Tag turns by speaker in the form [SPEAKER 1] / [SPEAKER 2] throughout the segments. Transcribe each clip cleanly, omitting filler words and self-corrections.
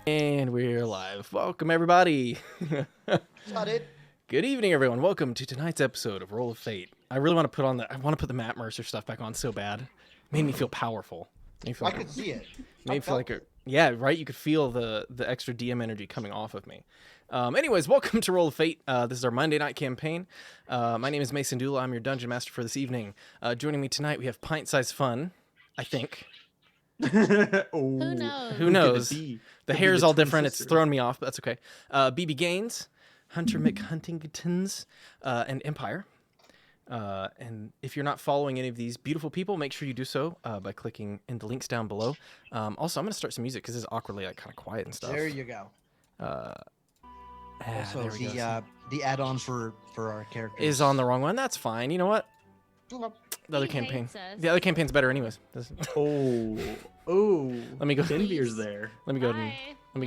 [SPEAKER 1] And we're live. Welcome, everybody.
[SPEAKER 2] Got it.
[SPEAKER 1] Good evening, everyone. Welcome to tonight's episode of Roll of Fate. I really want to put on I want to put the Matt Mercer stuff back on so bad. Made me feel powerful. Made me feel
[SPEAKER 2] I could see it.
[SPEAKER 1] Made me feel like yeah, right. You could feel the extra DM energy coming off of me. Anyways, welcome to Roll of Fate. This is our Monday night campaign. My name is Mason Dula. I'm your dungeon master for this evening. Joining me tonight, we have Pint Size Fun. I think.
[SPEAKER 3] Who
[SPEAKER 4] knows?
[SPEAKER 1] Who knows? The hair's all different. It's thrown me off, but that's okay. BB Gaines, Hunter McHuntingtons, and Empire. And if you're not following any of these beautiful people, make sure you do so by clicking in the links down below. Also, I'm going to start some music because it's awkwardly kind of quiet and stuff.
[SPEAKER 2] There you go. Also, the add-on for our characters
[SPEAKER 1] is on the wrong one. That's fine. You know what? The other campaign. The other campaign's better, anyways.
[SPEAKER 3] Oh.
[SPEAKER 1] Let me go.
[SPEAKER 3] Envier's there.
[SPEAKER 1] Let me go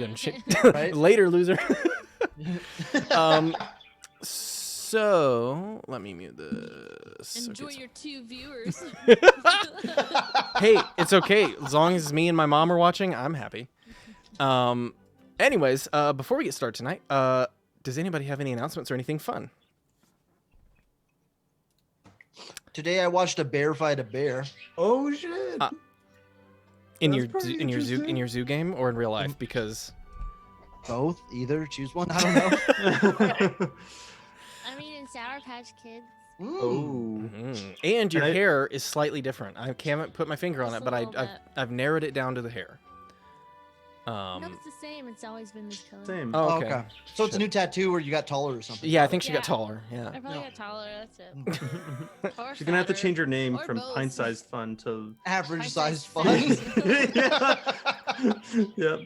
[SPEAKER 1] and shit.
[SPEAKER 2] Right?
[SPEAKER 1] Later, loser. So let me mute this.
[SPEAKER 4] Enjoy your 2 viewers.
[SPEAKER 1] Hey, it's okay as long as me and my mom are watching. I'm happy. Anyways, before we get started tonight, does anybody have any announcements or anything fun?
[SPEAKER 2] Today I watched a bear fight a bear.
[SPEAKER 3] Oh shit!
[SPEAKER 1] In
[SPEAKER 3] That's
[SPEAKER 1] your
[SPEAKER 3] pretty
[SPEAKER 1] zoo game or in real life? Because
[SPEAKER 2] Both, either. Choose one. I don't know.
[SPEAKER 4] I mean, in Sour Patch Kids.
[SPEAKER 3] Oh.
[SPEAKER 1] And your hair is slightly different. I haven't put my finger on
[SPEAKER 4] Just
[SPEAKER 1] it, but
[SPEAKER 4] a little bit.
[SPEAKER 1] I've narrowed it down to the hair.
[SPEAKER 4] No, it's the same. It's always been this color.
[SPEAKER 3] Same.
[SPEAKER 1] Oh,
[SPEAKER 2] Oh,
[SPEAKER 1] okay.
[SPEAKER 2] So it's a new tattoo where you got taller or something.
[SPEAKER 1] Yeah, I think she
[SPEAKER 4] Yeah.
[SPEAKER 1] got taller. Yeah.
[SPEAKER 4] I probably
[SPEAKER 2] No.
[SPEAKER 4] got taller. That's it. Or
[SPEAKER 3] She's gonna have to
[SPEAKER 4] fatter.
[SPEAKER 3] change her name
[SPEAKER 4] Or
[SPEAKER 3] from
[SPEAKER 4] both.
[SPEAKER 3] Pint-Sized Fun to.
[SPEAKER 2] Average sized fun.
[SPEAKER 4] Pint-sized
[SPEAKER 3] Yep.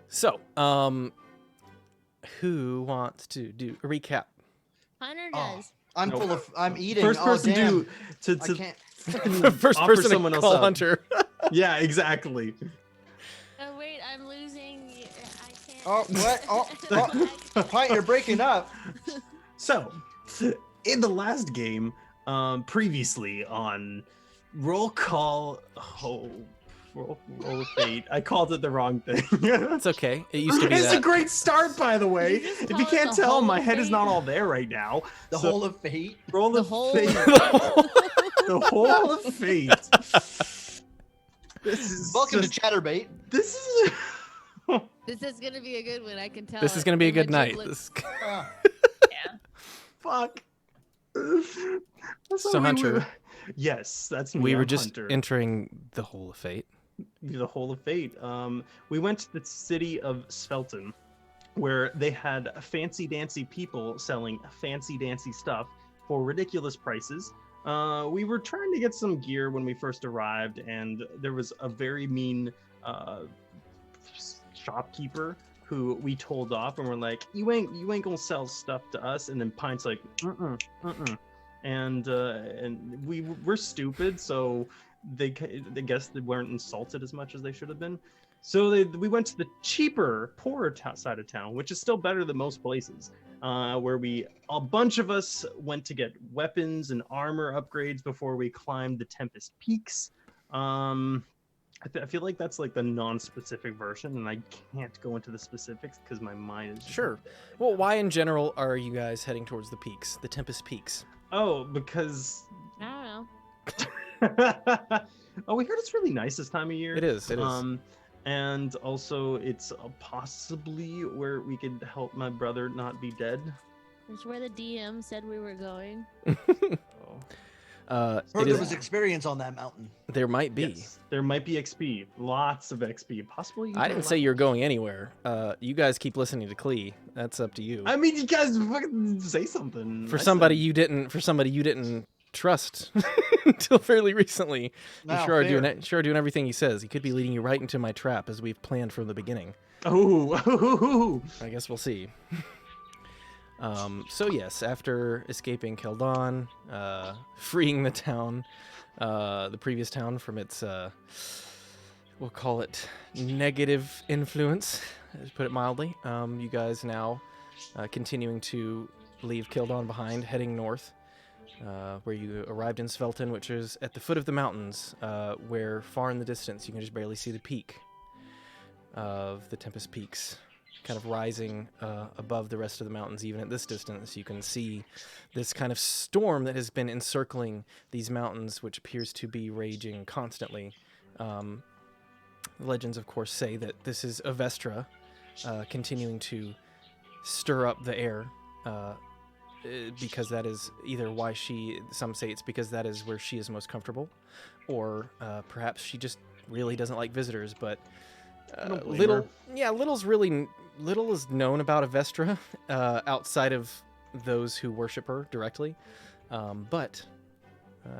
[SPEAKER 1] So, who wants to do a recap?
[SPEAKER 4] Hunter
[SPEAKER 2] Oh,
[SPEAKER 4] does.
[SPEAKER 2] I'm
[SPEAKER 3] Nope.
[SPEAKER 2] full of. I'm eating.
[SPEAKER 3] First person
[SPEAKER 2] damn.
[SPEAKER 3] to
[SPEAKER 2] I can't.
[SPEAKER 1] The first
[SPEAKER 3] offer
[SPEAKER 1] person
[SPEAKER 3] someone
[SPEAKER 1] to
[SPEAKER 3] else
[SPEAKER 1] call
[SPEAKER 3] up.
[SPEAKER 1] Hunter.
[SPEAKER 3] Yeah, exactly.
[SPEAKER 4] Oh wait, I'm losing. I can't.
[SPEAKER 2] Oh, what? Oh, Pint, you're breaking up.
[SPEAKER 3] So, in the last game, previously on Roll of Fate, I called it the wrong thing.
[SPEAKER 1] It's okay. It used to be
[SPEAKER 3] It's a
[SPEAKER 1] that.
[SPEAKER 3] great start, by the way.
[SPEAKER 4] Did you just
[SPEAKER 3] If
[SPEAKER 4] call
[SPEAKER 3] you
[SPEAKER 4] it
[SPEAKER 3] can't
[SPEAKER 4] the
[SPEAKER 3] tell,
[SPEAKER 4] whole
[SPEAKER 3] my
[SPEAKER 4] of
[SPEAKER 3] head is
[SPEAKER 4] fate?
[SPEAKER 3] not all there right now.
[SPEAKER 2] The
[SPEAKER 3] So,
[SPEAKER 2] whole of fate.
[SPEAKER 3] Roll
[SPEAKER 4] The
[SPEAKER 3] of
[SPEAKER 4] whole.
[SPEAKER 3] Fate. The whole of Fate. This is
[SPEAKER 2] Welcome
[SPEAKER 3] just,
[SPEAKER 2] to Chatterbait.
[SPEAKER 3] This is.
[SPEAKER 4] This is gonna be a good one. I can tell.
[SPEAKER 1] This is
[SPEAKER 4] it.
[SPEAKER 1] gonna be a
[SPEAKER 4] The
[SPEAKER 1] good night.
[SPEAKER 4] giblets.
[SPEAKER 2] Yeah.
[SPEAKER 3] Fuck.
[SPEAKER 1] So, Hunter,
[SPEAKER 3] yes, that's me.
[SPEAKER 1] we were
[SPEAKER 3] I'm
[SPEAKER 1] just
[SPEAKER 3] Hunter.
[SPEAKER 1] entering the Hole of Fate.
[SPEAKER 3] The Whole of Fate. We went to the city of Svelton, where they had fancy dancy people selling fancy dancy stuff for ridiculous prices. We were trying to get some gear when we first arrived, and there was a very mean shopkeeper who we told off, and we're like, "You ain't gonna sell stuff to us." And then Pint's like, and we're stupid, so they guess they weren't insulted as much as they should have been. So we went to the cheaper, poorer side of town, which is still better than most places, where a bunch of us went to get weapons and armor upgrades before we climbed the Tempest Peaks. I feel like that's like the non-specific version, and I can't go into the specifics because my mind is just
[SPEAKER 1] Sure. Well, why in general are you guys heading towards the peaks, the Tempest Peaks?
[SPEAKER 3] Oh, because
[SPEAKER 4] I don't know.
[SPEAKER 3] oh, we heard it's really nice this time of year.
[SPEAKER 1] It is. It is.
[SPEAKER 3] And also it's possibly where we could help my brother not be dead.
[SPEAKER 4] It's where the DM said we were going.
[SPEAKER 3] Oh.
[SPEAKER 2] Heard
[SPEAKER 1] It
[SPEAKER 2] there
[SPEAKER 1] is.
[SPEAKER 2] was experience on that mountain.
[SPEAKER 1] There might be.
[SPEAKER 3] Yes, there might be XP, lots of XP, possibly.
[SPEAKER 1] I didn't say you're going anywhere. You guys keep listening to Klee. That's up to you.
[SPEAKER 3] I mean, you guys fucking say something.
[SPEAKER 1] For somebody you didn't trust until fairly recently. You
[SPEAKER 2] Now,
[SPEAKER 1] sure are
[SPEAKER 2] fair.
[SPEAKER 1] doing everything he says. He could be leading you right into my trap as we've planned from the beginning.
[SPEAKER 3] Oh,
[SPEAKER 1] I guess we'll see. So yes, after escaping Keldon, freeing the town, the previous town from its, we'll call it negative influence, to put it mildly, you guys now continuing to leave Keldon behind, heading north, where you arrived in Svelton, which is at the foot of the mountains, where far in the distance you can just barely see the peak. of the Tempest Peaks, kind of rising above the rest of the mountains. Even at this distance, you can see this kind of storm that has been encircling these mountains, which appears to be raging constantly. Legends, of course, say that this is Avestra continuing to stir up the air, because that is either why some say it's because that is where she is most comfortable, or perhaps she just really doesn't like visitors. But little is known about Avestra outside of those who worship her directly. But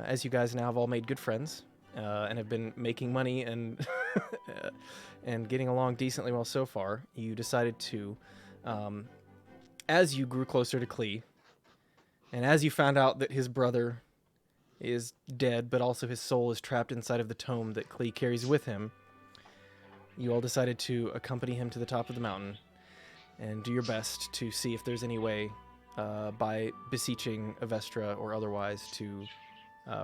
[SPEAKER 1] as you guys now have all made good friends and have been making money and and getting along decently well so far, you decided to, as you grew closer to Klee, and as you found out that his brother is dead, but also his soul is trapped inside of the tome that Klee carries with him, you all decided to accompany him to the top of the mountain and do your best to see if there's any way, by beseeching Avestra or otherwise, to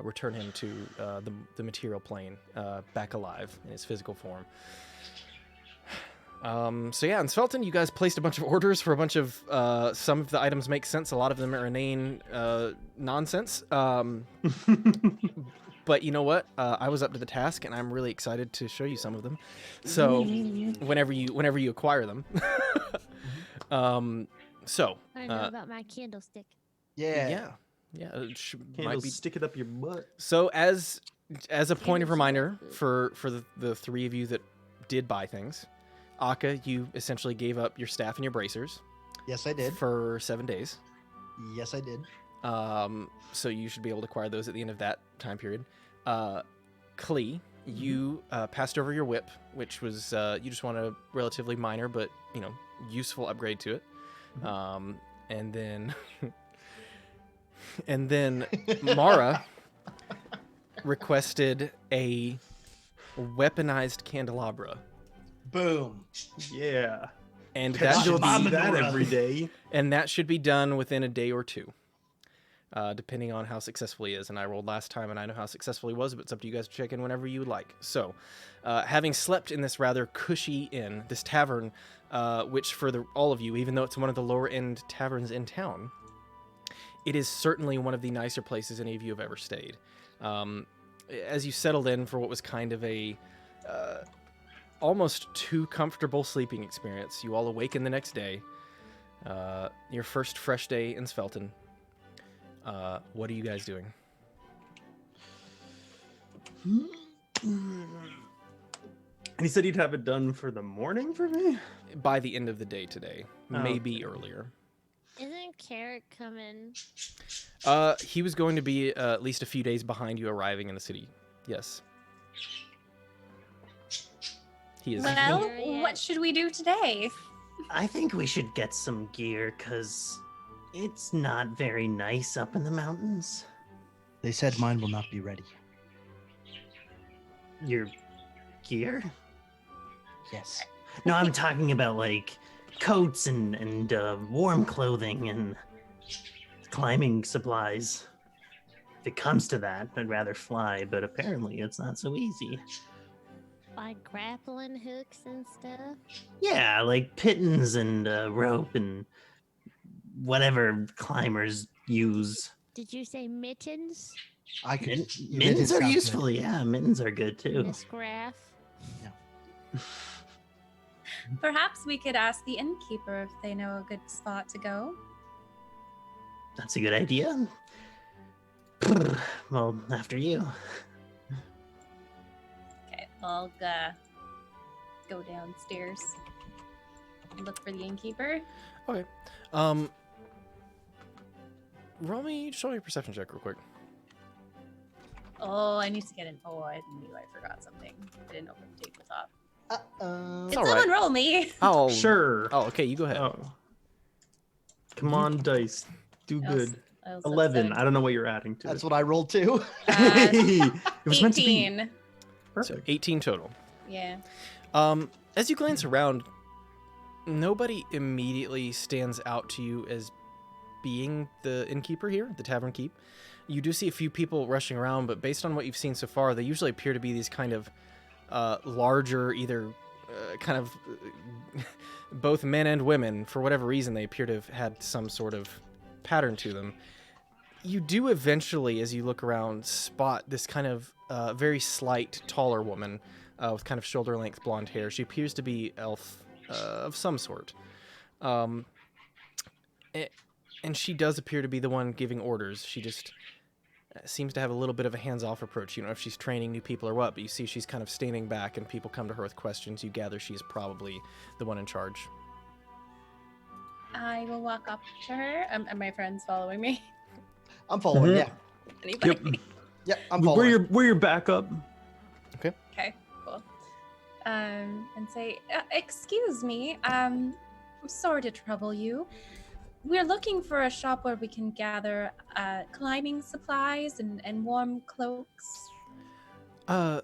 [SPEAKER 1] return him to the material plane, back alive in his physical form. So yeah, in Svelton, you guys placed a bunch of orders for a bunch of, some of the items make sense, a lot of them are inane nonsense. But you know what? I was up to the task, and I'm really excited to show you some of them. So whenever you acquire them. So
[SPEAKER 4] I know about my candlestick.
[SPEAKER 2] Yeah.
[SPEAKER 3] Stick it up your butt.
[SPEAKER 1] So as a point of reminder for the three of you that did buy things, Akka, you essentially gave up your staff and your bracers.
[SPEAKER 2] Yes, I did.
[SPEAKER 1] For 7 days.
[SPEAKER 2] Yes, I did.
[SPEAKER 1] So you should be able to acquire those at the end of that time period. Klee, you passed over your whip, which was you just want a relatively minor but useful upgrade to it. And then Mara requested a weaponized candelabra.
[SPEAKER 2] Boom.
[SPEAKER 3] Yeah.
[SPEAKER 1] And
[SPEAKER 3] That
[SPEAKER 1] that
[SPEAKER 3] should be that every day.
[SPEAKER 1] And that should be done within a day or two, depending on how successful he is. And I rolled last time, and I know how successful he was, but it's up to you guys to check in whenever you would like. So, having slept in this rather cushy inn, this tavern, which for all of you, even though it's one of the lower-end taverns in town, it is certainly one of the nicer places any of you have ever stayed. As you settled in for what was kind of a almost too comfortable sleeping experience, you all awaken the next day. Your first fresh day in Svelton. What are you guys doing?
[SPEAKER 3] And he said he'd have it done for the morning for me?
[SPEAKER 1] By the end of the day today.
[SPEAKER 3] Oh,
[SPEAKER 1] Maybe earlier.
[SPEAKER 4] Isn't Carrot coming?
[SPEAKER 1] He was going to be at least a few days behind you arriving in the city. Yes. He is.
[SPEAKER 5] Well,
[SPEAKER 4] Yeah.
[SPEAKER 5] what should we do today?
[SPEAKER 6] I think we should get some gear, because it's not very nice up in the mountains.
[SPEAKER 2] They said mine will not be ready.
[SPEAKER 6] Your gear?
[SPEAKER 2] Yes.
[SPEAKER 6] No, I'm talking about, like, coats and warm clothing and climbing supplies. If it comes to that, I'd rather fly, but apparently it's not so easy.
[SPEAKER 4] By grappling hooks and stuff?
[SPEAKER 6] Yeah, like pittons and rope and whatever climbers use.
[SPEAKER 4] Did you say mittens?
[SPEAKER 2] I could.
[SPEAKER 6] Mittens are
[SPEAKER 2] sound
[SPEAKER 6] useful,
[SPEAKER 2] good.
[SPEAKER 6] yeah. Mittens are good too.
[SPEAKER 4] Miss Graff?
[SPEAKER 5] Perhaps we could ask the innkeeper if they know a good spot to go.
[SPEAKER 6] That's a good idea. Well, after you.
[SPEAKER 5] Okay, I'll go downstairs and look for the innkeeper.
[SPEAKER 1] Okay. Roll me, show me a perception check real quick.
[SPEAKER 5] Oh, I need to get in. Oh, I knew I forgot something. I didn't open the tabletop.
[SPEAKER 2] Uh-oh.
[SPEAKER 5] Did
[SPEAKER 1] all
[SPEAKER 5] someone
[SPEAKER 1] right.
[SPEAKER 5] roll me?
[SPEAKER 1] Oh,
[SPEAKER 3] Sure.
[SPEAKER 1] Oh, okay, you go ahead.
[SPEAKER 3] Oh. Come on, dice. Do
[SPEAKER 5] I also-
[SPEAKER 3] good.
[SPEAKER 5] I also
[SPEAKER 3] 11.
[SPEAKER 5] said,
[SPEAKER 3] I don't know what you're adding to
[SPEAKER 2] That's
[SPEAKER 3] it.
[SPEAKER 2] what I rolled too.
[SPEAKER 3] It was meant to be.
[SPEAKER 5] 18.
[SPEAKER 1] So
[SPEAKER 3] Perfect.
[SPEAKER 1] 18 total.
[SPEAKER 5] Yeah.
[SPEAKER 1] As you glance around, nobody immediately stands out to you as being the innkeeper here, the tavern keep. You do see a few people rushing around, but based on what you've seen so far, they usually appear to be these kind of larger, either kind of both men and women, for whatever reason, they appear to have had some sort of pattern to them. You do eventually, as you look around, spot this kind of very slight, taller woman with kind of shoulder-length blonde hair. She appears to be elf of some sort. And she does appear to be the one giving orders. She just seems to have a little bit of a hands-off approach. You know, if she's training new people or what, but you see she's kind of standing back and people come to her with questions. You gather she's probably the one in charge.
[SPEAKER 5] I will walk up to her. Are my friends following me?
[SPEAKER 2] I'm following.
[SPEAKER 3] Mhm.
[SPEAKER 2] Yeah.
[SPEAKER 5] Anybody?
[SPEAKER 2] Yeah. I'm following.
[SPEAKER 3] We're your backup.
[SPEAKER 5] Okay, cool. And say, excuse me, I'm sorry to trouble you. We're looking for a shop where we can gather climbing supplies and warm cloaks.
[SPEAKER 1] I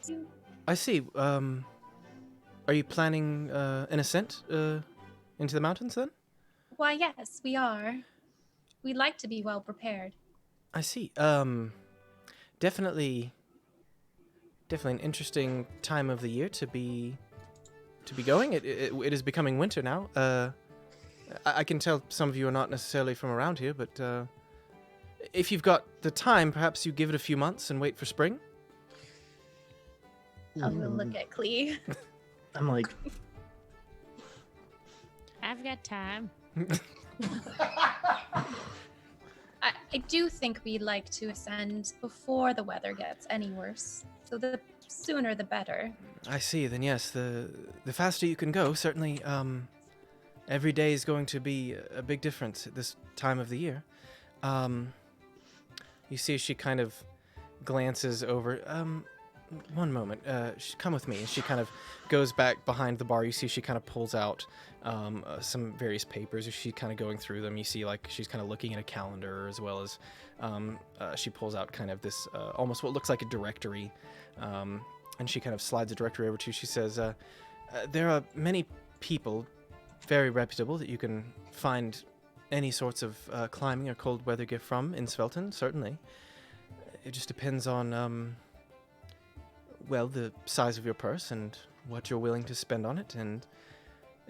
[SPEAKER 1] see. Are you planning an ascent into the mountains then?
[SPEAKER 5] Why, yes, we are. We'd like to be well prepared.
[SPEAKER 1] I see. Definitely an interesting time of the year to be going. It is becoming winter now. I can tell some of you are not necessarily from around here, but if you've got the time, perhaps you give it a few months and wait for spring.
[SPEAKER 5] I'll go look at Clee.
[SPEAKER 6] I'm like,
[SPEAKER 4] I've got time.
[SPEAKER 5] I do think we'd like to ascend before the weather gets any worse. So the sooner the better.
[SPEAKER 1] I see. Then yes, the faster you can go. Certainly, every day is going to be a big difference at this time of the year. You see, she kind of glances over. One moment. Come with me. And she kind of goes back behind the bar. You see, she kind of pulls out some various papers. She's kind of going through them. You see, like, she's kind of looking at a calendar, as well as she pulls out kind of this almost what looks like a directory. And she kind of slides a directory over to you. She says, there are many people, very reputable, that you can find any sorts of climbing or cold weather gear from in Svelton, certainly. It just depends on, well, the size of your purse and what you're willing to spend on it. And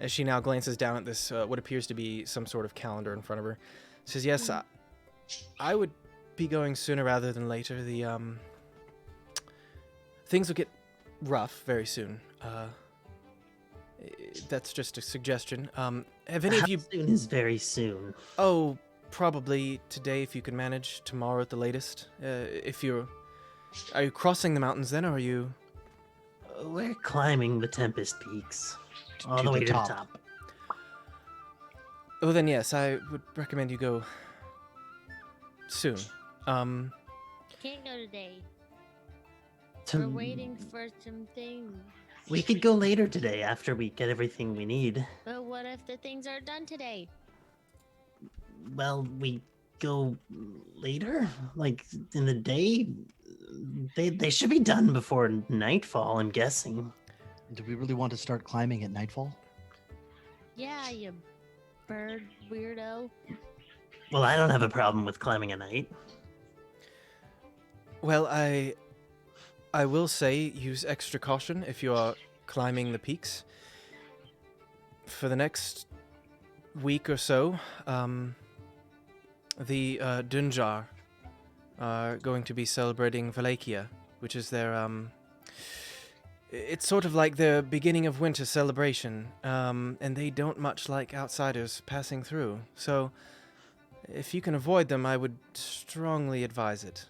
[SPEAKER 1] as she now glances down at this, what appears to be some sort of calendar in front of her, says, yes, I would be going sooner rather than later. The things will get rough very soon. That's just a suggestion. Have any of you...
[SPEAKER 6] How soon is very soon?
[SPEAKER 1] Oh, probably today if you can manage, tomorrow at the latest. Are you crossing the mountains then, or are you...
[SPEAKER 6] We're climbing the Tempest Peaks. All
[SPEAKER 2] To
[SPEAKER 6] the way
[SPEAKER 2] the
[SPEAKER 6] to
[SPEAKER 2] top.
[SPEAKER 6] the top.
[SPEAKER 1] Oh, then yes, I would recommend you go soon.
[SPEAKER 4] Can't go today. We're waiting for some things.
[SPEAKER 6] We could go later today after we get everything we need.
[SPEAKER 4] But what if the things are done today?
[SPEAKER 6] Well, we go later? Like, in the day? They should be done before nightfall, I'm guessing.
[SPEAKER 2] Do we really want to start climbing at nightfall?
[SPEAKER 4] Yeah, you bird weirdo.
[SPEAKER 6] Well, I don't have a problem with climbing at night.
[SPEAKER 1] Well, I will say use extra caution if you are climbing the peaks. For the next week or so, the Dunjar are going to be celebrating Valakia, which is their, it's sort of like their beginning of winter celebration, and they don't much like outsiders passing through. So, if you can avoid them, I would strongly advise it.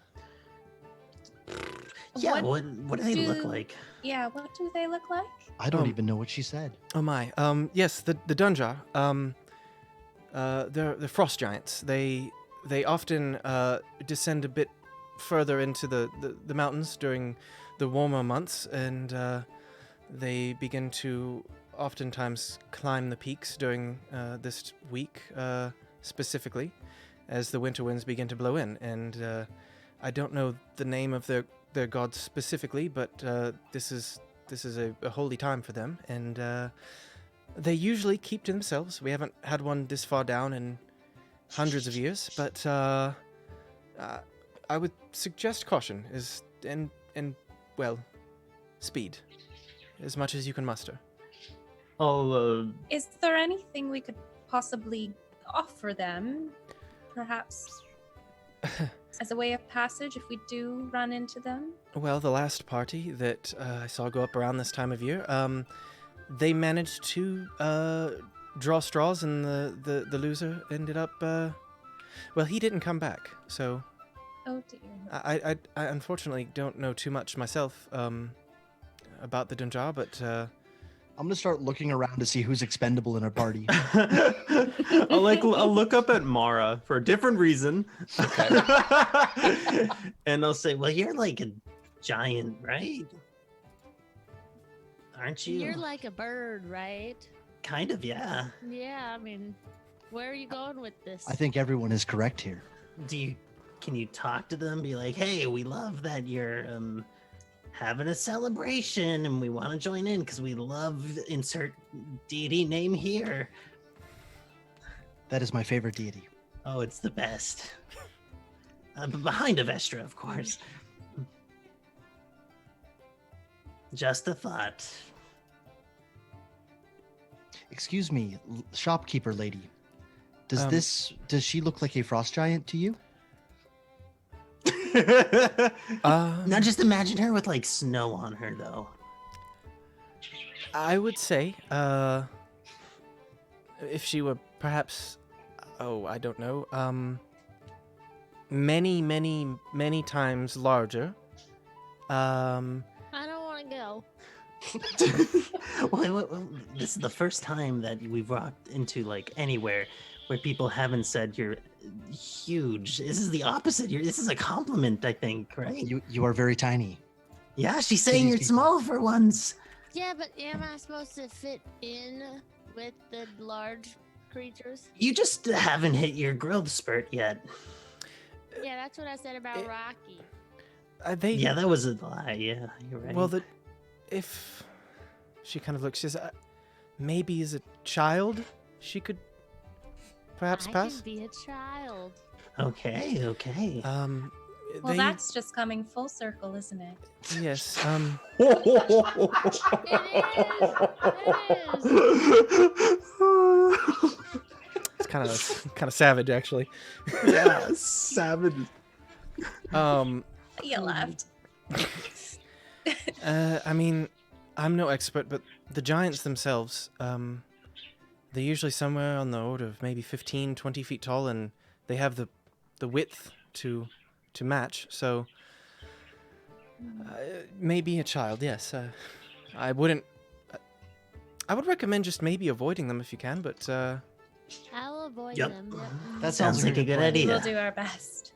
[SPEAKER 6] Yeah, what do they look like?
[SPEAKER 5] Yeah, what do they look like?
[SPEAKER 2] I don't even know what she said.
[SPEAKER 1] Oh my. Yes, the Dunjar. They're frost giants. They often descend a bit further into the mountains during the warmer months, and they begin to oftentimes climb the peaks during this week specifically, as the winter winds begin to blow in. And I don't know the name of their gods specifically, but this is a holy time for them, and they usually keep to themselves. We haven't had one this far down in hundreds of years, but I would suggest caution and well, speed, as much as you can muster.
[SPEAKER 5] Is there anything we could possibly offer them? Perhaps as a way of passage if we do run into them?
[SPEAKER 1] Well, the last party that I saw go up around this time of year, they managed to draw straws, and the loser ended up. Well, he didn't come back, so.
[SPEAKER 5] Oh dear.
[SPEAKER 1] I unfortunately don't know too much myself about the Dunjar, but
[SPEAKER 2] I'm gonna start looking around to see who's expendable in our party.
[SPEAKER 3] I'll look up at Mara for a different reason.
[SPEAKER 1] Okay.
[SPEAKER 6] And I'll say, well, you're like a giant, right? Aren't you?
[SPEAKER 4] You're like a bird, right?
[SPEAKER 6] Kind of, yeah.
[SPEAKER 4] Yeah, I mean, where are you going with this?
[SPEAKER 2] I think everyone is correct here.
[SPEAKER 6] Can you talk to them? Be like, hey, we love that you're having a celebration and we want to join in because we love insert deity name here.
[SPEAKER 2] That is my favorite deity.
[SPEAKER 6] Oh, it's the best. Behind Avestra, of course. Just a thought.
[SPEAKER 2] Excuse me, shopkeeper lady. Does she look like a frost giant to you?
[SPEAKER 6] Now just imagine her with like snow on her though.
[SPEAKER 1] I would say, if she were perhaps, I don't know, many times larger.
[SPEAKER 4] I don't want to go.
[SPEAKER 6] Well, this is the first time that we've walked into like anywhere where people haven't said you're huge. This is the opposite. This is a compliment, I think, right?
[SPEAKER 2] You are very tiny.
[SPEAKER 6] Yeah, she's saying you're small for once.
[SPEAKER 4] Yeah, but am I supposed to fit in with the large creatures?
[SPEAKER 6] You just haven't hit your growth spurt yet.
[SPEAKER 4] Yeah, that's what I said about Rocky.
[SPEAKER 6] Yeah, that was a lie. Yeah, you're right.
[SPEAKER 1] Well, if she kind of looks, she says, maybe as a child she could perhaps pass.
[SPEAKER 4] I can be a child.
[SPEAKER 6] Okay.
[SPEAKER 5] Well, that's just coming full circle, isn't it?
[SPEAKER 1] Yes.
[SPEAKER 4] It is.
[SPEAKER 1] It's kind of savage, actually.
[SPEAKER 3] Yeah, savage.
[SPEAKER 5] You laughed.
[SPEAKER 1] I mean, I'm no expert, but the giants themselves, they're usually somewhere on the order of maybe 15, 20 feet tall, and they have the width to match. So maybe a child, yes. I would recommend just maybe avoiding them if you can, but
[SPEAKER 4] I'll avoid
[SPEAKER 6] Yep.
[SPEAKER 4] them. Yep.
[SPEAKER 2] That
[SPEAKER 6] Sounds like a good idea.
[SPEAKER 5] We'll do our best.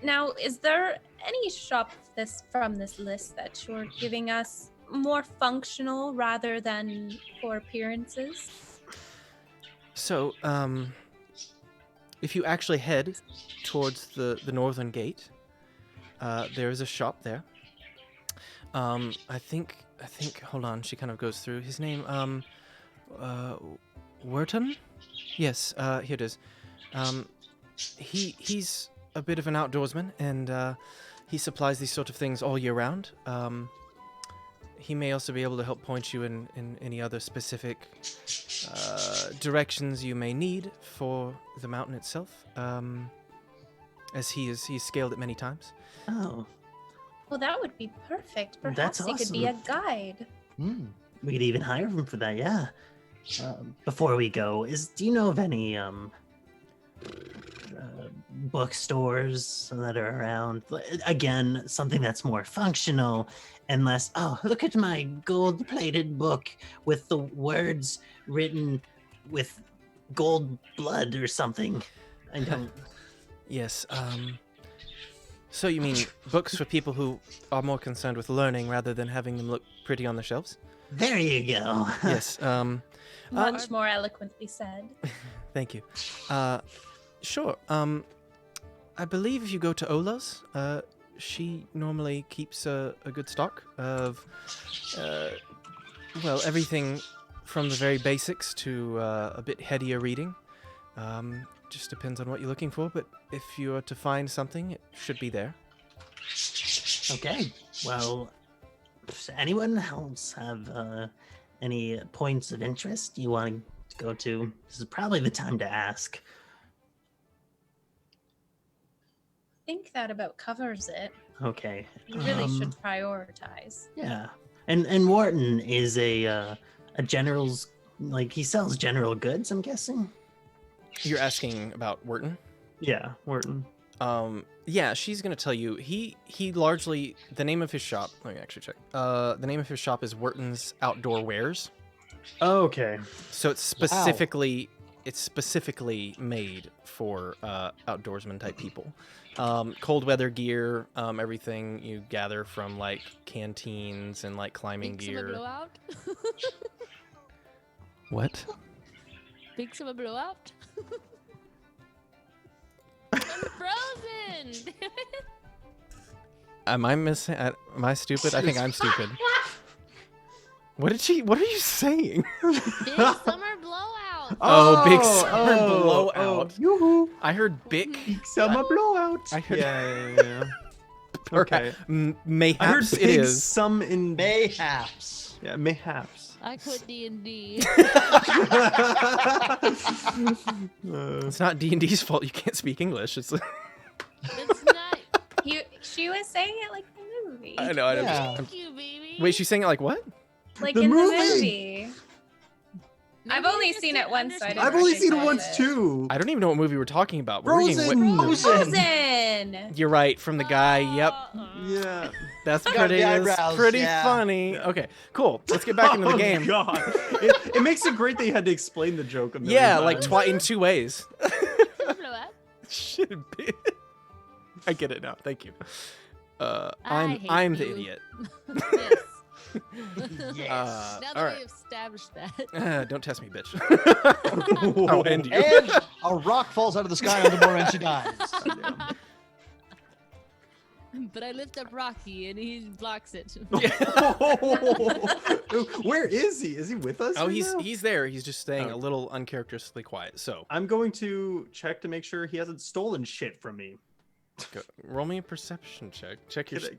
[SPEAKER 5] Now, is there any shop from this list that you're giving us more functional rather than for appearances?
[SPEAKER 1] So, if you actually head towards the northern gate, there is a shop there. I think. Hold on. She kind of goes through his name. Wharton? Yes. Here it is. He's a bit of an outdoorsman, and he supplies these sort of things all year round. He may also be able to help point you in any other specific directions you may need for the mountain itself, as he's scaled it many times.
[SPEAKER 6] Oh,
[SPEAKER 5] Well, that would be perfect. Perhaps
[SPEAKER 6] That's
[SPEAKER 5] he could be a
[SPEAKER 6] awesome.
[SPEAKER 5] guide.
[SPEAKER 6] we could even hire him for that. Yeah. Before we go, do you know of any bookstores that are around? Again, something that's more functional and less. Oh, look at my gold-plated book with the words written with gold blood or something. I don't.
[SPEAKER 1] Yes. So you mean books for people who are more concerned with learning rather than having them look pretty on the shelves?
[SPEAKER 6] There you go.
[SPEAKER 1] Yes.
[SPEAKER 5] Much more eloquently said.
[SPEAKER 1] Thank you. Sure. I believe if you go to Ola's, she normally keeps a good stock of, everything from the very basics to a bit headier reading. Just depends on what you're looking for, but if you are to find something, it should be there.
[SPEAKER 6] Okay. Well, does anyone else have Any points of interest you want to go to? This is probably the time to ask.
[SPEAKER 5] I think that about covers it.
[SPEAKER 6] Okay.
[SPEAKER 5] You really should prioritize.
[SPEAKER 6] Yeah. And Wharton is a general's, like, he sells general goods, I'm guessing.
[SPEAKER 1] You're asking about Wharton?
[SPEAKER 3] Yeah, Wharton.
[SPEAKER 1] Yeah, she's gonna tell you. He largely, the name of his shop. Let me actually check. The name of his shop is Wharton's Outdoor Wares.
[SPEAKER 3] Oh, okay.
[SPEAKER 1] So it's specifically made for outdoorsman type people. Cold weather gear, everything you gather from like canteens and like climbing
[SPEAKER 4] Big summer
[SPEAKER 1] gear.
[SPEAKER 4] blowout.
[SPEAKER 1] What?
[SPEAKER 4] Big summer blowout. I'm frozen. Damn it.
[SPEAKER 1] Am I missing? Am I stupid? I think I'm stupid. What are you saying?
[SPEAKER 4] Big summer blowout.
[SPEAKER 1] Oh, big summer blowout.
[SPEAKER 3] Yoo-hoo.
[SPEAKER 1] I heard big.
[SPEAKER 3] Big summer blowout.
[SPEAKER 1] I heard-
[SPEAKER 3] Yeah. Okay.
[SPEAKER 1] Mayhaps
[SPEAKER 3] I heard
[SPEAKER 1] it
[SPEAKER 3] big
[SPEAKER 1] is.
[SPEAKER 3] some in...
[SPEAKER 2] Mayhaps.
[SPEAKER 3] Yeah, mayhaps.
[SPEAKER 4] I quit D&D.
[SPEAKER 1] It's not D&D's fault you can't speak English. It's.
[SPEAKER 4] It's not.
[SPEAKER 5] She was saying it like the movie.
[SPEAKER 1] I know. I know.
[SPEAKER 2] Yeah.
[SPEAKER 4] Thank you, baby.
[SPEAKER 1] Wait, she's saying it like what?
[SPEAKER 5] Like
[SPEAKER 3] The
[SPEAKER 5] in
[SPEAKER 3] movie.
[SPEAKER 5] the movie. I've
[SPEAKER 4] Maybe
[SPEAKER 5] only
[SPEAKER 4] I just
[SPEAKER 5] seen it
[SPEAKER 4] didn't
[SPEAKER 5] once, so I
[SPEAKER 4] understand.
[SPEAKER 5] didn't
[SPEAKER 3] I've only seen it
[SPEAKER 5] recognize
[SPEAKER 3] once too.
[SPEAKER 1] I don't even know what movie we're talking about. We're reading
[SPEAKER 3] Frozen.
[SPEAKER 5] Frozen.
[SPEAKER 1] You're right, from the guy. Yep,
[SPEAKER 3] Yeah.
[SPEAKER 1] that's
[SPEAKER 2] Got
[SPEAKER 1] pretty.
[SPEAKER 2] the
[SPEAKER 1] That's
[SPEAKER 2] eyebrows,
[SPEAKER 1] pretty
[SPEAKER 2] yeah.
[SPEAKER 1] funny. Okay, cool. Let's get back into the game.
[SPEAKER 3] Oh, God. It makes it great that you had to explain the joke. A million
[SPEAKER 1] Yeah, like
[SPEAKER 3] times.
[SPEAKER 1] in 2 ways.
[SPEAKER 4] Summer blowout.
[SPEAKER 1] Shit, bitch. I get it now. Thank you.
[SPEAKER 4] I
[SPEAKER 1] I'm
[SPEAKER 4] hate
[SPEAKER 1] the
[SPEAKER 4] you.
[SPEAKER 1] idiot.
[SPEAKER 4] Yes.
[SPEAKER 2] Yes.
[SPEAKER 4] Now that
[SPEAKER 1] all right.
[SPEAKER 4] we've established that.
[SPEAKER 1] Don't test me, bitch. I'll end you.
[SPEAKER 2] And a rock falls out of the sky on the more and she dies.
[SPEAKER 4] But I lift up Rocky and he blocks it.
[SPEAKER 3] Where is he? Is he with us?
[SPEAKER 1] Oh,
[SPEAKER 3] right now?
[SPEAKER 1] he's there. He's just staying
[SPEAKER 3] Oh.
[SPEAKER 1] a little uncharacteristically quiet. So
[SPEAKER 3] I'm going to check to make sure he hasn't stolen shit from me.
[SPEAKER 1] roll me a perception check. Check your.
[SPEAKER 3] Could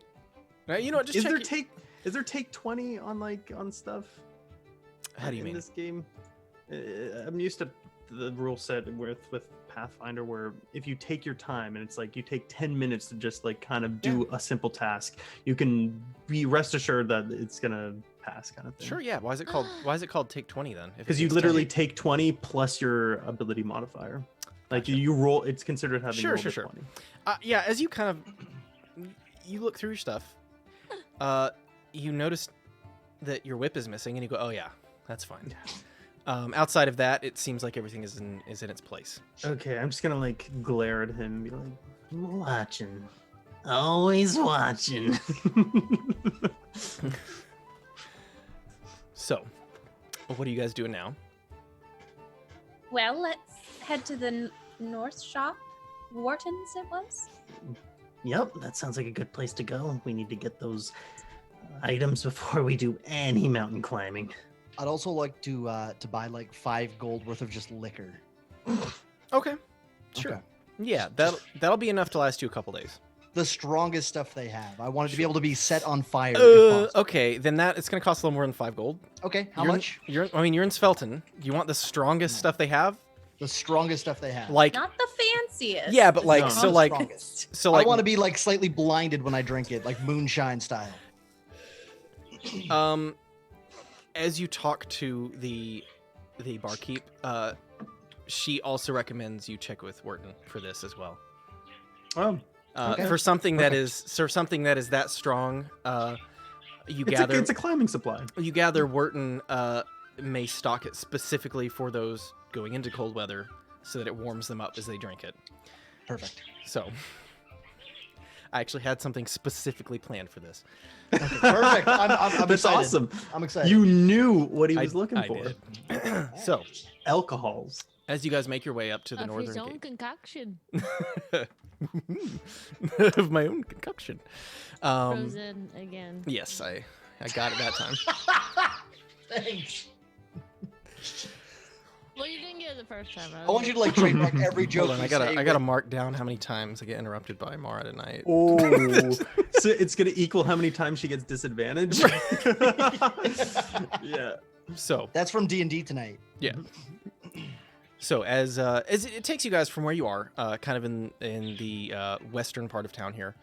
[SPEAKER 1] You know what? Just
[SPEAKER 3] Is
[SPEAKER 1] check.
[SPEAKER 3] there is there take 20 on stuff?
[SPEAKER 1] How do you
[SPEAKER 3] in
[SPEAKER 1] mean?
[SPEAKER 3] this game? I'm used to the rule set with Pathfinder where if you take your time and it's like you take 10 minutes to just like kind of do a simple task, you can be rest assured that it's gonna pass kind of thing.
[SPEAKER 1] Sure. Yeah. Why is it called Take 20 then? If it
[SPEAKER 3] Because you
[SPEAKER 1] takes
[SPEAKER 3] literally
[SPEAKER 1] 10?
[SPEAKER 3] take 20 plus your ability modifier. Like you roll, it's considered having
[SPEAKER 1] Sure,
[SPEAKER 3] rolled
[SPEAKER 1] sure,
[SPEAKER 3] a
[SPEAKER 1] sure.
[SPEAKER 3] 20.
[SPEAKER 1] Yeah. As you kind of you look through your stuff, you notice that your whip is missing, and you go, "Oh yeah, that's fine." Outside of that, it seems like everything is in its place.
[SPEAKER 3] Okay, I'm just gonna like glare at him and be like,
[SPEAKER 6] Watching. Always watching.
[SPEAKER 1] So, what are you guys doing now?
[SPEAKER 5] Well, let's head to the north shop. Wharton's it was?
[SPEAKER 6] Yep, that sounds like a good place to go. We need to get those items before we do any mountain climbing.
[SPEAKER 2] I'd also like to buy like 5 gold worth of just liquor.
[SPEAKER 1] Okay, sure.
[SPEAKER 2] Okay.
[SPEAKER 1] Yeah, that'll be enough to last you a couple days.
[SPEAKER 2] The strongest stuff they have. I wanted to be able to be set on fire. if possible.
[SPEAKER 1] Okay, then it's gonna cost a little more than 5 gold.
[SPEAKER 2] Okay, how
[SPEAKER 1] You're
[SPEAKER 2] much?
[SPEAKER 1] You're in Svelton. You want the strongest stuff they have?
[SPEAKER 2] The strongest stuff they have.
[SPEAKER 1] Like,
[SPEAKER 5] Not the fanciest.
[SPEAKER 1] yeah, but like,
[SPEAKER 3] No.
[SPEAKER 1] so
[SPEAKER 2] The
[SPEAKER 1] like,
[SPEAKER 2] strongest.
[SPEAKER 1] so like,
[SPEAKER 2] I want to be like slightly blinded when I drink it, like moonshine style.
[SPEAKER 1] As you talk to the barkeep, she also recommends you check with Wharton for this as well.
[SPEAKER 3] "Oh,
[SPEAKER 2] Okay.
[SPEAKER 1] For something that is that strong, you gather
[SPEAKER 3] it's a climbing supply."
[SPEAKER 1] you gather Wharton may stock it specifically for those going into cold weather, so that it warms them up as they drink it.
[SPEAKER 2] Perfect.
[SPEAKER 1] So, I actually had something specifically planned for this.
[SPEAKER 2] Okay, perfect. I'm
[SPEAKER 3] That's
[SPEAKER 2] excited.
[SPEAKER 3] awesome.
[SPEAKER 2] I'm excited.
[SPEAKER 3] You knew what he was looking
[SPEAKER 1] I
[SPEAKER 3] for.
[SPEAKER 1] did. So,
[SPEAKER 3] Alcohols.
[SPEAKER 1] as you guys make your way up to the
[SPEAKER 4] Of his
[SPEAKER 1] northern
[SPEAKER 4] own
[SPEAKER 1] gate
[SPEAKER 4] concoction.
[SPEAKER 1] of my own concoction.
[SPEAKER 4] Frozen again.
[SPEAKER 1] Yes, I got it that time.
[SPEAKER 2] Thanks.
[SPEAKER 4] Well, you didn't get it the first time.
[SPEAKER 2] I want you to like trademark every joke.
[SPEAKER 1] Hold on,
[SPEAKER 2] you say
[SPEAKER 1] I gotta
[SPEAKER 2] with-
[SPEAKER 1] mark down how many times I get interrupted by Mara tonight.
[SPEAKER 3] Oh, so it's gonna equal how many times she gets disadvantaged. Yeah.
[SPEAKER 1] So
[SPEAKER 2] That's from D&D tonight.
[SPEAKER 1] yeah. So as it takes you guys from where you are, kind of in the western part of town here,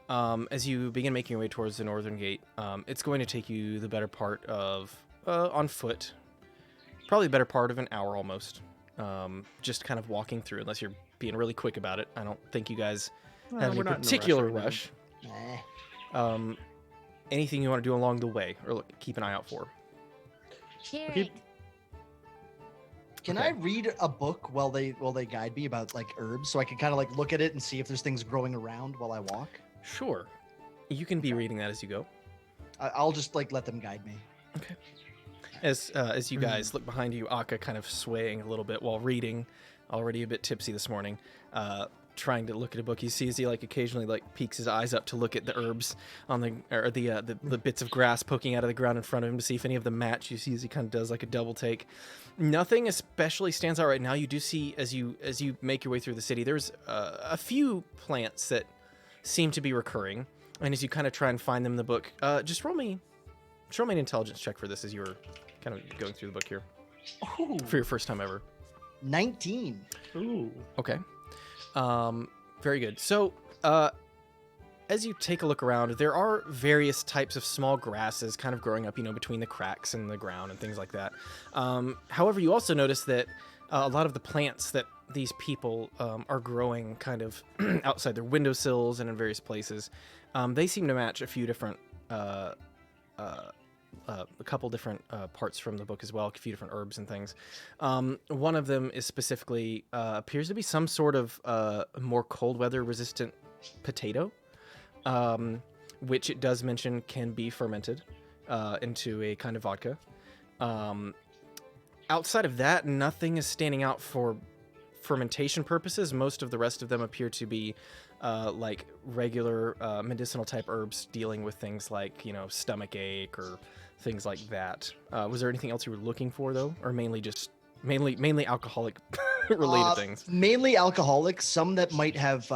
[SPEAKER 1] as you begin making your way towards the northern gate, it's going to take you the better part of on foot, probably the better part of an hour almost, just kind of walking through. Unless you're being really quick about it, I don't think you guys have any
[SPEAKER 3] we're not in a rush
[SPEAKER 1] particular
[SPEAKER 3] right now.
[SPEAKER 1] rush.
[SPEAKER 2] Eh.
[SPEAKER 1] Anything you want to do along the way, or keep an eye out for?
[SPEAKER 4] Carrot.
[SPEAKER 2] Can
[SPEAKER 1] Okay.
[SPEAKER 2] I read a book while they guide me about like herbs, so I can kind of like look at it and see if there's things growing around while I walk?
[SPEAKER 1] Sure, you can be reading that as you go.
[SPEAKER 2] I'll just like let them guide me.
[SPEAKER 1] As you guys look behind you, Akka kind of swaying a little bit while reading, already a bit tipsy this morning, trying to look at a book. You see as he like occasionally like peeks his eyes up to look at the herbs on the bits of grass poking out of the ground in front of him to see if any of them match. You see as he kind of does like a double take. Nothing especially stands out right now. You do see as you make your way through the city, there's a few plants that seem to be recurring, and as you kind of try and find them in the book, just roll me an intelligence check for this as you were kind of going through the book here
[SPEAKER 2] Ooh,
[SPEAKER 1] for your first time ever.
[SPEAKER 2] 19.
[SPEAKER 3] Ooh.
[SPEAKER 1] Okay. Very good. So, as you take a look around, there are various types of small grasses kind of growing up, between the cracks in the ground and things like that. However, you also notice that a lot of the plants that these people are growing kind of outside their windowsills and in various places, they seem to match a few different a couple different parts from the book as well, a few different herbs and things. One of them is specifically appears to be some sort of more cold weather resistant potato, which it does mention can be fermented into a kind of vodka. Outside of that, nothing is standing out for fermentation purposes. Most of the rest of them appear to be like regular medicinal type herbs dealing with things like, stomach ache or things like that. Was there anything else you were looking for though, or mainly alcoholic related things?
[SPEAKER 2] Mainly alcoholic. Some that might have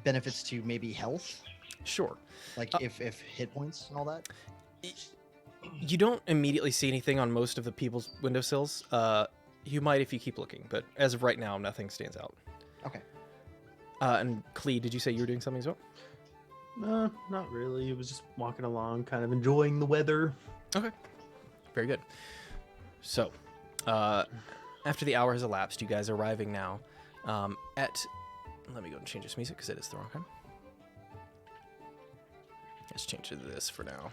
[SPEAKER 2] benefits to maybe health,
[SPEAKER 1] Sure.
[SPEAKER 2] like if hit points and all that.
[SPEAKER 1] You don't immediately see anything on most of the people's windowsills. You might if you keep looking, but as of right now, nothing stands out.
[SPEAKER 2] Okay.
[SPEAKER 1] And Clee, did you say you were doing something as well?
[SPEAKER 3] No, not really. It was just walking along, kind of enjoying the weather.
[SPEAKER 1] Okay. Very good. So, after the hour has elapsed, you guys are arriving now at... Let me go and change this music because it is the wrong time. Let's change it to this for now.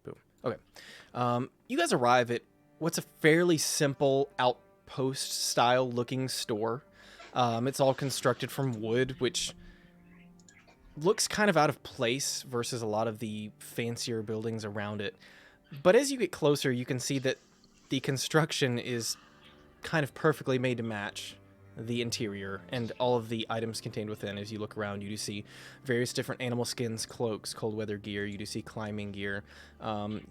[SPEAKER 1] Boom. Okay. You guys arrive at what's a fairly simple outpost-style looking store. It's all constructed from wood, which looks kind of out of place versus a lot of the fancier buildings around it. But as you get closer, you can see that the construction is kind of perfectly made to match the interior and all of the items contained within. As you look around, you do see various different animal skins, cloaks, cold weather gear. You do see climbing gear.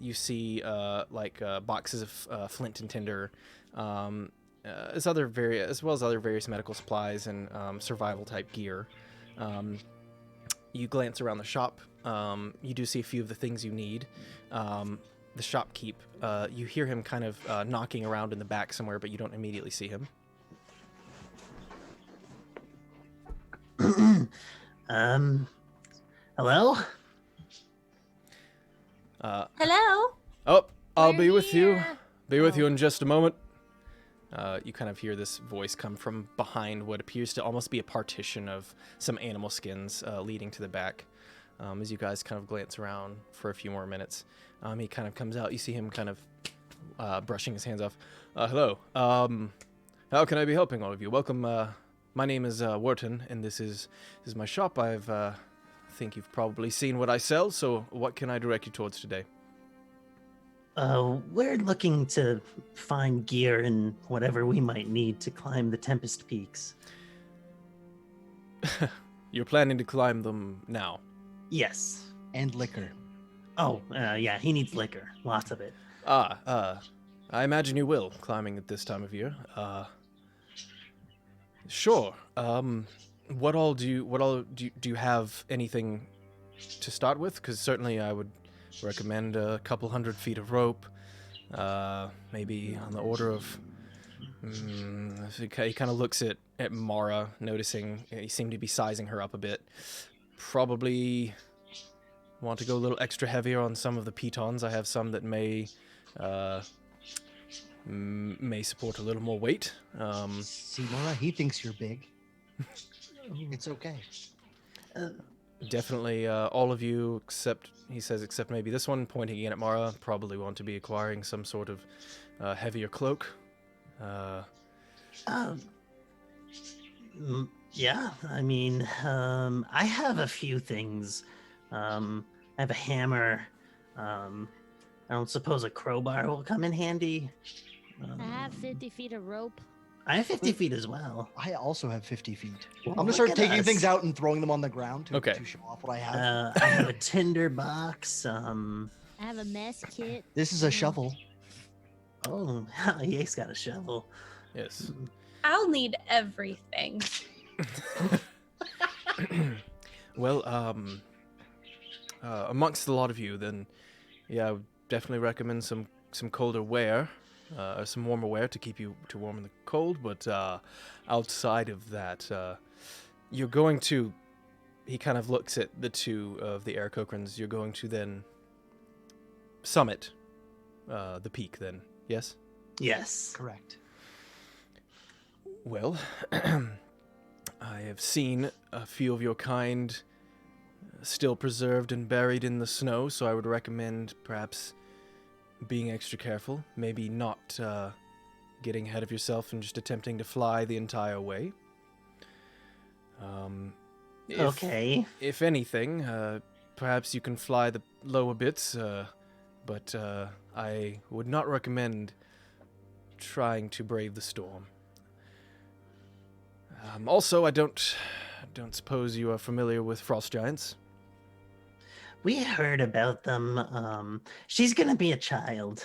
[SPEAKER 1] You see boxes of flint and tinder, as well as other various medical supplies and survival type gear. You glance around the shop. You do see a few of the things you need. The shopkeep, you hear him kind of knocking around in the back somewhere, but you don't immediately see him.
[SPEAKER 6] Hello?
[SPEAKER 5] Hello?
[SPEAKER 1] Oh, I'll
[SPEAKER 4] We're
[SPEAKER 1] be with you.
[SPEAKER 4] here.
[SPEAKER 1] Be with you in just a moment. You kind of hear this voice come from behind what appears to almost be a partition of some animal skins leading to the back. As you guys kind of glance around for a few more minutes, he kind of comes out. You see him kind of brushing his hands off. Hello. How can I be helping all of you? Welcome. My name is Wharton, and this is my shop. I think you've probably seen what I sell, so what can I direct you towards today?
[SPEAKER 6] We're looking to find gear and whatever we might need to climb the Tempest Peaks.
[SPEAKER 1] You're planning to climb them now?
[SPEAKER 6] Yes.
[SPEAKER 2] And liquor.
[SPEAKER 6] Oh, yeah, he needs liquor. Lots of it.
[SPEAKER 1] I imagine you will, climbing at this time of year. Sure. Do you have anything to start with? Because certainly I would recommend a couple 100 feet of rope, maybe on the order of. So he kind of looks at Mara, noticing he seemed to be sizing her up a bit. Probably want to go a little extra heavier on some of the pitons. I have some that may support a little more weight.
[SPEAKER 2] See, Mara, he thinks you're big. It's okay.
[SPEAKER 1] Definitely, all of you except maybe this one, pointing again at Mara, probably want to be acquiring some sort of heavier cloak.
[SPEAKER 6] Yeah, I mean, I have a few things. I have a hammer. I don't suppose a crowbar will come in handy.
[SPEAKER 4] I have 50 feet of rope.
[SPEAKER 6] I have 50 feet as well.
[SPEAKER 2] I also have 50 feet.
[SPEAKER 6] Well,
[SPEAKER 2] I'm gonna
[SPEAKER 6] look
[SPEAKER 2] start
[SPEAKER 6] at
[SPEAKER 2] taking
[SPEAKER 6] us.
[SPEAKER 2] things out and throwing them on the ground to
[SPEAKER 1] Okay.
[SPEAKER 2] show off what I have.
[SPEAKER 6] I have a tinder box.
[SPEAKER 4] I have a mess kit.
[SPEAKER 2] This is a shovel.
[SPEAKER 6] Oh, Ye's got a shovel.
[SPEAKER 1] Yes.
[SPEAKER 5] I'll need everything.
[SPEAKER 1] Well, amongst a lot of you, then, yeah, I would definitely recommend some colder wear, some warmer wear to keep you warm in the cold. But outside of that, you're going to. He kind of looks at the two of the air Cochrans. You're going to then summit the peak. Then, yes.
[SPEAKER 6] Yes.
[SPEAKER 2] Correct.
[SPEAKER 1] Well, I have seen a few of your kind still preserved and buried in the snow, so I would recommend perhaps being extra careful. Maybe not getting ahead of yourself and just attempting to fly the entire way.
[SPEAKER 6] Okay.
[SPEAKER 1] If anything, perhaps you can fly the lower bits, but I would not recommend trying to brave the storm. Also, I don't suppose you are familiar with frost giants.
[SPEAKER 6] We heard about them. She's gonna be a child.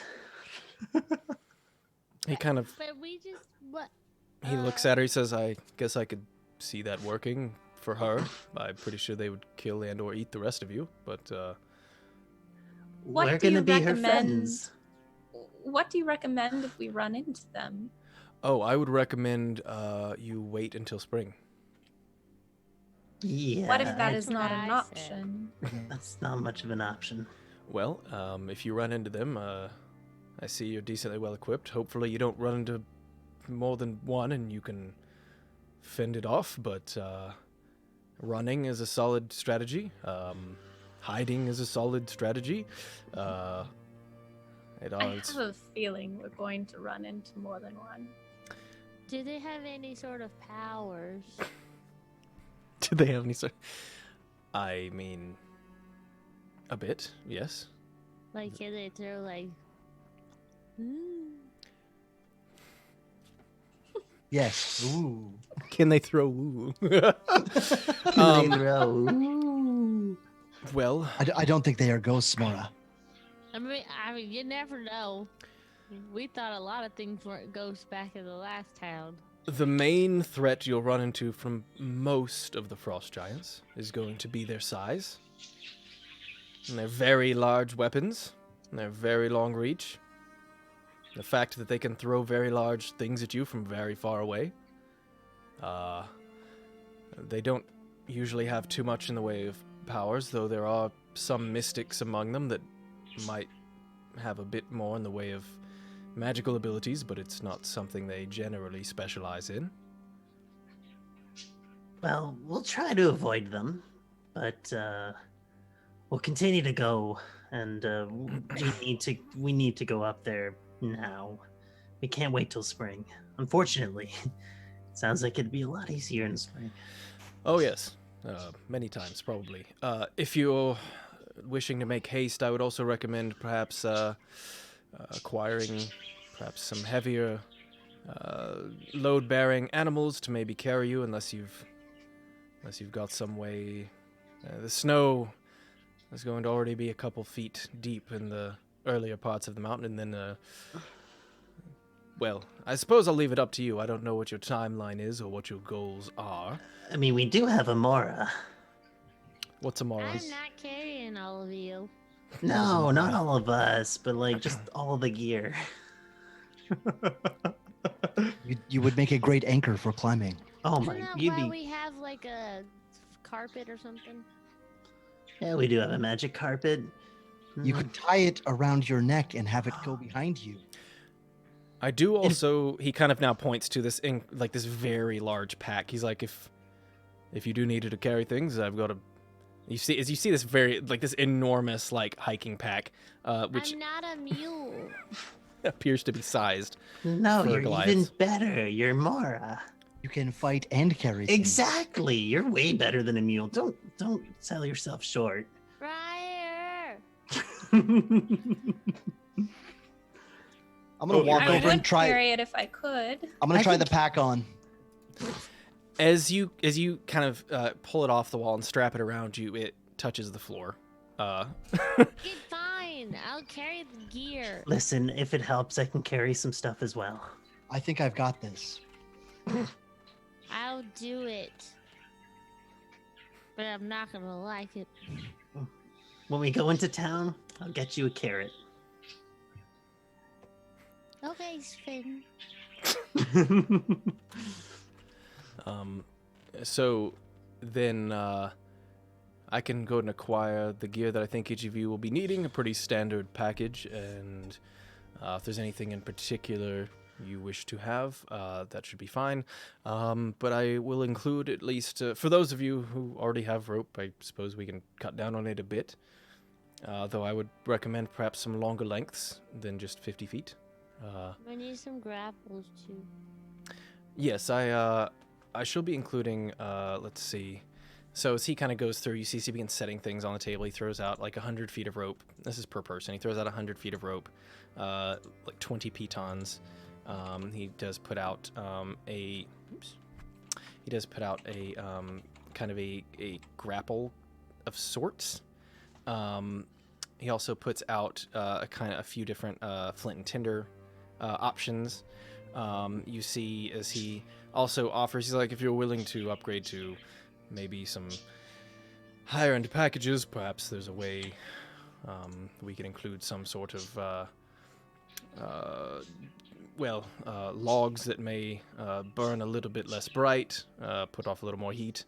[SPEAKER 1] He kind of
[SPEAKER 4] But we just what?
[SPEAKER 1] he looks at her. He says, "I guess I could see that working for her. I'm pretty sure they would kill and or eat the rest of you, but
[SPEAKER 5] What
[SPEAKER 6] We're
[SPEAKER 5] do you
[SPEAKER 6] gonna be her
[SPEAKER 5] recommend?
[SPEAKER 6] friends.
[SPEAKER 5] What do you recommend if we run into them?
[SPEAKER 1] oh, I would recommend you wait until spring.
[SPEAKER 6] Yeah.
[SPEAKER 5] What if that
[SPEAKER 4] That's
[SPEAKER 5] is not
[SPEAKER 4] what
[SPEAKER 5] an
[SPEAKER 4] I said.
[SPEAKER 5] option?
[SPEAKER 6] That's not much of an option.
[SPEAKER 1] Well, if you run into them, I see you're decently well equipped. Hopefully, you don't run into more than one, and you can fend it off. But running is a solid strategy. Hiding is a solid strategy. It
[SPEAKER 5] I
[SPEAKER 1] always.
[SPEAKER 5] have a feeling we're going to run into more than one.
[SPEAKER 4] Do they have any sort of powers?
[SPEAKER 1] Do they have any sort? I mean, a bit, yes.
[SPEAKER 4] Like, can they throw like?
[SPEAKER 2] Yes. Ooh.
[SPEAKER 1] Can they throw? Ooh.
[SPEAKER 6] Ooh.
[SPEAKER 1] Well,
[SPEAKER 2] I don't think they are ghosts, Mora.
[SPEAKER 4] I mean, you never know. We thought a lot of things weren't ghosts back in the last town.
[SPEAKER 1] the main threat you'll run into from most of the frost giants is going to be their size. And their very large weapons, and their very long reach. The fact that they can throw very large things at you from very far away. They don't usually have too much in the way of powers, though there are some mystics among them that might have a bit more in the way of magical abilities, but it's not something they generally specialize in.
[SPEAKER 6] Well, we'll try to avoid them, but we'll continue to go, and we need to go up there now. We can't wait till spring. Unfortunately, it sounds like it'd be a lot easier in spring.
[SPEAKER 1] Oh yes, many times probably. If you're wishing to make haste, I would also recommend perhaps acquiring perhaps some heavier load-bearing animals to maybe carry you, unless you've got some way. The snow is going to already be a couple feet deep in the earlier parts of the mountain, and then well, I suppose I'll leave it up to you. I don't know what your timeline is or what your goals are.
[SPEAKER 6] I mean, we do have Amora.
[SPEAKER 1] What's Amara's?
[SPEAKER 4] I'm not carrying all of you.
[SPEAKER 6] No, not all of us, but like just all the gear.
[SPEAKER 2] You would make a great anchor for climbing.
[SPEAKER 6] Oh
[SPEAKER 4] Isn't
[SPEAKER 6] my,
[SPEAKER 4] that
[SPEAKER 6] you'd
[SPEAKER 4] why
[SPEAKER 6] be.
[SPEAKER 4] we have like a carpet or something?
[SPEAKER 6] Yeah, we do have a magic carpet.
[SPEAKER 2] You could tie it around your neck and have it go behind you.
[SPEAKER 1] I do also. He kind of now points to this this very large pack. He's like, if you do need to carry things, I've got a. You see this very this enormous hiking pack, which
[SPEAKER 4] I'm not a mule.
[SPEAKER 1] appears to be sized.
[SPEAKER 6] No,
[SPEAKER 1] for
[SPEAKER 6] you're
[SPEAKER 1] Goliaths.
[SPEAKER 6] even better. You're Mora.
[SPEAKER 2] You can fight and carry things.
[SPEAKER 6] Exactly. You're way better than a mule. Don't sell yourself short.
[SPEAKER 4] Friar!
[SPEAKER 2] I'm gonna walk
[SPEAKER 5] I
[SPEAKER 2] over
[SPEAKER 5] would
[SPEAKER 2] and try.
[SPEAKER 5] carry it if I could.
[SPEAKER 2] I'm gonna
[SPEAKER 6] I
[SPEAKER 2] try the
[SPEAKER 6] think-
[SPEAKER 2] pack on.
[SPEAKER 1] As you kind of pull it off the wall and strap it around you, it touches the floor.
[SPEAKER 4] It's fine. I'll carry the gear.
[SPEAKER 6] Listen, if it helps, I can carry some stuff as well.
[SPEAKER 2] I think I've got this.
[SPEAKER 4] I'll do it. But I'm not gonna like it.
[SPEAKER 6] When we go into town, I'll get you a carrot.
[SPEAKER 4] Okay, Finn.
[SPEAKER 1] So then I can go and acquire the gear that I think each of you will be needing, a pretty standard package, and if there's anything in particular you wish to have, that should be fine. But I will include at least, for those of you who already have rope, I suppose we can cut down on it a bit, though I would recommend perhaps some longer lengths than just 50 feet.
[SPEAKER 4] I need some grapples too.
[SPEAKER 1] Yes, I shall be including, let's see. So as he kind of goes through, you see he begins setting things on the table. He throws out 100 feet of rope. This is per person. He throws out 100 feet of rope, 20 pitons. He does put out a kind of a grapple of sorts. He also puts out a few different flint and tinder options. You see as he also offers, he's like, if you're willing to upgrade to maybe some higher end packages, perhaps there's a way we can include some sort of logs that may burn a little bit less bright, put off a little more heat,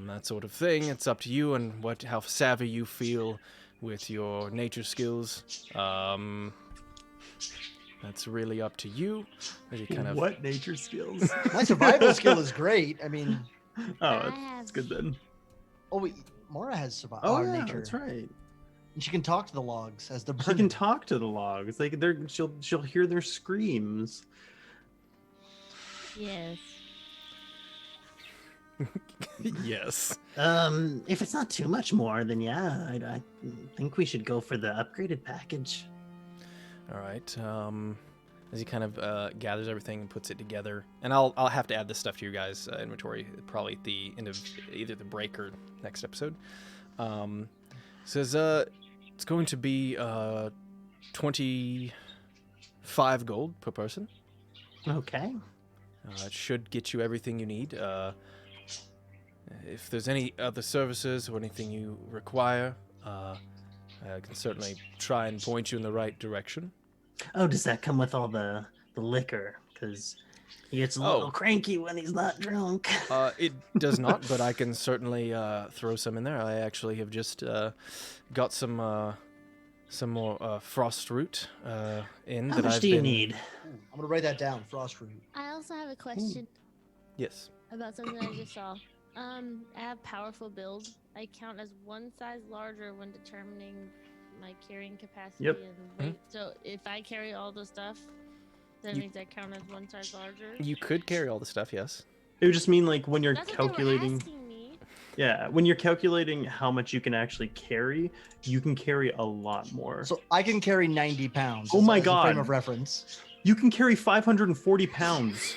[SPEAKER 1] that sort of thing. It's up to you and how savvy you feel with your nature skills. That's really up to you. As you kind of
[SPEAKER 3] What nature skills?
[SPEAKER 2] My survival skill is great. I mean,
[SPEAKER 3] Oh, that's good then.
[SPEAKER 2] Mora has survival.
[SPEAKER 3] Oh,
[SPEAKER 2] or
[SPEAKER 3] yeah,
[SPEAKER 2] nature.
[SPEAKER 3] that's right.
[SPEAKER 2] And she can talk to the logs as they're
[SPEAKER 3] She
[SPEAKER 2] burning.
[SPEAKER 3] can talk to the logs. She'll hear their screams.
[SPEAKER 4] Yes.
[SPEAKER 1] yes.
[SPEAKER 6] If it's not too much more, then yeah, I think we should go for the upgraded package.
[SPEAKER 1] All right. As he kind of gathers everything and puts it together, and I'll have to add this stuff to your guys' inventory probably at the end of either the break or next episode. Says it's going to be 25 gold per person.
[SPEAKER 6] Okay.
[SPEAKER 1] It should get you everything you need. If there's any other services or anything you require, I can certainly try and point you in the right direction.
[SPEAKER 6] Oh, does that come with all the liquor? Because he gets a little cranky when he's not drunk.
[SPEAKER 1] It does not, but I can certainly throw some in there. I actually have just got some more frost root in.
[SPEAKER 6] How
[SPEAKER 1] that
[SPEAKER 6] much
[SPEAKER 1] I've
[SPEAKER 6] do you
[SPEAKER 1] been...
[SPEAKER 6] need?
[SPEAKER 2] I'm gonna write that down. Frost root.
[SPEAKER 4] I also have a question
[SPEAKER 1] Yes.
[SPEAKER 4] about something I just saw. I have powerful build. I count as one size larger when determining my carrying capacity
[SPEAKER 3] Yep.
[SPEAKER 4] and weight. So if I carry all the stuff, that means I count as one size larger.
[SPEAKER 1] You could carry all the stuff, yes.
[SPEAKER 3] It would just mean when you're
[SPEAKER 4] That's what they were
[SPEAKER 3] calculating.
[SPEAKER 4] asking me.
[SPEAKER 3] Yeah, when you're calculating how much you can actually carry, you can carry a lot more.
[SPEAKER 2] So I can carry 90 pounds.
[SPEAKER 3] Oh my
[SPEAKER 2] as a frame
[SPEAKER 3] God.
[SPEAKER 2] of reference.
[SPEAKER 3] You can carry 540 pounds.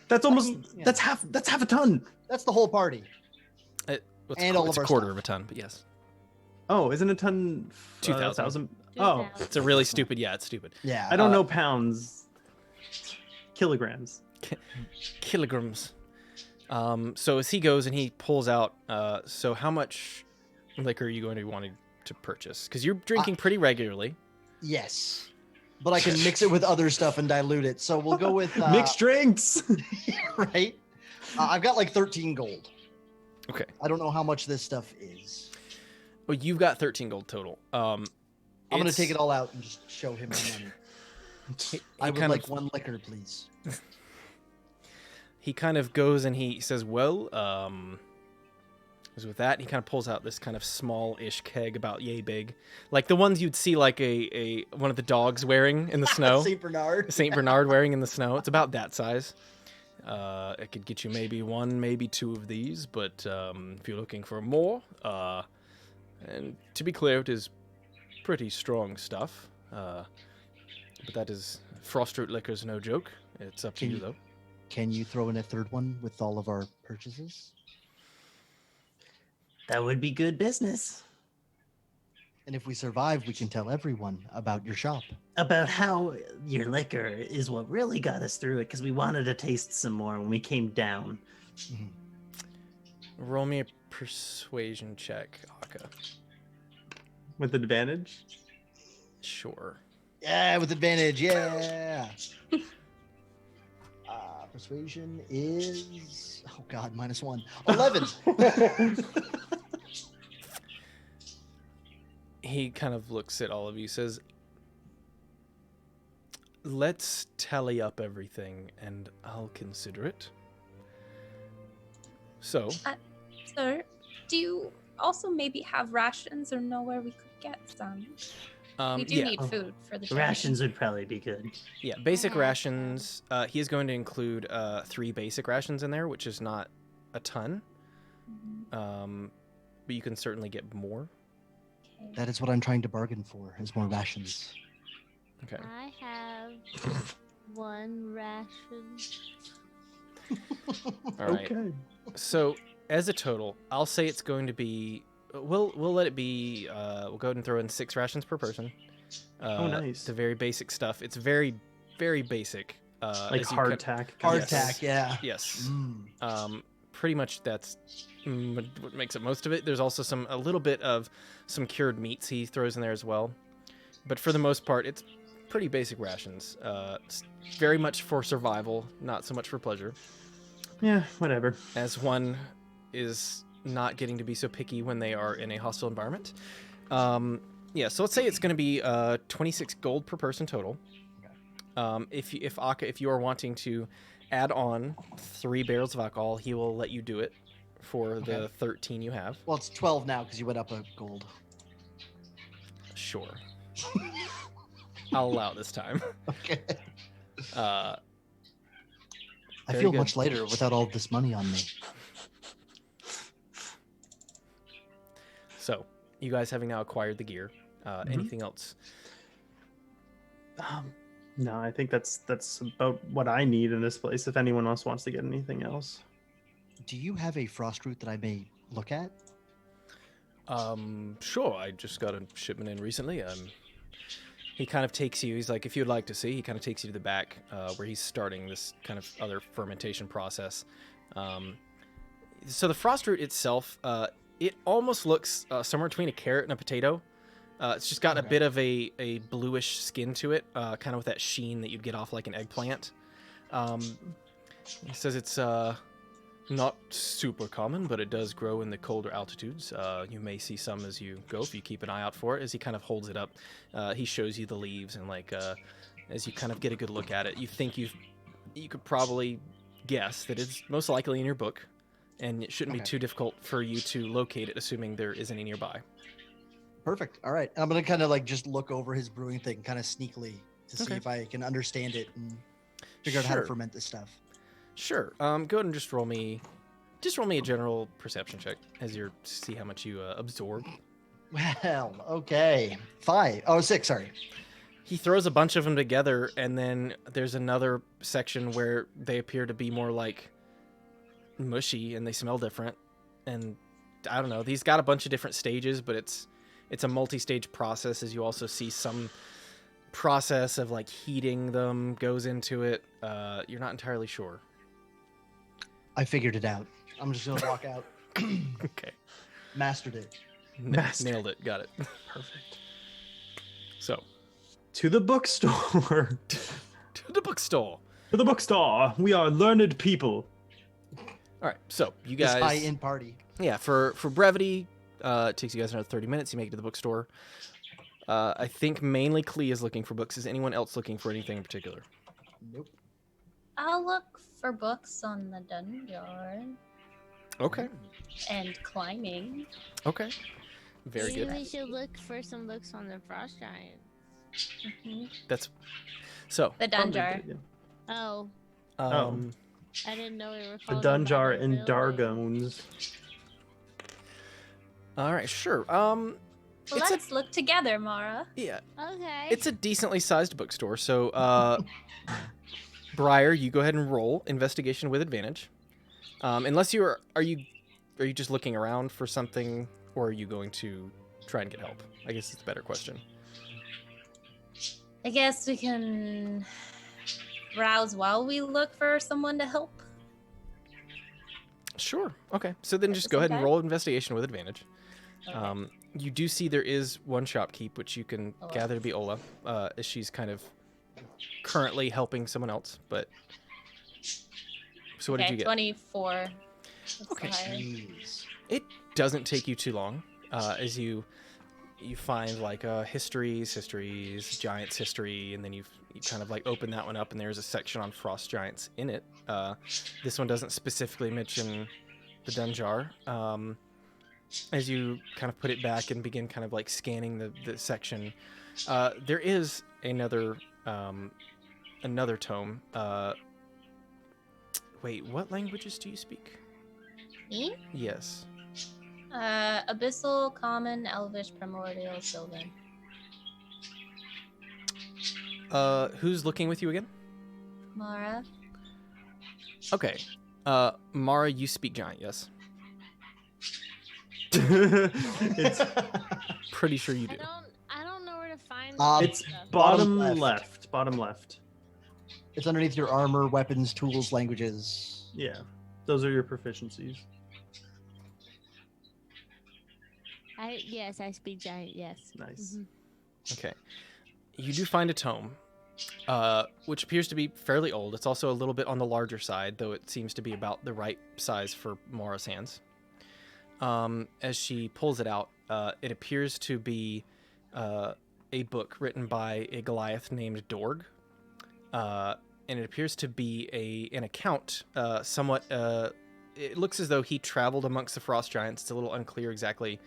[SPEAKER 3] That's almost
[SPEAKER 2] Yeah.
[SPEAKER 3] that's half a ton.
[SPEAKER 2] That's the whole party. And all
[SPEAKER 1] it's
[SPEAKER 2] of
[SPEAKER 1] a
[SPEAKER 2] our
[SPEAKER 1] quarter
[SPEAKER 2] stuff.
[SPEAKER 1] of a ton, but yes.
[SPEAKER 3] Oh, isn't a ton
[SPEAKER 1] 2,000.
[SPEAKER 3] Oh,
[SPEAKER 4] 2,000.
[SPEAKER 1] It's a really stupid. Yeah, it's stupid.
[SPEAKER 2] Yeah.
[SPEAKER 3] I don't know pounds. Kilograms.
[SPEAKER 1] Kilograms. So as he goes and he pulls out, so how much liquor are you going to be wanting to purchase? Because you're drinking pretty regularly.
[SPEAKER 2] Yes. But I can mix it with other stuff and dilute it. So we'll go with
[SPEAKER 3] Mixed drinks.
[SPEAKER 2] right? I've got like 13 gold.
[SPEAKER 1] Okay.
[SPEAKER 2] I don't know how much this stuff is.
[SPEAKER 1] Well, you've got 13 gold total.
[SPEAKER 2] I'm going to take it all out and just show him my money. I would like one liquor, please.
[SPEAKER 1] He kind of goes and he says, well, with that, he kind of pulls out this kind of small-ish keg about yay big. Like the ones you'd see like one of the dogs wearing in the snow.
[SPEAKER 2] St. Bernard.
[SPEAKER 1] St. Bernard wearing in the snow. It's about that size. It could get you maybe one, maybe two of these, but if you're looking for more, and to be clear, it is pretty strong stuff. But that is, Frostroot liquor's no joke. It's up to you, though.
[SPEAKER 2] Can you throw in a third one with all of our purchases?
[SPEAKER 6] That would be good business.
[SPEAKER 2] And if we survive, we can tell everyone about your shop.
[SPEAKER 6] About how your liquor is what really got us through it, because we wanted to taste some more when we came down.
[SPEAKER 2] Mhm.
[SPEAKER 1] Roll me a persuasion check, Aka.
[SPEAKER 3] With advantage?
[SPEAKER 1] Sure.
[SPEAKER 2] Yeah, with advantage. Yeah. Persuasion is, oh God, -1. 11.
[SPEAKER 1] He kind of looks at all of you, says, let's tally up everything and I'll consider it. So,
[SPEAKER 5] Sir, do you also maybe have rations or know where we could get some? We do
[SPEAKER 1] yeah.
[SPEAKER 5] need food for the journey.
[SPEAKER 6] Rations would probably be good.
[SPEAKER 1] Yeah, basic rations. He is going to include 3 basic rations in there, which is not a ton.
[SPEAKER 5] Mhm.
[SPEAKER 1] But you can certainly get more.
[SPEAKER 5] Okay.
[SPEAKER 2] That is what I'm trying to bargain for, is more rations.
[SPEAKER 1] Okay.
[SPEAKER 4] I have 1 ration.
[SPEAKER 1] All right.
[SPEAKER 3] Okay.
[SPEAKER 1] So, as a total, I'll say it's going to be. We'll let it be. We'll go ahead and throw in 6 rations per person.
[SPEAKER 3] Oh, nice.
[SPEAKER 1] The very basic stuff. It's very, very basic.
[SPEAKER 3] Like
[SPEAKER 1] as you
[SPEAKER 3] hardtack.
[SPEAKER 1] Yes.
[SPEAKER 2] Yeah.
[SPEAKER 1] Yes.
[SPEAKER 2] Mm.
[SPEAKER 1] Pretty much that's what makes it most of it. There's also a little bit of some cured meats he throws in there as well. But for the most part, it's pretty basic rations. It's very much for survival, not so much for pleasure.
[SPEAKER 3] Yeah, whatever.
[SPEAKER 1] As one is not getting to be so picky when they are in a hostile environment. Yeah, so let's say it's going to be 26 gold per person total. If you are wanting to add on 3 barrels of alcohol, he will let you do it for the 13 you have.
[SPEAKER 2] Well, it's 12 now because you went up a gold.
[SPEAKER 1] Sure. I'll allow it this time.
[SPEAKER 2] Okay.
[SPEAKER 1] Uh,
[SPEAKER 2] I
[SPEAKER 1] Very
[SPEAKER 2] feel
[SPEAKER 1] good.
[SPEAKER 2] much lighter without all this money on me.
[SPEAKER 1] So, you guys having now acquired the gear, anything else?
[SPEAKER 3] No, I think that's about what I need in this place. If anyone else wants to get anything else.
[SPEAKER 2] Do you have a frost root that I may look at?
[SPEAKER 1] Sure. I just got a shipment in recently. He kind of takes you. He's like, if you'd like to see, he kind of takes you to the back where he's starting this kind of other fermentation process. So the frost root itself, it almost looks somewhere between a carrot and a potato. It's just got a bit of a bluish skin to it, kind of with that sheen that you'd get off like an eggplant. He says it's not super common, but it does grow in the colder altitudes. You may see some as you go if you keep an eye out for it. As he kind of holds it up, he shows you the leaves, and like as you kind of get a good look at it, you think you could probably guess that it's most likely in your book, and it shouldn't be too difficult for you to locate it, assuming there isn't any nearby.
[SPEAKER 2] Perfect. All right. I'm going to kind of like just look over his brewing thing kind of sneakily to see
[SPEAKER 1] Okay.
[SPEAKER 2] if I can understand it and figure out how to
[SPEAKER 1] Sure.
[SPEAKER 2] ferment this stuff.
[SPEAKER 1] Sure. Go ahead and just roll me a general perception check as you see how much you absorb.
[SPEAKER 2] Well, okay. 5. Oh, 6, sorry.
[SPEAKER 1] He throws a bunch of them together, and then there's another section where they appear to be more like mushy and they smell different. And I don't know. He's got a bunch of different stages, but it's a multi-stage process, as you also see some process of like heating them goes into it. You're not entirely sure.
[SPEAKER 2] I figured it out. I'm just going to walk out.
[SPEAKER 1] Okay.
[SPEAKER 2] Mastered it.
[SPEAKER 3] Master.
[SPEAKER 1] Nailed it. Got it.
[SPEAKER 3] Perfect.
[SPEAKER 1] So,
[SPEAKER 3] To the bookstore.
[SPEAKER 1] to the bookstore.
[SPEAKER 3] To the bookstore. We are learned people.
[SPEAKER 1] All right. So, you
[SPEAKER 2] This
[SPEAKER 1] guys.
[SPEAKER 2] high-end party.
[SPEAKER 1] Yeah, for brevity, it takes you guys another 30 minutes. You make it to the bookstore. I think mainly Klee is looking for books. Is anyone else looking for anything in particular?
[SPEAKER 2] Nope.
[SPEAKER 5] I'll look for books on the dungeon
[SPEAKER 1] Okay.
[SPEAKER 5] and climbing.
[SPEAKER 1] Okay. Very
[SPEAKER 4] Maybe
[SPEAKER 1] good.
[SPEAKER 4] we should look for some books on the frost giants.
[SPEAKER 5] Mhm.
[SPEAKER 1] That's so.
[SPEAKER 5] The dungeon.
[SPEAKER 3] Yeah.
[SPEAKER 4] Oh, I didn't know we were
[SPEAKER 3] The
[SPEAKER 4] called them by
[SPEAKER 3] Dunjar
[SPEAKER 4] their
[SPEAKER 3] and
[SPEAKER 4] building.
[SPEAKER 3] Dargones.
[SPEAKER 1] All right. Sure. It's
[SPEAKER 5] Let's look together, Mara.
[SPEAKER 1] yeah.
[SPEAKER 4] Okay.
[SPEAKER 1] It's a decently sized bookstore. So, Briar, you go ahead and roll investigation with advantage. Unless are you just looking around for something, or are you going to try and get help? I guess it's a better question.
[SPEAKER 5] I guess we can browse while we look for someone to help.
[SPEAKER 1] Sure. Okay. So then just
[SPEAKER 5] the
[SPEAKER 1] go
[SPEAKER 5] same
[SPEAKER 1] ahead and
[SPEAKER 5] time?
[SPEAKER 1] roll investigation with advantage.
[SPEAKER 5] Okay.
[SPEAKER 1] You do see there is one shopkeep, which you can
[SPEAKER 5] Ola.
[SPEAKER 1] gather to be Ola, as she's kind of currently helping someone else. But so what did you get?
[SPEAKER 5] 24. That's
[SPEAKER 1] Okay.
[SPEAKER 5] the highest.
[SPEAKER 2] Jeez.
[SPEAKER 1] It doesn't take you too long, as you find like histories, giants history, and then you kind of like open that one up, and there's a section on frost giants in it. This one doesn't specifically mention the Dunjar. As you kind of put it back and begin kind of like scanning the section, there is another tome. Wait, what languages do you speak?
[SPEAKER 5] Me?
[SPEAKER 1] Yes.
[SPEAKER 5] Abyssal, Common, Elvish, Primordial, Sylvan.
[SPEAKER 1] Who's looking with you again?
[SPEAKER 5] Mara?
[SPEAKER 1] Okay. Mara, you speak giant, yes?
[SPEAKER 3] It's
[SPEAKER 1] Pretty sure you do.
[SPEAKER 4] I don't know where to find
[SPEAKER 3] it's
[SPEAKER 4] stuff.
[SPEAKER 3] bottom
[SPEAKER 2] Bottom
[SPEAKER 3] left.
[SPEAKER 2] left.
[SPEAKER 3] Bottom left.
[SPEAKER 2] It's underneath your armor, weapons, tools, languages.
[SPEAKER 3] Yeah. Those are your proficiencies.
[SPEAKER 4] Yes, I speak giant. Yes.
[SPEAKER 3] Nice.
[SPEAKER 4] Mhm.
[SPEAKER 1] Okay. You do find a tome, which appears to be fairly old. It's also a little bit on the larger side, though it seems to be about the right size for Mara's hands. As she pulls it out, it appears to be a book written by a Goliath named Dorg. And it appears to be an account, somewhat... it looks as though he traveled amongst the frost giants. It's a little unclear exactly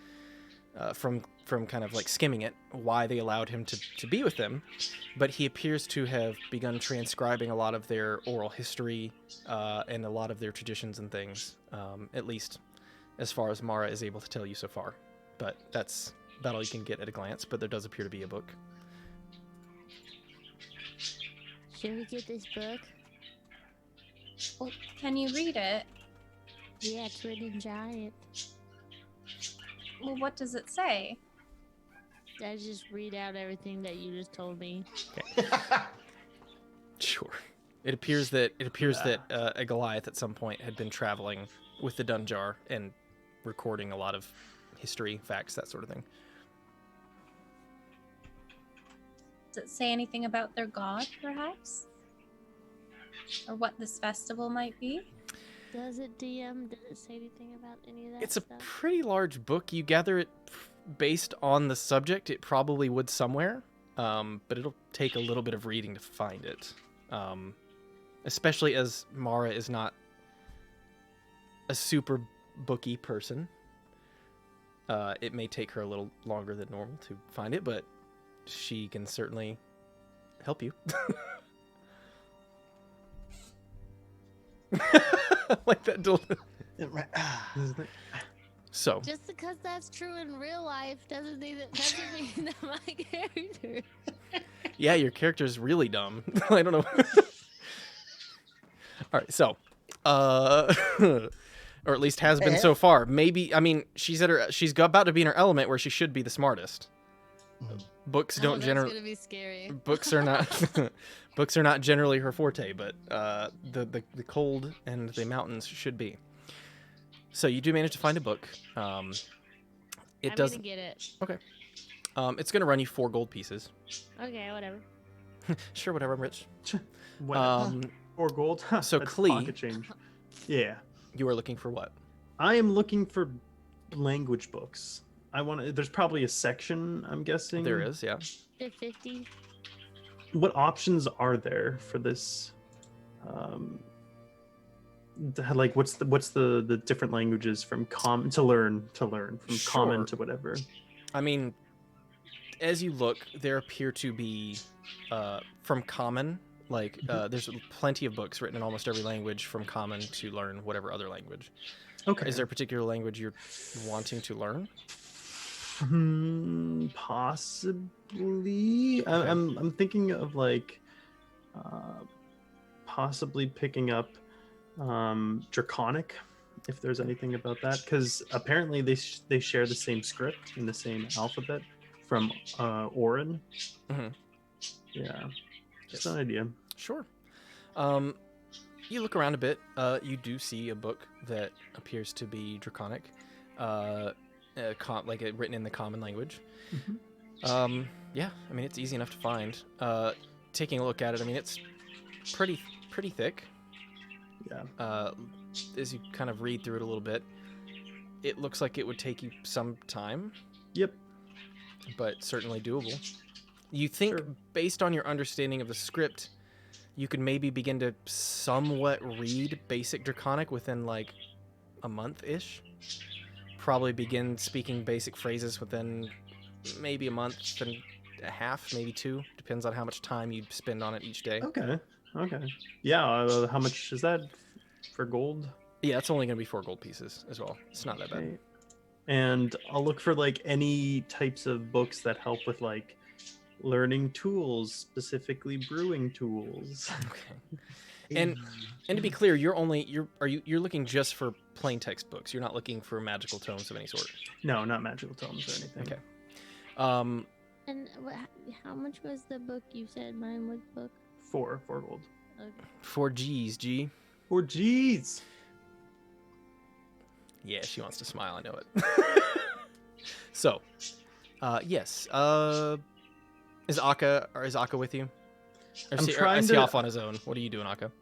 [SPEAKER 1] from kind of like skimming it why they allowed him to be with them, but he appears to have begun transcribing a lot of their oral history and a lot of their traditions and things, at least as far as Mara is able to tell you so far. But that's about all you can get at a glance, but there does appear to be a book.
[SPEAKER 4] Should we get this book?
[SPEAKER 5] Well, can you read it?
[SPEAKER 4] Yeah, it's written in giant.
[SPEAKER 5] Well, what does it say?
[SPEAKER 4] I just read out everything that you just told me.
[SPEAKER 1] Sure. It appears that a Goliath at some point had been traveling with the Dunjar and recording a lot of history, facts, that sort of thing.
[SPEAKER 5] Does it say anything about their god, perhaps? Or what this festival might be?
[SPEAKER 4] Does it DM? Does it say anything about any of that
[SPEAKER 1] It's a
[SPEAKER 4] stuff?
[SPEAKER 1] pretty large book. You gather it based on the subject. It probably would somewhere, but it'll take a little bit of reading to find it. Especially as Mara is not a super booky person. It may take her a little longer than normal to find it, but she can certainly help you. Like that. So.
[SPEAKER 4] Just because that's true in real life doesn't mean that my character.
[SPEAKER 1] Yeah, your character's really dumb. I don't know. All right, so, or at least has been so far. Maybe, I mean, she's about to be in her element where she should be the smartest. Books don't generally.
[SPEAKER 4] That's gonna be scary.
[SPEAKER 1] Books are not. Books are not generally her forte, but the cold and the mountains should be. So you do manage to find a book. It
[SPEAKER 4] I'm
[SPEAKER 1] doesn't.
[SPEAKER 4] gonna get it.
[SPEAKER 1] It's gonna run you 4 gold pieces.
[SPEAKER 4] Okay, whatever.
[SPEAKER 1] Sure, whatever. I'm rich.
[SPEAKER 3] Well, 4 gold.
[SPEAKER 1] so
[SPEAKER 3] That's
[SPEAKER 1] Klee-
[SPEAKER 3] pocket change. Yeah.
[SPEAKER 1] You are looking for what?
[SPEAKER 3] I am looking for language books. There's probably a section, I'm guessing.
[SPEAKER 1] There is, yeah.
[SPEAKER 4] 50.
[SPEAKER 3] What options are there for this? Like, what's the different languages from common to learn from common
[SPEAKER 1] Sure.
[SPEAKER 3] to whatever?
[SPEAKER 1] I mean, as you look, there appear to be from common. Like, there's plenty of books written in almost every language from common to learn whatever other language.
[SPEAKER 3] Okay.
[SPEAKER 1] Is there a particular language you're wanting to learn?
[SPEAKER 3] Possibly. I'm thinking of like possibly picking up Draconic, if there's anything about that, because apparently they share the same script and the same alphabet from Orin.
[SPEAKER 1] Mhm.
[SPEAKER 3] Yeah, just an idea.
[SPEAKER 1] Sure. You look around a bit. You do see a book that appears to be Draconic, written in the common language. Yeah, I mean, it's easy enough to find. Taking a look at it, I mean, it's pretty thick.
[SPEAKER 3] Yeah.
[SPEAKER 1] As you kind of read through it a little bit, it looks like it would take you some time.
[SPEAKER 3] Yep.
[SPEAKER 1] But certainly doable. You think,
[SPEAKER 3] Sure.
[SPEAKER 1] based on your understanding of the script, you could maybe begin to somewhat read basic Draconic within like a month-ish. Probably begin speaking basic phrases within maybe a month and a half, maybe 2. Depends on how much time you spend on it each day.
[SPEAKER 3] Okay. Yeah. How much is that for gold?
[SPEAKER 1] Yeah, it's only going to be 4 gold pieces as well. It's not that bad.
[SPEAKER 3] Okay. And I'll look for like any types of books that help with like learning tools, specifically brewing tools.
[SPEAKER 1] Okay. And to be clear, you're looking just for plain text books. You're not looking for magical tomes of any sort.
[SPEAKER 3] No, not magical tomes or anything.
[SPEAKER 1] Okay.
[SPEAKER 4] And how much was the book you said mine was book?
[SPEAKER 3] 4 gold.
[SPEAKER 4] Okay.
[SPEAKER 1] 4 G's, G.
[SPEAKER 3] 4 G's.
[SPEAKER 1] Yeah, she wants to smile. I know it. So, yes. Is Akka with you? Or
[SPEAKER 3] I'm
[SPEAKER 1] is
[SPEAKER 3] trying
[SPEAKER 1] he
[SPEAKER 3] to-
[SPEAKER 1] off on his own? What are you doing, Akka?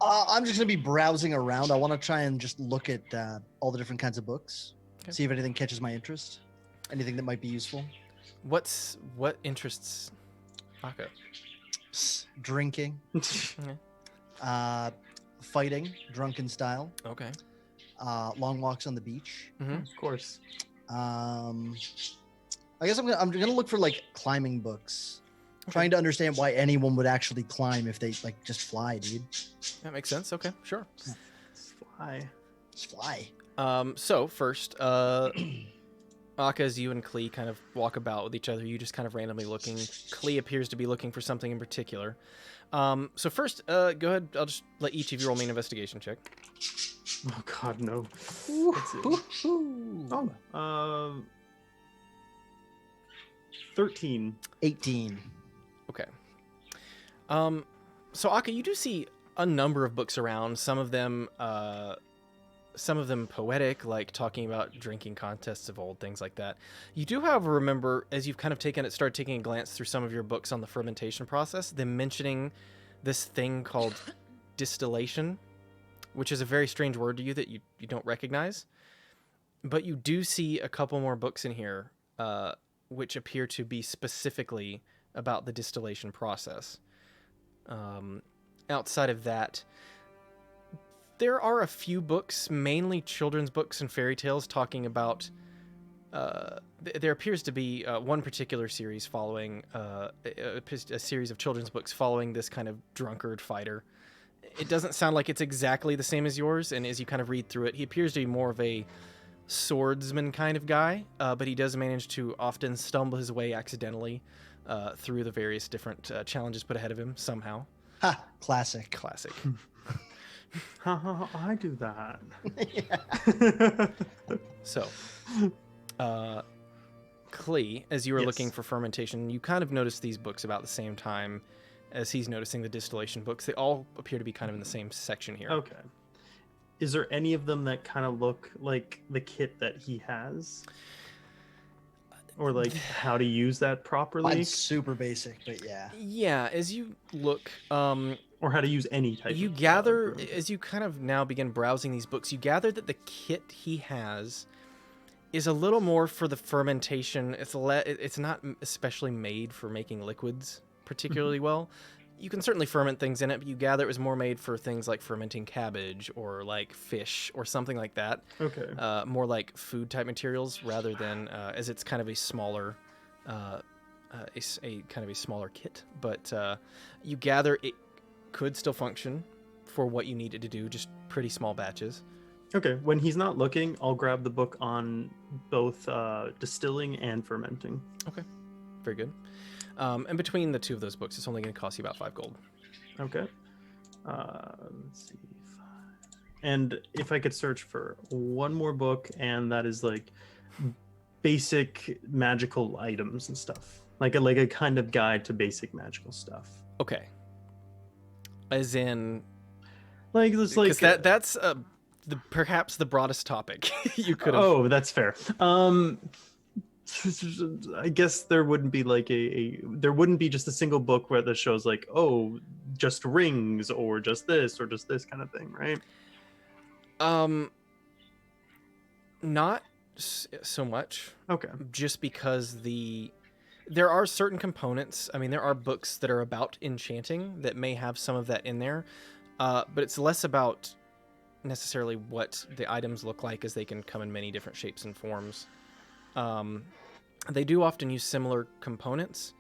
[SPEAKER 2] I'm just gonna be browsing around. I want to try and just look at all the different kinds of books,
[SPEAKER 1] Okay.
[SPEAKER 2] see if anything catches my interest, anything that might be useful.
[SPEAKER 1] What interests Akka?
[SPEAKER 2] Drinking, fighting, drunken style,
[SPEAKER 1] Okay.
[SPEAKER 2] long walks on the beach.
[SPEAKER 3] Of course.
[SPEAKER 2] I guess I'm gonna look for like climbing books, trying to understand why anyone would actually climb if they like just fly, dude.
[SPEAKER 1] That makes sense. Okay, sure.
[SPEAKER 3] Fly.
[SPEAKER 2] Just fly.
[SPEAKER 1] So first, Akka, as you and Klee kind of walk about with each other, you just kind of randomly looking. Klee appears to be looking for something in particular. So first, go ahead. I'll just let each of you roll me an investigation check.
[SPEAKER 3] Oh God, no. Let's see. Oh, 13.
[SPEAKER 2] 18.
[SPEAKER 1] Okay. So Akka, you do see a number of books around. Some of them poetic, like talking about drinking contests of old, things like that. You do, however, remember, as you've kind of started taking a glance through some of your books on the fermentation process, them mentioning this thing called distillation, which is a very strange word to you that you don't recognize. But you do see a couple more books in here, which appear to be specifically about the distillation process. Outside of that, there are a few books, mainly children's books and fairy tales, talking about... there appears to be one particular series following... a series of children's books following this kind of drunkard fighter. It doesn't sound like it's exactly the same as yours, and as you kind of read through it, he appears to be more of a swordsman kind of guy, but he does manage to often stumble his way accidentally through the various different challenges put ahead of him somehow.
[SPEAKER 2] Ha! Classic.
[SPEAKER 1] Classic.
[SPEAKER 3] I do that.
[SPEAKER 1] So, Klee, as you were
[SPEAKER 3] Yes.
[SPEAKER 1] looking for fermentation, you kind of noticed these books about the same time as he's noticing the distillation books. They all appear to be kind of in the same section here.
[SPEAKER 3] Okay. is there any of them that kind of look like the kit that he has? Or like how to use that properly?
[SPEAKER 2] Mine's super basic, but yeah.
[SPEAKER 1] Yeah, as you look,
[SPEAKER 3] Or how to use any type
[SPEAKER 1] you
[SPEAKER 3] of
[SPEAKER 1] gather,
[SPEAKER 3] improvement.
[SPEAKER 1] as you kind of now begin browsing these books, you gather that the kit he has is a little more for the fermentation. It's not especially made for making liquids particularly well. You can certainly ferment things in it, but you gather it was more made for things like fermenting cabbage or like fish or something like that.
[SPEAKER 3] Okay.
[SPEAKER 1] More like food type materials rather than as it's kind of a smaller, a kind of a smaller kit. But you gather it could still function for what you needed to do, just pretty small batches.
[SPEAKER 3] Okay. When he's not looking, I'll grab the book on both distilling and fermenting.
[SPEAKER 1] Okay, very good. And between the two of those books, it's only going to cost you about 5 gold.
[SPEAKER 3] Okay. Let's see. And if I could search for one more book, and that is like basic magical items and stuff, like a kind of guide to basic magical stuff.
[SPEAKER 1] Okay. As in,
[SPEAKER 3] Like this, like
[SPEAKER 1] that's perhaps the broadest topic you could have.
[SPEAKER 3] Oh, that's fair. I guess there wouldn't be like there wouldn't be just a single book where that shows like, oh, just rings or just this kind of thing, right?
[SPEAKER 1] Not so much.
[SPEAKER 3] Okay.
[SPEAKER 1] Just because there are certain components. I mean, there are books that are about enchanting that may have some of that in there, but it's less about necessarily what the items look like, as they can come in many different shapes and forms. They do often use similar components,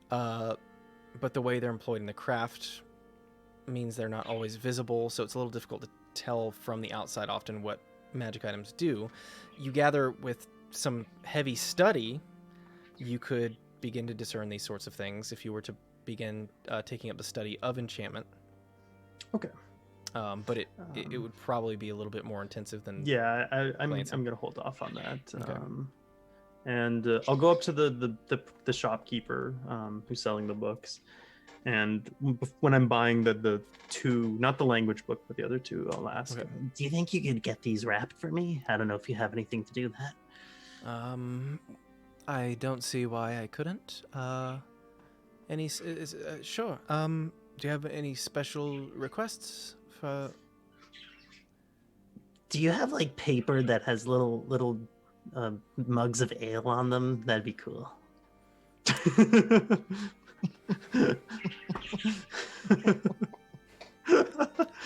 [SPEAKER 1] but the way they're employed in the craft means they're not always visible, so it's a little difficult to tell from the outside often what magic items do. You gather with some heavy study, you could begin to discern these sorts of things if you were to begin taking up the study of enchantment.
[SPEAKER 3] Okay.
[SPEAKER 1] But it would probably be a little bit more intensive than...
[SPEAKER 3] Yeah, I'm gonna hold off on that. Okay. And I'll go up to the shopkeeper who's selling the books, and when I'm buying the two, not the language book, but the other two, I'll ask.
[SPEAKER 6] Okay. Do you think you could get these wrapped for me? I don't know if you have anything to do that.
[SPEAKER 1] I don't see why I couldn't. Sure. Do you have any special requests for...
[SPEAKER 6] Do you have like paper that has little mugs of ale on them? That'd be cool.
[SPEAKER 1] Of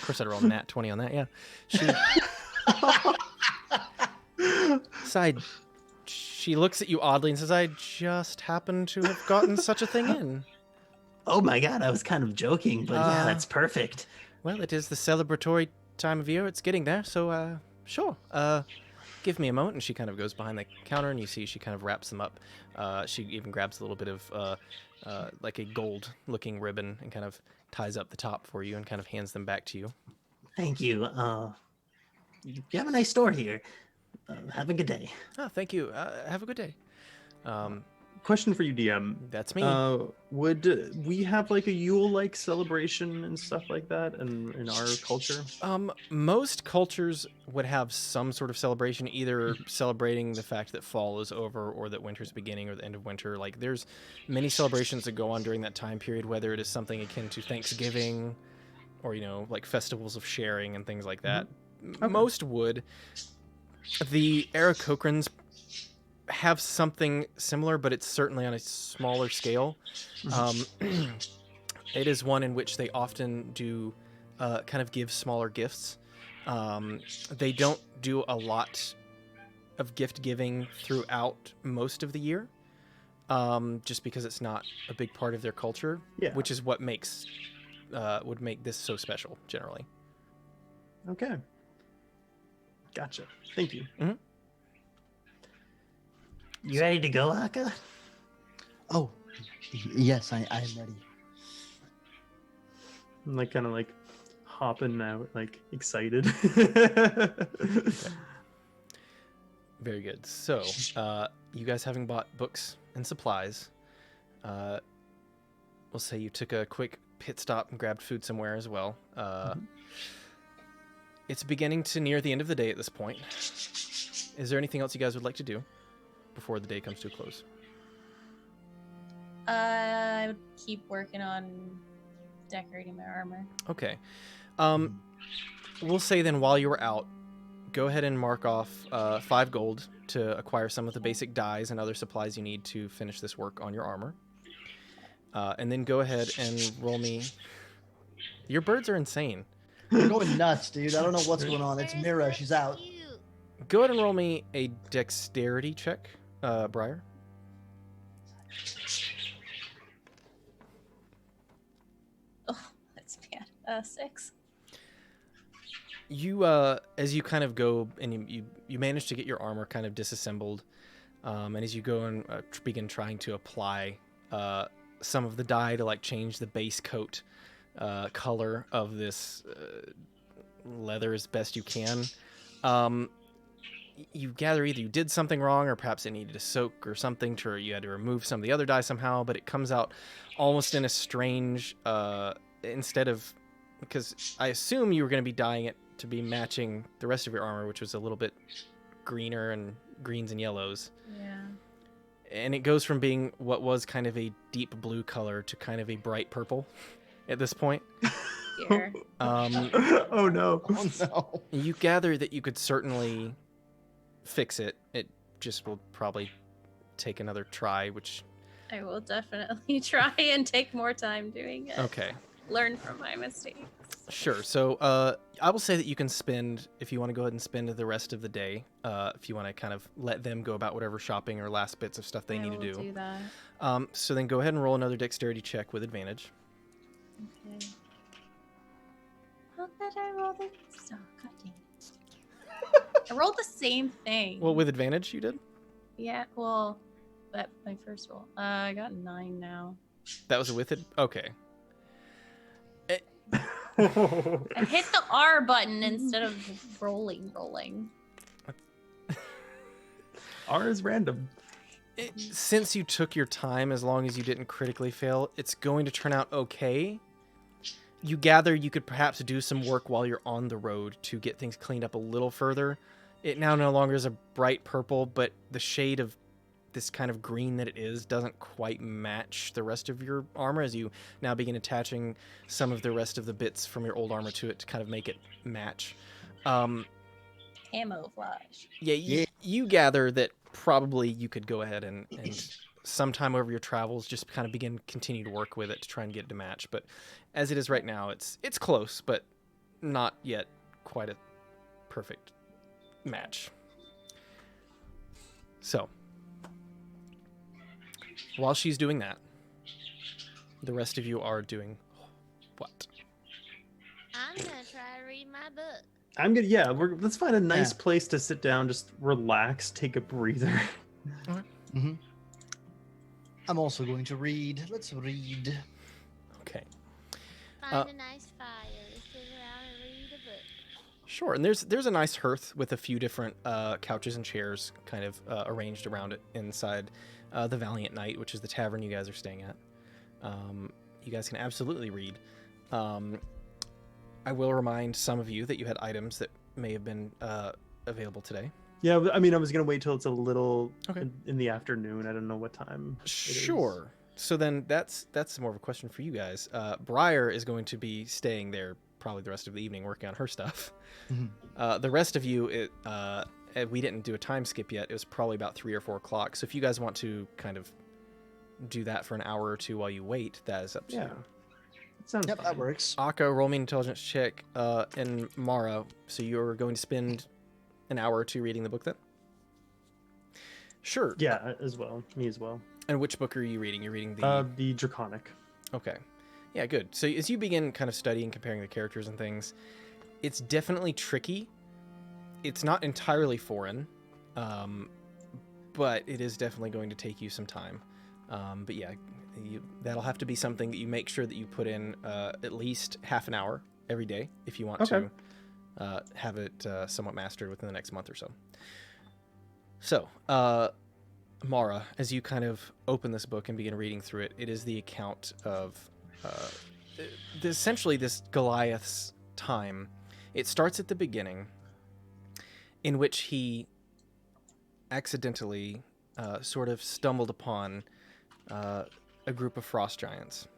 [SPEAKER 1] course, I'd roll a nat 20 on that. Yeah. She looks at you oddly and says, "I just happened to have gotten such a thing in."
[SPEAKER 6] Oh my god, I was kind of joking, but yeah, that's perfect.
[SPEAKER 1] Well, it is the celebratory time of year. It's getting there, so sure. Give me a moment. And she kind of goes behind the counter, and you see she kind of wraps them up. She even grabs a little bit of like a gold-looking ribbon and kind of ties up the top for you and kind of hands them back to you.
[SPEAKER 6] Thank you. You have a nice store here. Have a good day.
[SPEAKER 1] Oh, thank you. Have a good day.
[SPEAKER 3] Question for you, DM.
[SPEAKER 1] That's me.
[SPEAKER 3] Would we have like a Yule-like celebration and stuff like that in our culture?
[SPEAKER 1] Most cultures would have some sort of celebration, either celebrating the fact that fall is over or that winter's beginning or the end of winter. Like, there's many celebrations that go on during that time period, whether it is something akin to Thanksgiving or, like festivals of sharing and things like that. Okay. Most would. The Aarakocrans have something similar, but it's certainly on a smaller scale. It is one in which they often do kind of give smaller gifts. They don't do a lot of gift giving throughout most of the year, just because it's not a big part of their culture, which is what would make this so special generally.
[SPEAKER 3] Okay. Gotcha. Thank you.
[SPEAKER 1] Mm-hmm.
[SPEAKER 6] You ready to go, Aka?
[SPEAKER 2] Oh, yes, I am ready.
[SPEAKER 3] I'm like kind of like hopping out, like excited.
[SPEAKER 1] Okay. Very good. So, you guys having bought books and supplies, we'll say you took a quick pit stop and grabbed food somewhere as well. It's beginning to near the end of the day at this point. Is there anything else you guys would like to do before the day comes to a close?
[SPEAKER 5] I would keep working on decorating my armor.
[SPEAKER 1] Okay. We'll say then while you were out, go ahead and mark off 5 gold to acquire some of the basic dyes and other supplies you need to finish this work on your armor. And then go ahead and roll me... Your birds are insane.
[SPEAKER 2] We're going nuts, dude. I don't know what's going on. It's Mira. She's out.
[SPEAKER 1] Go ahead and roll me a dexterity check, Briar.
[SPEAKER 5] Oh, that's bad. 6.
[SPEAKER 1] You, as you kind of go and you manage to get your armor kind of disassembled, and as you go and begin trying to apply some of the dye to like change the base coat color of this leather as best you can, you gather either you did something wrong or perhaps it needed to soak or something, or you had to remove some of the other dye somehow, but it comes out almost in a strange, instead of, because I assume you were going to be dyeing it to be matching the rest of your armor, which was a little bit greener and greens and yellows.
[SPEAKER 5] Yeah.
[SPEAKER 1] And it goes from being what was kind of a deep blue color to kind of a bright purple at this point.
[SPEAKER 5] Here.
[SPEAKER 3] Oh no.
[SPEAKER 2] Oh no.
[SPEAKER 1] You gather that you could certainly fix it. It just will probably take another try, which...
[SPEAKER 5] I will definitely try and take more time doing it.
[SPEAKER 1] Okay.
[SPEAKER 5] Learn from my mistakes.
[SPEAKER 1] Sure. So I will say that you can spend, if you want to go ahead and spend the rest of the day, if you want to kind of let them go about whatever shopping or last bits of stuff they need to
[SPEAKER 5] I will
[SPEAKER 1] do.
[SPEAKER 5] do that.
[SPEAKER 1] So then go ahead and roll another dexterity check with advantage.
[SPEAKER 5] Okay. How did I roll the... Oh, God damn it. I rolled the same thing.
[SPEAKER 1] Well, with advantage you did?
[SPEAKER 5] Yeah, well, that my first roll. I got 9 now.
[SPEAKER 1] That was with it? Okay.
[SPEAKER 5] I hit the R button instead of rolling.
[SPEAKER 3] R is random.
[SPEAKER 1] Since you took your time, as long as you didn't critically fail, it's going to turn out okay. You gather you could perhaps do some work while you're on the road to get things cleaned up a little further. It now no longer is a bright purple, but the shade of this kind of green that it is doesn't quite match the rest of your armor as you now begin attaching some of the rest of the bits from your old armor to it to kind of make it match.
[SPEAKER 5] Camouflage.
[SPEAKER 1] Yeah, you gather that probably you could go ahead and sometime over your travels just kind of continue to work with it to try and get it to match. But as it is right now, it's close, but not yet quite a perfect match. So, while she's doing that, the rest of you are doing what?
[SPEAKER 4] I'm gonna try to read my book.
[SPEAKER 3] I'm gonna let's find a nice
[SPEAKER 2] Yeah.
[SPEAKER 3] place to sit down, just relax, take a breather.
[SPEAKER 2] Mm-hmm. I'm also going to read. Let's read.
[SPEAKER 1] Okay.
[SPEAKER 4] Find a nice fire, sit around and read a book.
[SPEAKER 1] Sure, and there's a nice hearth with a few different couches and chairs kind of arranged around it inside the Valiant Knight, which is the tavern you guys are staying at. You guys can absolutely read. I will remind some of you that you had items that may have been available today.
[SPEAKER 3] Yeah, I mean, I was gonna wait till it's a little
[SPEAKER 1] Okay.
[SPEAKER 3] in the afternoon. I don't know what time. it is.
[SPEAKER 1] Sure. So then that's more of a question for you guys. Briar is going to be staying there probably the rest of the evening working on her stuff.
[SPEAKER 2] Mhm.
[SPEAKER 1] The rest of you, we didn't do a time skip yet. It was probably about 3 or 4 o'clock. So if you guys want to kind of do that for an hour or two while you wait, that is up to
[SPEAKER 3] Yeah.
[SPEAKER 1] you.
[SPEAKER 3] It sounds
[SPEAKER 2] Yep,
[SPEAKER 3] fine.
[SPEAKER 2] that works.
[SPEAKER 1] Akka, roll me an intelligence check, and Mara. So you're going to spend an hour or two reading the book then? Sure.
[SPEAKER 3] Yeah, as well. Me as well.
[SPEAKER 1] And which book are you reading? You're reading the...
[SPEAKER 3] The Draconic.
[SPEAKER 1] Okay. Yeah, good. So as you begin kind of studying, comparing the characters and things, it's definitely tricky. It's not entirely foreign, but it is definitely going to take you some time. But yeah, that'll have to be something that you make sure that you put in at least half an hour every day if you want to have it somewhat mastered within the next month or so. So, Mara, as you kind of open this book and begin reading through it, it is the account of essentially this Goliath's time It starts at the beginning, in which he accidentally sort of stumbled upon a group of frost giants.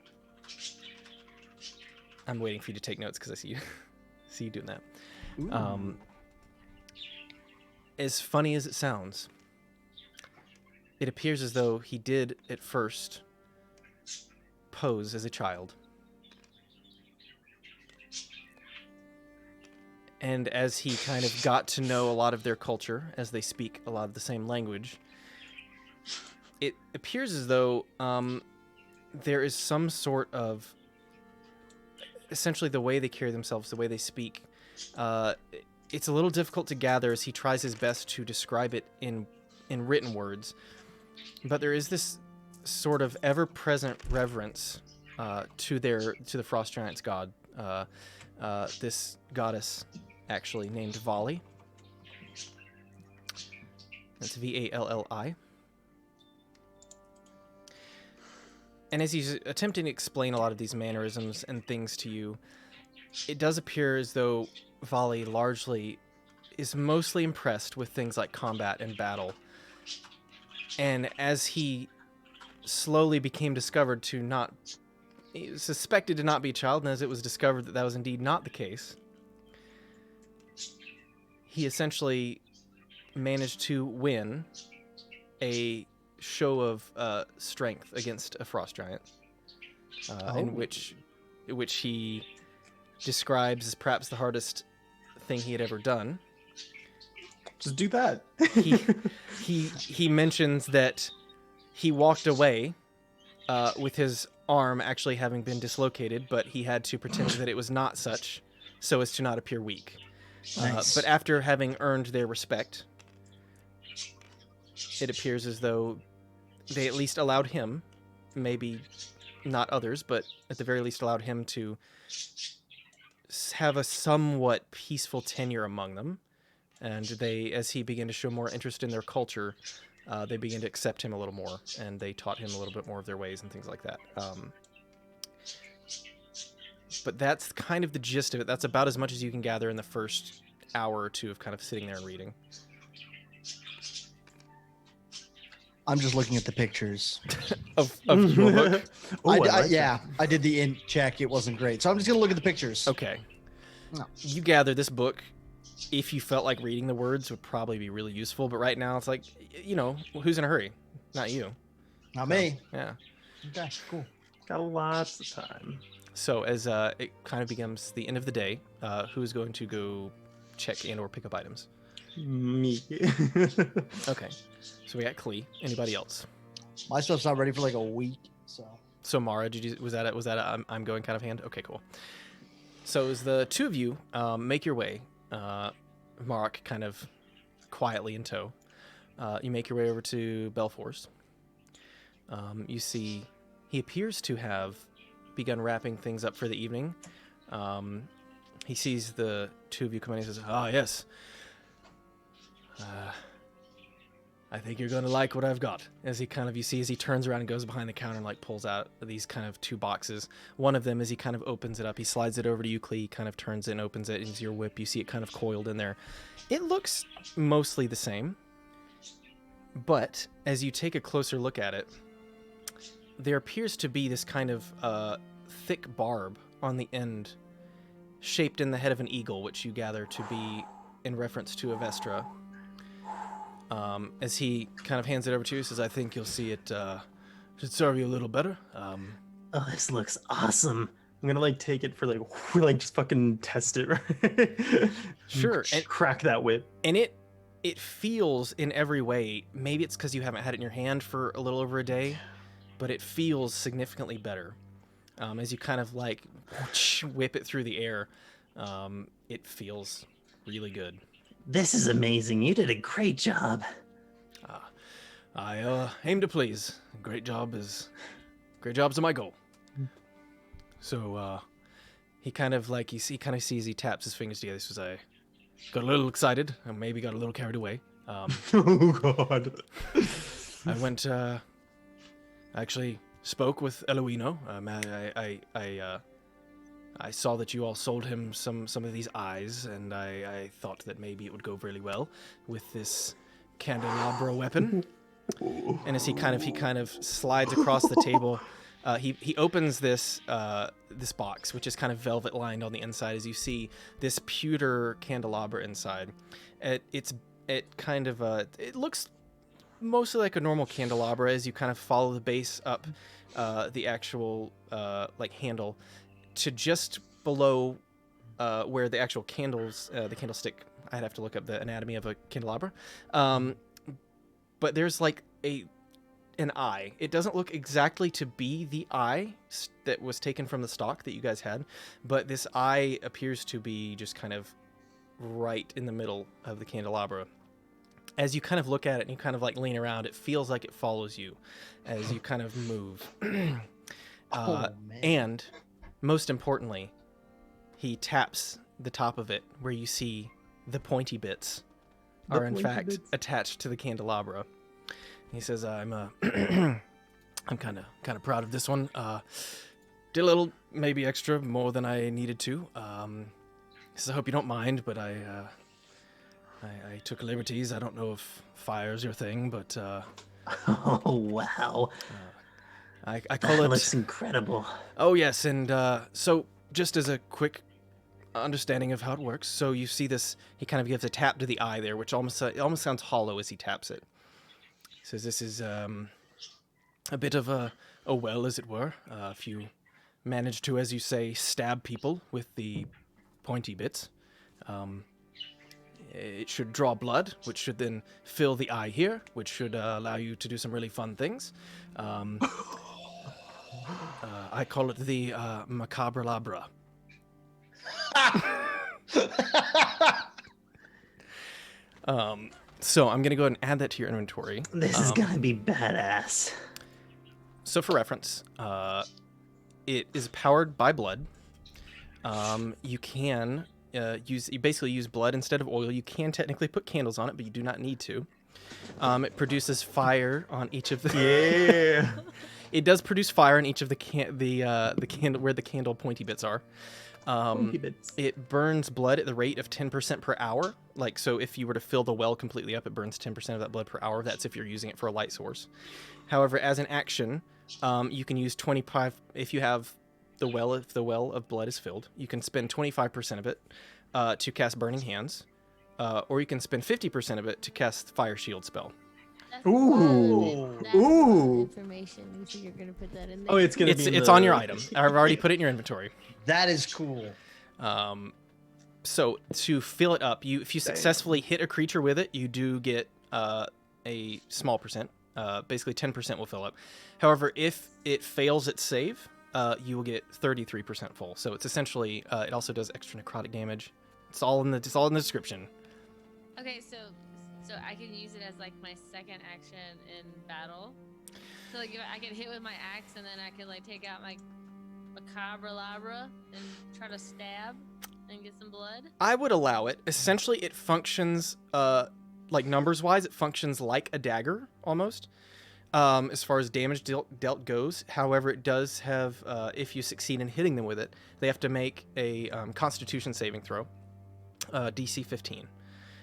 [SPEAKER 1] I'm waiting for you to take notes because I see you doing that. As funny as it sounds, it appears as though he did at first pose as a child. And as he kind of got to know a lot of their culture, as they speak a lot of the same language, it appears as though there is some sort of, essentially the way they carry themselves, the way they speak. It's a little difficult to gather as he tries his best to describe it in written words. But there is this sort of ever-present reverence to the Frost Giants' god. This goddess, actually, named Vali. That's Valli. And as he's attempting to explain a lot of these mannerisms and things to you, it does appear as though Vali largely is mostly impressed with things like combat and battle. And as he slowly became discovered to not... He was suspected to not be a child, and as it was discovered that that was indeed not the case, he essentially managed to win a show of strength against a frost giant, in which he describes as perhaps the hardest thing he had ever done.
[SPEAKER 3] Just do that.
[SPEAKER 1] He mentions that he walked away with his arm actually having been dislocated, but he had to pretend that it was not such, so as to not appear weak.
[SPEAKER 2] Nice.
[SPEAKER 1] But after having earned their respect, it appears as though they at least allowed him, maybe not others, but at the very least allowed him to have a somewhat peaceful tenure among them. And they, as he began to show more interest in their culture, they began to accept him a little more, and they taught him a little bit more of their ways and things like that. But that's kind of the gist of it. That's about as much as you can gather in the first hour or two of kind of sitting there and reading.
[SPEAKER 2] I'm just looking at the pictures.
[SPEAKER 1] of your book?
[SPEAKER 3] Ooh, I like that.
[SPEAKER 2] Yeah, I did the int check. It wasn't great. So I'm just going to look at the pictures.
[SPEAKER 1] Okay.
[SPEAKER 2] No.
[SPEAKER 1] You gather this book, if you felt like reading the words, would probably be really useful. But right now, it's like, you know, who's in a hurry? Not you.
[SPEAKER 2] Not me.
[SPEAKER 1] Yeah.
[SPEAKER 2] Okay, cool.
[SPEAKER 3] Got lots of time.
[SPEAKER 1] So as it kind of becomes the end of the day, who's going to go check in or pick up items?
[SPEAKER 3] Me.
[SPEAKER 1] Okay. So we got Klee. Anybody else?
[SPEAKER 2] My stuff's not ready for like a week, so.
[SPEAKER 1] So Mara, was that a I'm going kind of hand? Okay, cool. So as the two of you make your way, Mark kind of quietly in tow, you make your way over to Belforce. You see he appears to have begun wrapping things up for the evening. He sees the two of you come in and says, "Ah, yes. I think you're going to like what I've got." As he kind of, you see as he turns around and goes behind the counter and like pulls out these kind of two boxes. One of them, as he kind of opens it up, he slides it over to you, Klee, kind of turns it and opens it into your whip. You see it kind of coiled in there. It looks mostly the same, but as you take a closer look at it, there appears to be this kind of thick barb on the end, shaped in the head of an eagle, which you gather to be in reference to Avestra. As he kind of hands it over to you, he says, "I think you'll see it should serve you a little better."
[SPEAKER 6] Oh, this looks awesome.
[SPEAKER 3] I'm gonna like take it for like just fucking test it, right?
[SPEAKER 1] Sure. And
[SPEAKER 3] Crack that whip.
[SPEAKER 1] And it feels in every way, maybe it's because you haven't had it in your hand for a little over a day, but it feels significantly better. As you kind of like whip it through the air, it feels really good.
[SPEAKER 6] This is amazing. You did a great job.
[SPEAKER 1] I aim to please. Great job's my goal. So he kind of like he kind of sees, he taps his fingers together. He says, "I got a little excited, and maybe got a little carried away.
[SPEAKER 3] Oh God.
[SPEAKER 1] I went. I actually spoke with Eloino. I saw that you all sold him some of these eyes, and I thought that maybe it would go really well with this candelabra weapon. And as he kind of slides across the table, he opens this box, which is kind of velvet lined on the inside. As you see this pewter candelabra inside, it looks mostly like a normal candelabra as you kind of follow the base up the actual handle to just below where the actual the candlestick. I'd have to look up the anatomy of a candelabra. But there's like an eye. It doesn't look exactly to be the eye that was taken from the stock that you guys had, but this eye appears to be just kind of right in the middle of the candelabra. As you kind of look at it and you kind of like lean around, it feels like it follows you as you kind of move. And most importantly, he taps the top of it where you see the pointy bits are in fact attached to the candelabra. He says, I'm kind of proud of this one. Did a little, maybe extra, more than I needed to. He says, I hope you don't mind, but I took liberties. I don't know if fire's your thing, but
[SPEAKER 6] Oh wow!
[SPEAKER 1] I call
[SPEAKER 6] That
[SPEAKER 1] it.
[SPEAKER 6] looks incredible.
[SPEAKER 1] Oh yes, and so just as a quick understanding of how it works, so you see this. He kind of gives a tap to the eye there, which almost sounds hollow as he taps it. He says this is a bit of a well, as it were. If you manage to, as you say, stab people with the pointy bits, it should draw blood, which should then fill the eye here, which should allow you to do some really fun things. I call it the macabre labra. So I'm going to go ahead and add that to your inventory.
[SPEAKER 6] This is gonna be badass.
[SPEAKER 1] So for reference, it is powered by blood. You can you basically use blood instead of oil. You can technically put candles on it, but you do not need to. It produces fire on each of the.
[SPEAKER 3] Yeah.
[SPEAKER 1] It does produce fire on each of the candle where the candle pointy bits are.
[SPEAKER 3] Pointy bits.
[SPEAKER 1] It burns blood at the rate of 10% per hour. Like, so if you were to fill the well completely up, it burns 10% of that blood per hour. That's if you're using it for a light source. However, as an action, you can use 25 if you have the well. If the well of blood is filled, you can spend 25% of it to cast Burning Hands, or you can spend 50% of it to cast Fire Shield spell.
[SPEAKER 4] That's
[SPEAKER 3] Ooh.
[SPEAKER 4] fun. That's
[SPEAKER 3] Ooh.
[SPEAKER 4] information. You think you're gonna put that in there?
[SPEAKER 3] Oh, it's gonna be.
[SPEAKER 1] It's on your item. I've already put it in your inventory.
[SPEAKER 2] That is cool.
[SPEAKER 1] So to fill it up, if you successfully hit a creature with it, you do get a small percent. Basically 10% will fill up. However, if it fails its save, you will get 33% full. So it's essentially it also does extra necrotic damage. It's all in the description.
[SPEAKER 4] Okay, so I can use it as like my second action in battle. So like if I get hit with my axe and then I can like take out my macabre labra and try to stab and get some blood.
[SPEAKER 1] I would allow it. Essentially, it functions like numbers wise, it functions like a dagger almost. As far as damage dealt goes. However, it does have, if you succeed in hitting them with it, they have to make a Constitution saving throw, DC 15.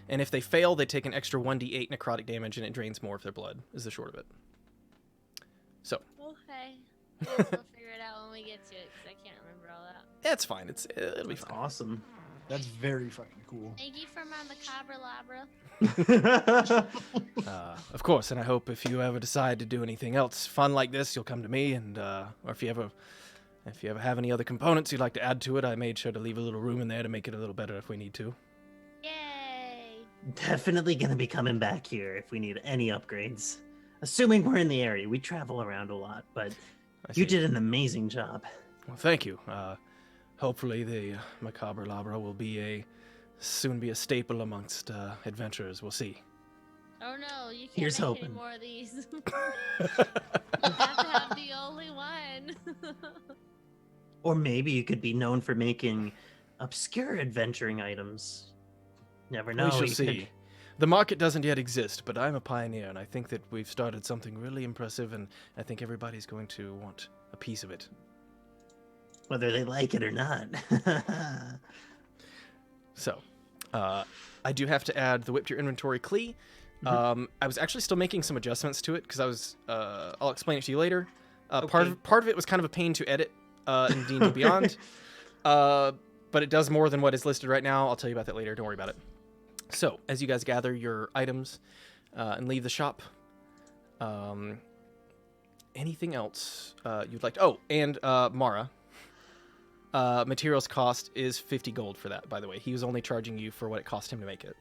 [SPEAKER 1] And if they fail, they take an extra 1d8 necrotic damage, and it drains more of their blood, is the short of it. So.
[SPEAKER 4] Okay. I guess we'll figure it out when we get to it, because I can't remember all that.
[SPEAKER 1] It's fine. It'll be
[SPEAKER 3] That's
[SPEAKER 1] fine.
[SPEAKER 3] awesome.
[SPEAKER 2] That's very fucking cool.
[SPEAKER 4] Thank you for my macabre labra.
[SPEAKER 1] Of course, and I hope if you ever decide to do anything else fun like this, you'll come to me, and or if you ever have any other components you'd like to add to it, I made sure to leave a little room in there to make it a little better if we need to.
[SPEAKER 4] Yay!
[SPEAKER 6] Definitely gonna be coming back here if we need any upgrades. Assuming we're in the area, we travel around a lot, but
[SPEAKER 1] I
[SPEAKER 6] you
[SPEAKER 1] see.
[SPEAKER 6] did an amazing job.
[SPEAKER 1] Well, thank you. Hopefully the macabre labra will soon be a staple amongst adventurers. We'll see.
[SPEAKER 4] Oh no, you can't
[SPEAKER 6] Here's
[SPEAKER 4] make
[SPEAKER 6] hoping.
[SPEAKER 4] any more of these. You have to have the only one.
[SPEAKER 6] Or maybe you could be known for making obscure adventuring items. Never know.
[SPEAKER 1] We shall
[SPEAKER 6] you
[SPEAKER 1] see.
[SPEAKER 6] could-
[SPEAKER 1] The market doesn't yet exist, but I'm a pioneer, and I think that we've started something really impressive, and I think everybody's going to want a piece of it.
[SPEAKER 6] whether they like it or not.
[SPEAKER 1] So, I do have to add the whip to your inventory Klee. I was actually still making some adjustments to it because I was. I'll explain it to you later. Part of it was kind of a pain to edit in D&D Beyond, but it does more than what is listed right now. I'll tell you about that later. Don't worry about it. So, as you guys gather your items and leave the shop, anything else you'd like to... Oh, and Mara. Materials cost is 50 gold for that, by the way. He was only charging you for what it cost him to make it.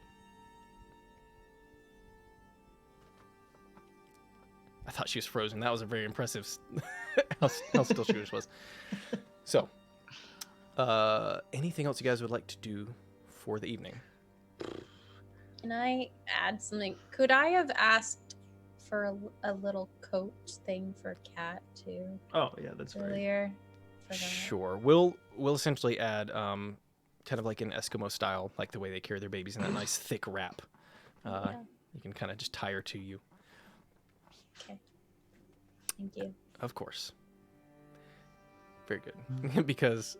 [SPEAKER 1] I thought she was frozen. That was a very impressive how still she was. So, anything else you guys would like to do for the evening?
[SPEAKER 5] Can I add something? Could I have asked for a little coat thing for Cat too?
[SPEAKER 3] Oh yeah, that's great.
[SPEAKER 5] Earlier.
[SPEAKER 1] Sure. We'll essentially add kind of like an Eskimo style, like the way they carry their babies in that nice thick wrap. You can kind of just tie her to you.
[SPEAKER 5] Okay. Thank you.
[SPEAKER 1] Of course. Very good. Because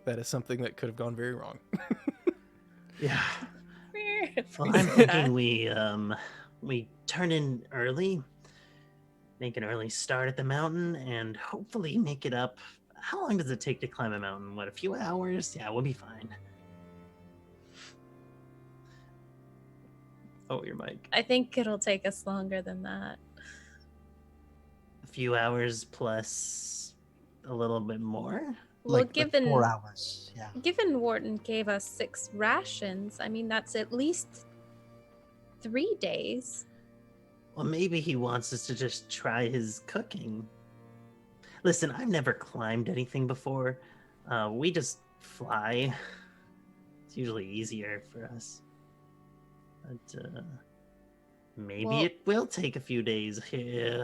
[SPEAKER 1] that is something that could have gone very wrong.
[SPEAKER 6] Yeah. Well, I'm thinking we turn in early, make an early start at the mountain, and hopefully make it up. How long does it take to climb a mountain? What, a few hours? Yeah, we'll be fine.
[SPEAKER 3] Oh, your mic.
[SPEAKER 5] I think it'll take us longer than that.
[SPEAKER 6] A few hours plus a little bit more?
[SPEAKER 5] Well,
[SPEAKER 2] Like 4 hours. Yeah.
[SPEAKER 5] Given Wharton gave us 6 rations, I mean, that's at least 3 days.
[SPEAKER 6] Well, maybe he wants us to just try his cooking. Listen, I've never climbed anything before. We just fly. It's usually easier for us. But maybe it will take a few days.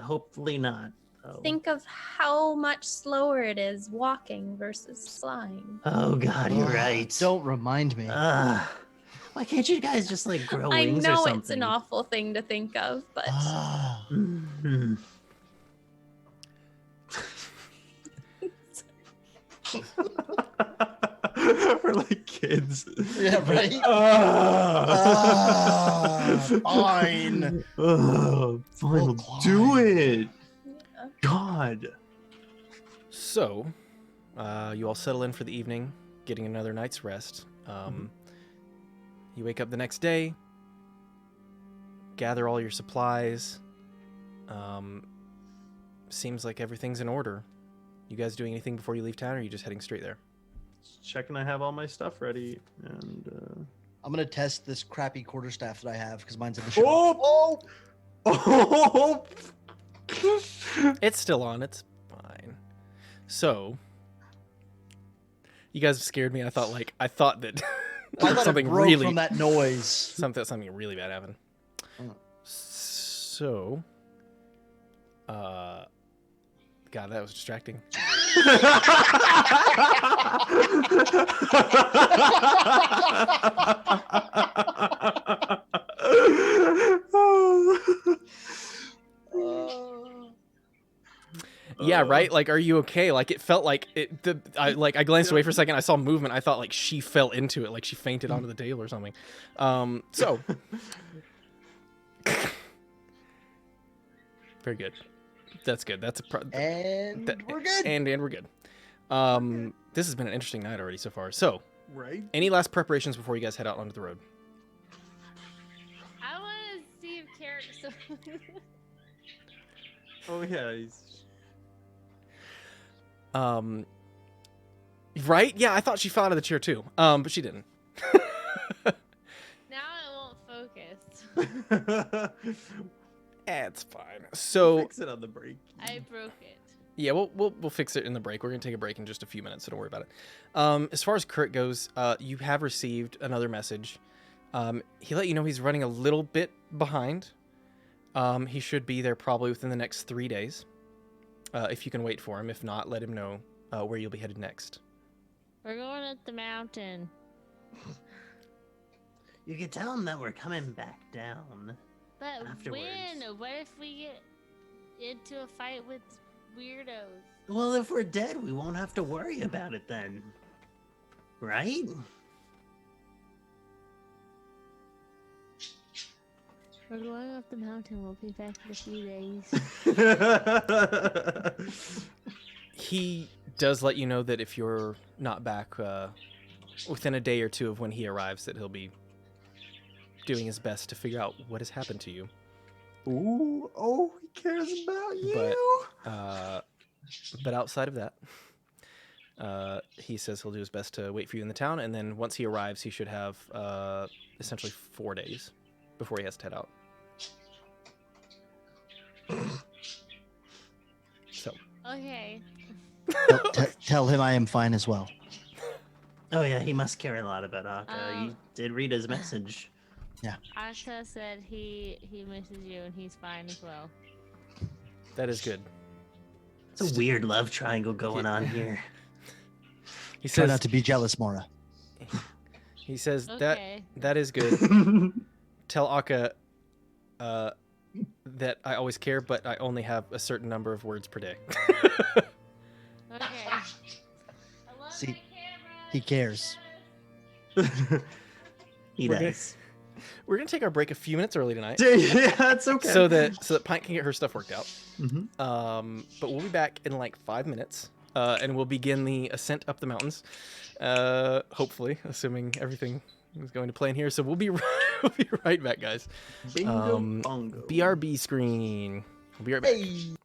[SPEAKER 6] Hopefully not. Though.
[SPEAKER 5] Think of how much slower it is walking versus flying.
[SPEAKER 6] Oh God, you're right.
[SPEAKER 2] Don't remind me.
[SPEAKER 6] Why can't you guys just like grow
[SPEAKER 5] I
[SPEAKER 6] wings or
[SPEAKER 5] know
[SPEAKER 6] something?
[SPEAKER 5] it's an awful thing to think of, but
[SPEAKER 6] Mhm.
[SPEAKER 3] We're like kids.
[SPEAKER 2] Yeah, right? Fine.
[SPEAKER 3] Fine, we'll do it.
[SPEAKER 5] yeah.
[SPEAKER 3] God.
[SPEAKER 1] So, you all settle in for the evening, getting another night's rest. You wake up the next day, gather all your supplies. Seems like everything's in order. You guys doing anything before you leave town, or are you just heading straight there?
[SPEAKER 3] Checking I have all my stuff ready, and
[SPEAKER 2] I'm gonna test this crappy quarterstaff that I have because mine's in the shop.
[SPEAKER 3] oh!
[SPEAKER 1] It's still on. It's fine. So, you guys scared me. I thought that
[SPEAKER 2] I thought
[SPEAKER 1] something
[SPEAKER 2] it broke
[SPEAKER 1] really
[SPEAKER 2] from that noise.
[SPEAKER 1] something really bad happened. So, God, that was distracting. Yeah, right. Like, are you okay? Like, it felt like it. I glanced away for a second. I saw movement. I thought like she fell into it, like she fainted onto the table or something. So, very good. That's good. That's
[SPEAKER 2] We're good.
[SPEAKER 1] And we're good. This has been an interesting night already so far. So,
[SPEAKER 3] Right?
[SPEAKER 1] any last preparations before you guys head out onto the road?
[SPEAKER 4] I want to see if character.
[SPEAKER 3] Oh yeah, he's...
[SPEAKER 1] Right? Yeah, I thought she fell out of the chair too. But she didn't.
[SPEAKER 4] Now I won't focus.
[SPEAKER 1] It's fine. So
[SPEAKER 3] Fix it on the break.
[SPEAKER 4] I broke it.
[SPEAKER 1] yeah, we'll fix it in the break. We're gonna take a break in just a few minutes, so don't worry about it. As far as Kurt goes, you have received another message. He let you know he's running a little bit behind. He should be there probably within the next 3 days. If you can wait for him. If not, let him know where you'll be headed next.
[SPEAKER 4] We're going up the mountain.
[SPEAKER 6] You can tell him that we're coming back down.
[SPEAKER 4] But
[SPEAKER 6] Afterwards.
[SPEAKER 4] when? What if we get into a fight with weirdos?
[SPEAKER 6] Well, if we're dead, we won't have to worry about it then. Right?
[SPEAKER 4] We're going up the mountain. We'll be back in a few days.
[SPEAKER 1] He does let you know that if you're not back within a day or two of when he arrives, that he'll be doing his best to figure out what has happened to you.
[SPEAKER 3] Ooh, oh, he cares about you.
[SPEAKER 1] But outside of that, he says he'll do his best to wait for you in the town, and then once he arrives, he should have essentially 4 days before he has to head out. So.
[SPEAKER 4] Okay.
[SPEAKER 2] Tell him I am fine as well.
[SPEAKER 6] Oh yeah, he must care a lot about Akka. He did read his message.
[SPEAKER 2] Yeah.
[SPEAKER 4] Akka said he misses you and he's fine as well.
[SPEAKER 1] That is good.
[SPEAKER 6] It's a weird love triangle going on here.
[SPEAKER 1] He
[SPEAKER 2] Try
[SPEAKER 1] says
[SPEAKER 2] not to be jealous, Mora.
[SPEAKER 1] He says
[SPEAKER 4] Okay.
[SPEAKER 1] that is good. Tell Akka that I always care, but I only have a certain number of words per day.
[SPEAKER 4] Okay.
[SPEAKER 2] See, he cares.
[SPEAKER 6] He
[SPEAKER 1] We're
[SPEAKER 6] does.
[SPEAKER 1] We're gonna take our break a few minutes early tonight,
[SPEAKER 3] Yeah, that's okay.
[SPEAKER 1] so that Pint can get her stuff worked out.
[SPEAKER 3] Mhm.
[SPEAKER 1] But we'll be back in like 5 minutes, and we'll begin the ascent up the mountains. Hopefully, assuming everything is going to plan here. So we'll be we'll be right back, guys.
[SPEAKER 3] Bingo bongo.
[SPEAKER 1] BRB screen. We'll be right back.
[SPEAKER 3] Hey.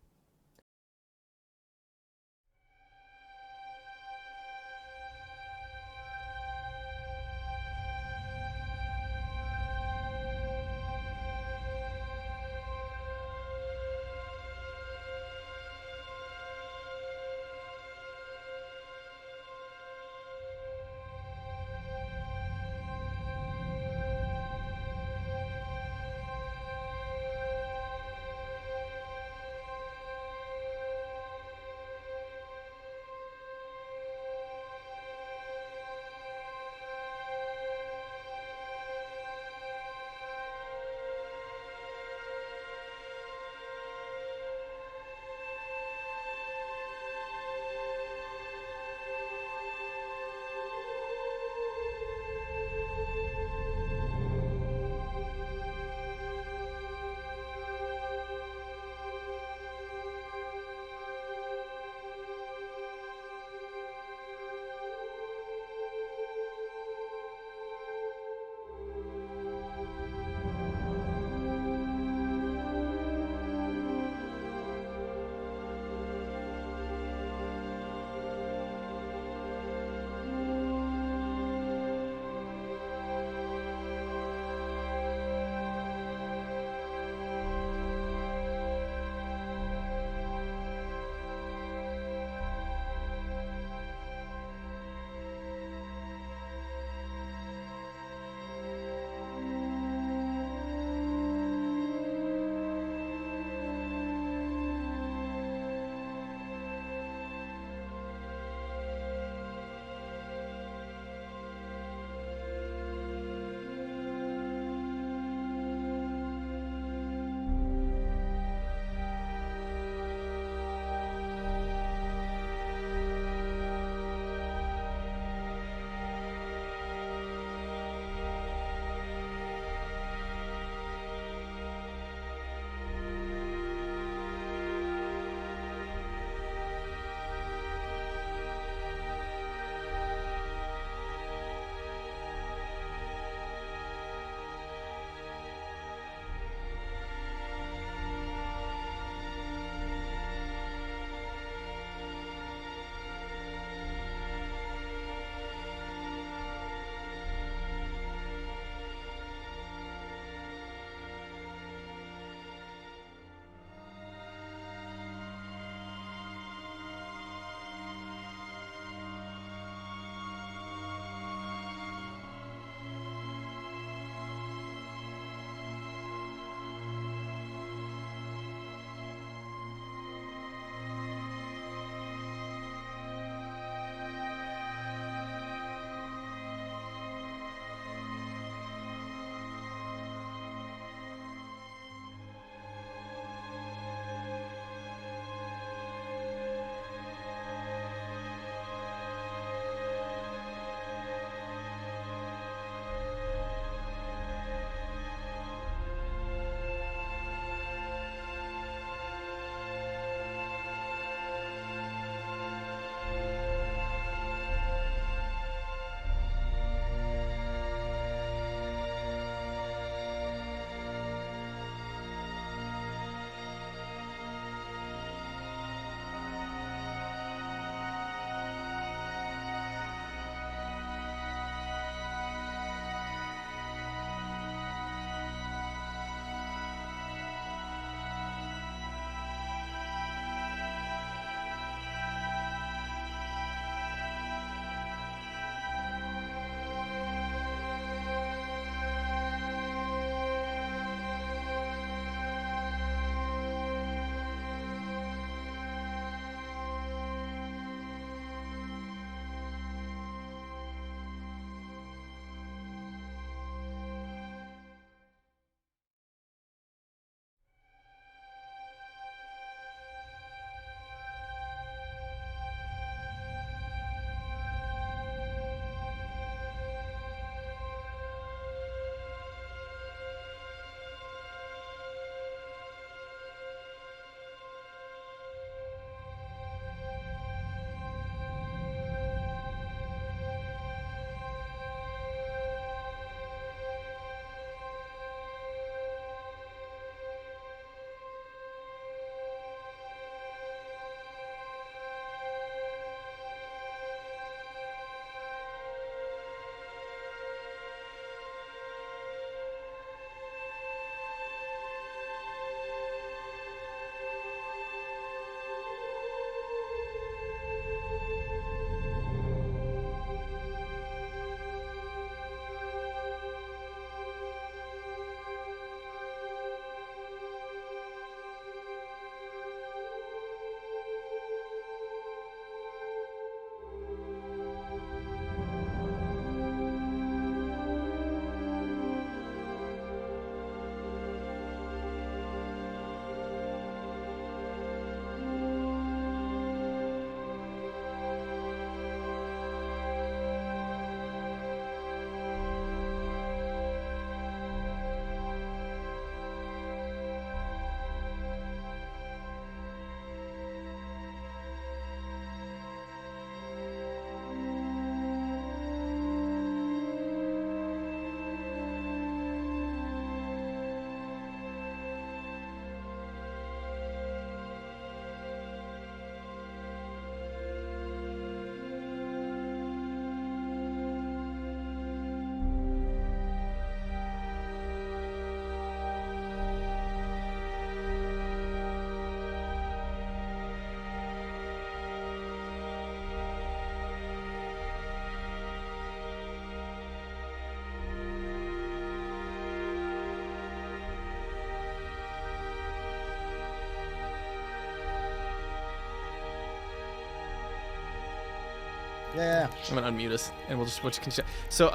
[SPEAKER 2] Yeah.
[SPEAKER 1] I'm gonna unmute us, and we'll just continue. So,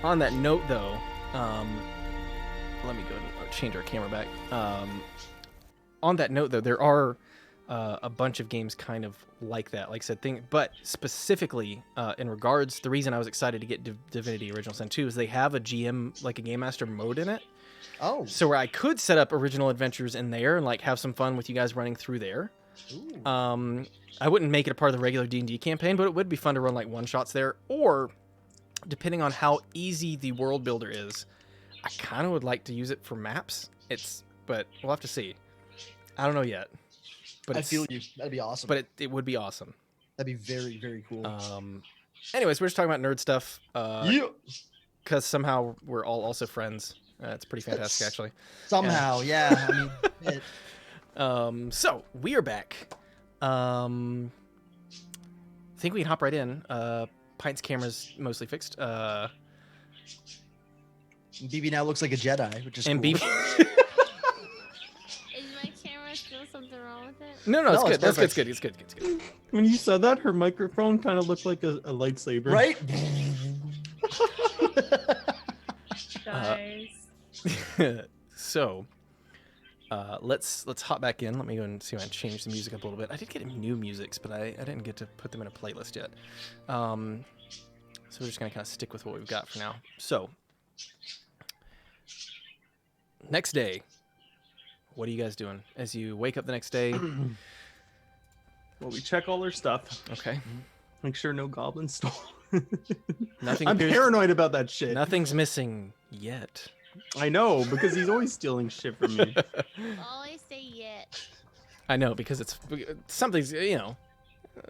[SPEAKER 1] on that note, though, let me go and change our camera back. On that note, though, there are a bunch of games kind of like that, like I said, but specifically in regards, the reason I was excited to get Divinity Original Sin 2 is they have a GM, like a Game Master mode in it.
[SPEAKER 2] Oh.
[SPEAKER 1] So where I could set up original adventures in there and like have some fun with you guys running through there.
[SPEAKER 2] Ooh.
[SPEAKER 1] I wouldn't make it a part of the regular D&D campaign, but it would be fun to run like one-shots there. Or, depending on how easy the world builder is, I kind of would like to use it for maps. But we'll have to see. I don't know yet. But
[SPEAKER 2] I feel you. That'd be awesome.
[SPEAKER 1] But it would be awesome.
[SPEAKER 2] That'd be very, very cool.
[SPEAKER 1] Anyways, we're just talking about nerd stuff.
[SPEAKER 2] Yeah.
[SPEAKER 1] Because somehow we're all also friends. It's pretty fantastic, actually.
[SPEAKER 2] Somehow, yeah. I mean,
[SPEAKER 1] so we are back. I think we can hop right in. Pint's camera's mostly fixed.
[SPEAKER 2] BB now looks like a Jedi, which is
[SPEAKER 1] And
[SPEAKER 2] cool.
[SPEAKER 1] BB.
[SPEAKER 4] Is my camera still something wrong with it?
[SPEAKER 1] No,
[SPEAKER 2] No,
[SPEAKER 1] it's good.
[SPEAKER 2] it's
[SPEAKER 1] That's good. It's
[SPEAKER 2] perfect.
[SPEAKER 1] good. It's good. It's good.
[SPEAKER 3] When you said that, her microphone kind of looked like a lightsaber.
[SPEAKER 2] Right?
[SPEAKER 5] Guys.
[SPEAKER 1] So, let's hop back in. Let me go and see if I can change the music up a little bit. I did get new musics, but I didn't get to put them in a playlist yet. So we're just gonna kind of stick with what we've got for now. So, next day, what are you guys doing as you wake up the next day?
[SPEAKER 3] Well, we check all her stuff.
[SPEAKER 1] Okay,
[SPEAKER 3] Make sure no goblins stole.
[SPEAKER 1] nothing.
[SPEAKER 3] I'm
[SPEAKER 1] appears-
[SPEAKER 3] paranoid about that shit.
[SPEAKER 1] Nothing's missing yet.
[SPEAKER 3] I know, because he's always stealing shit from me.
[SPEAKER 4] Always say yet.
[SPEAKER 1] I know, because something's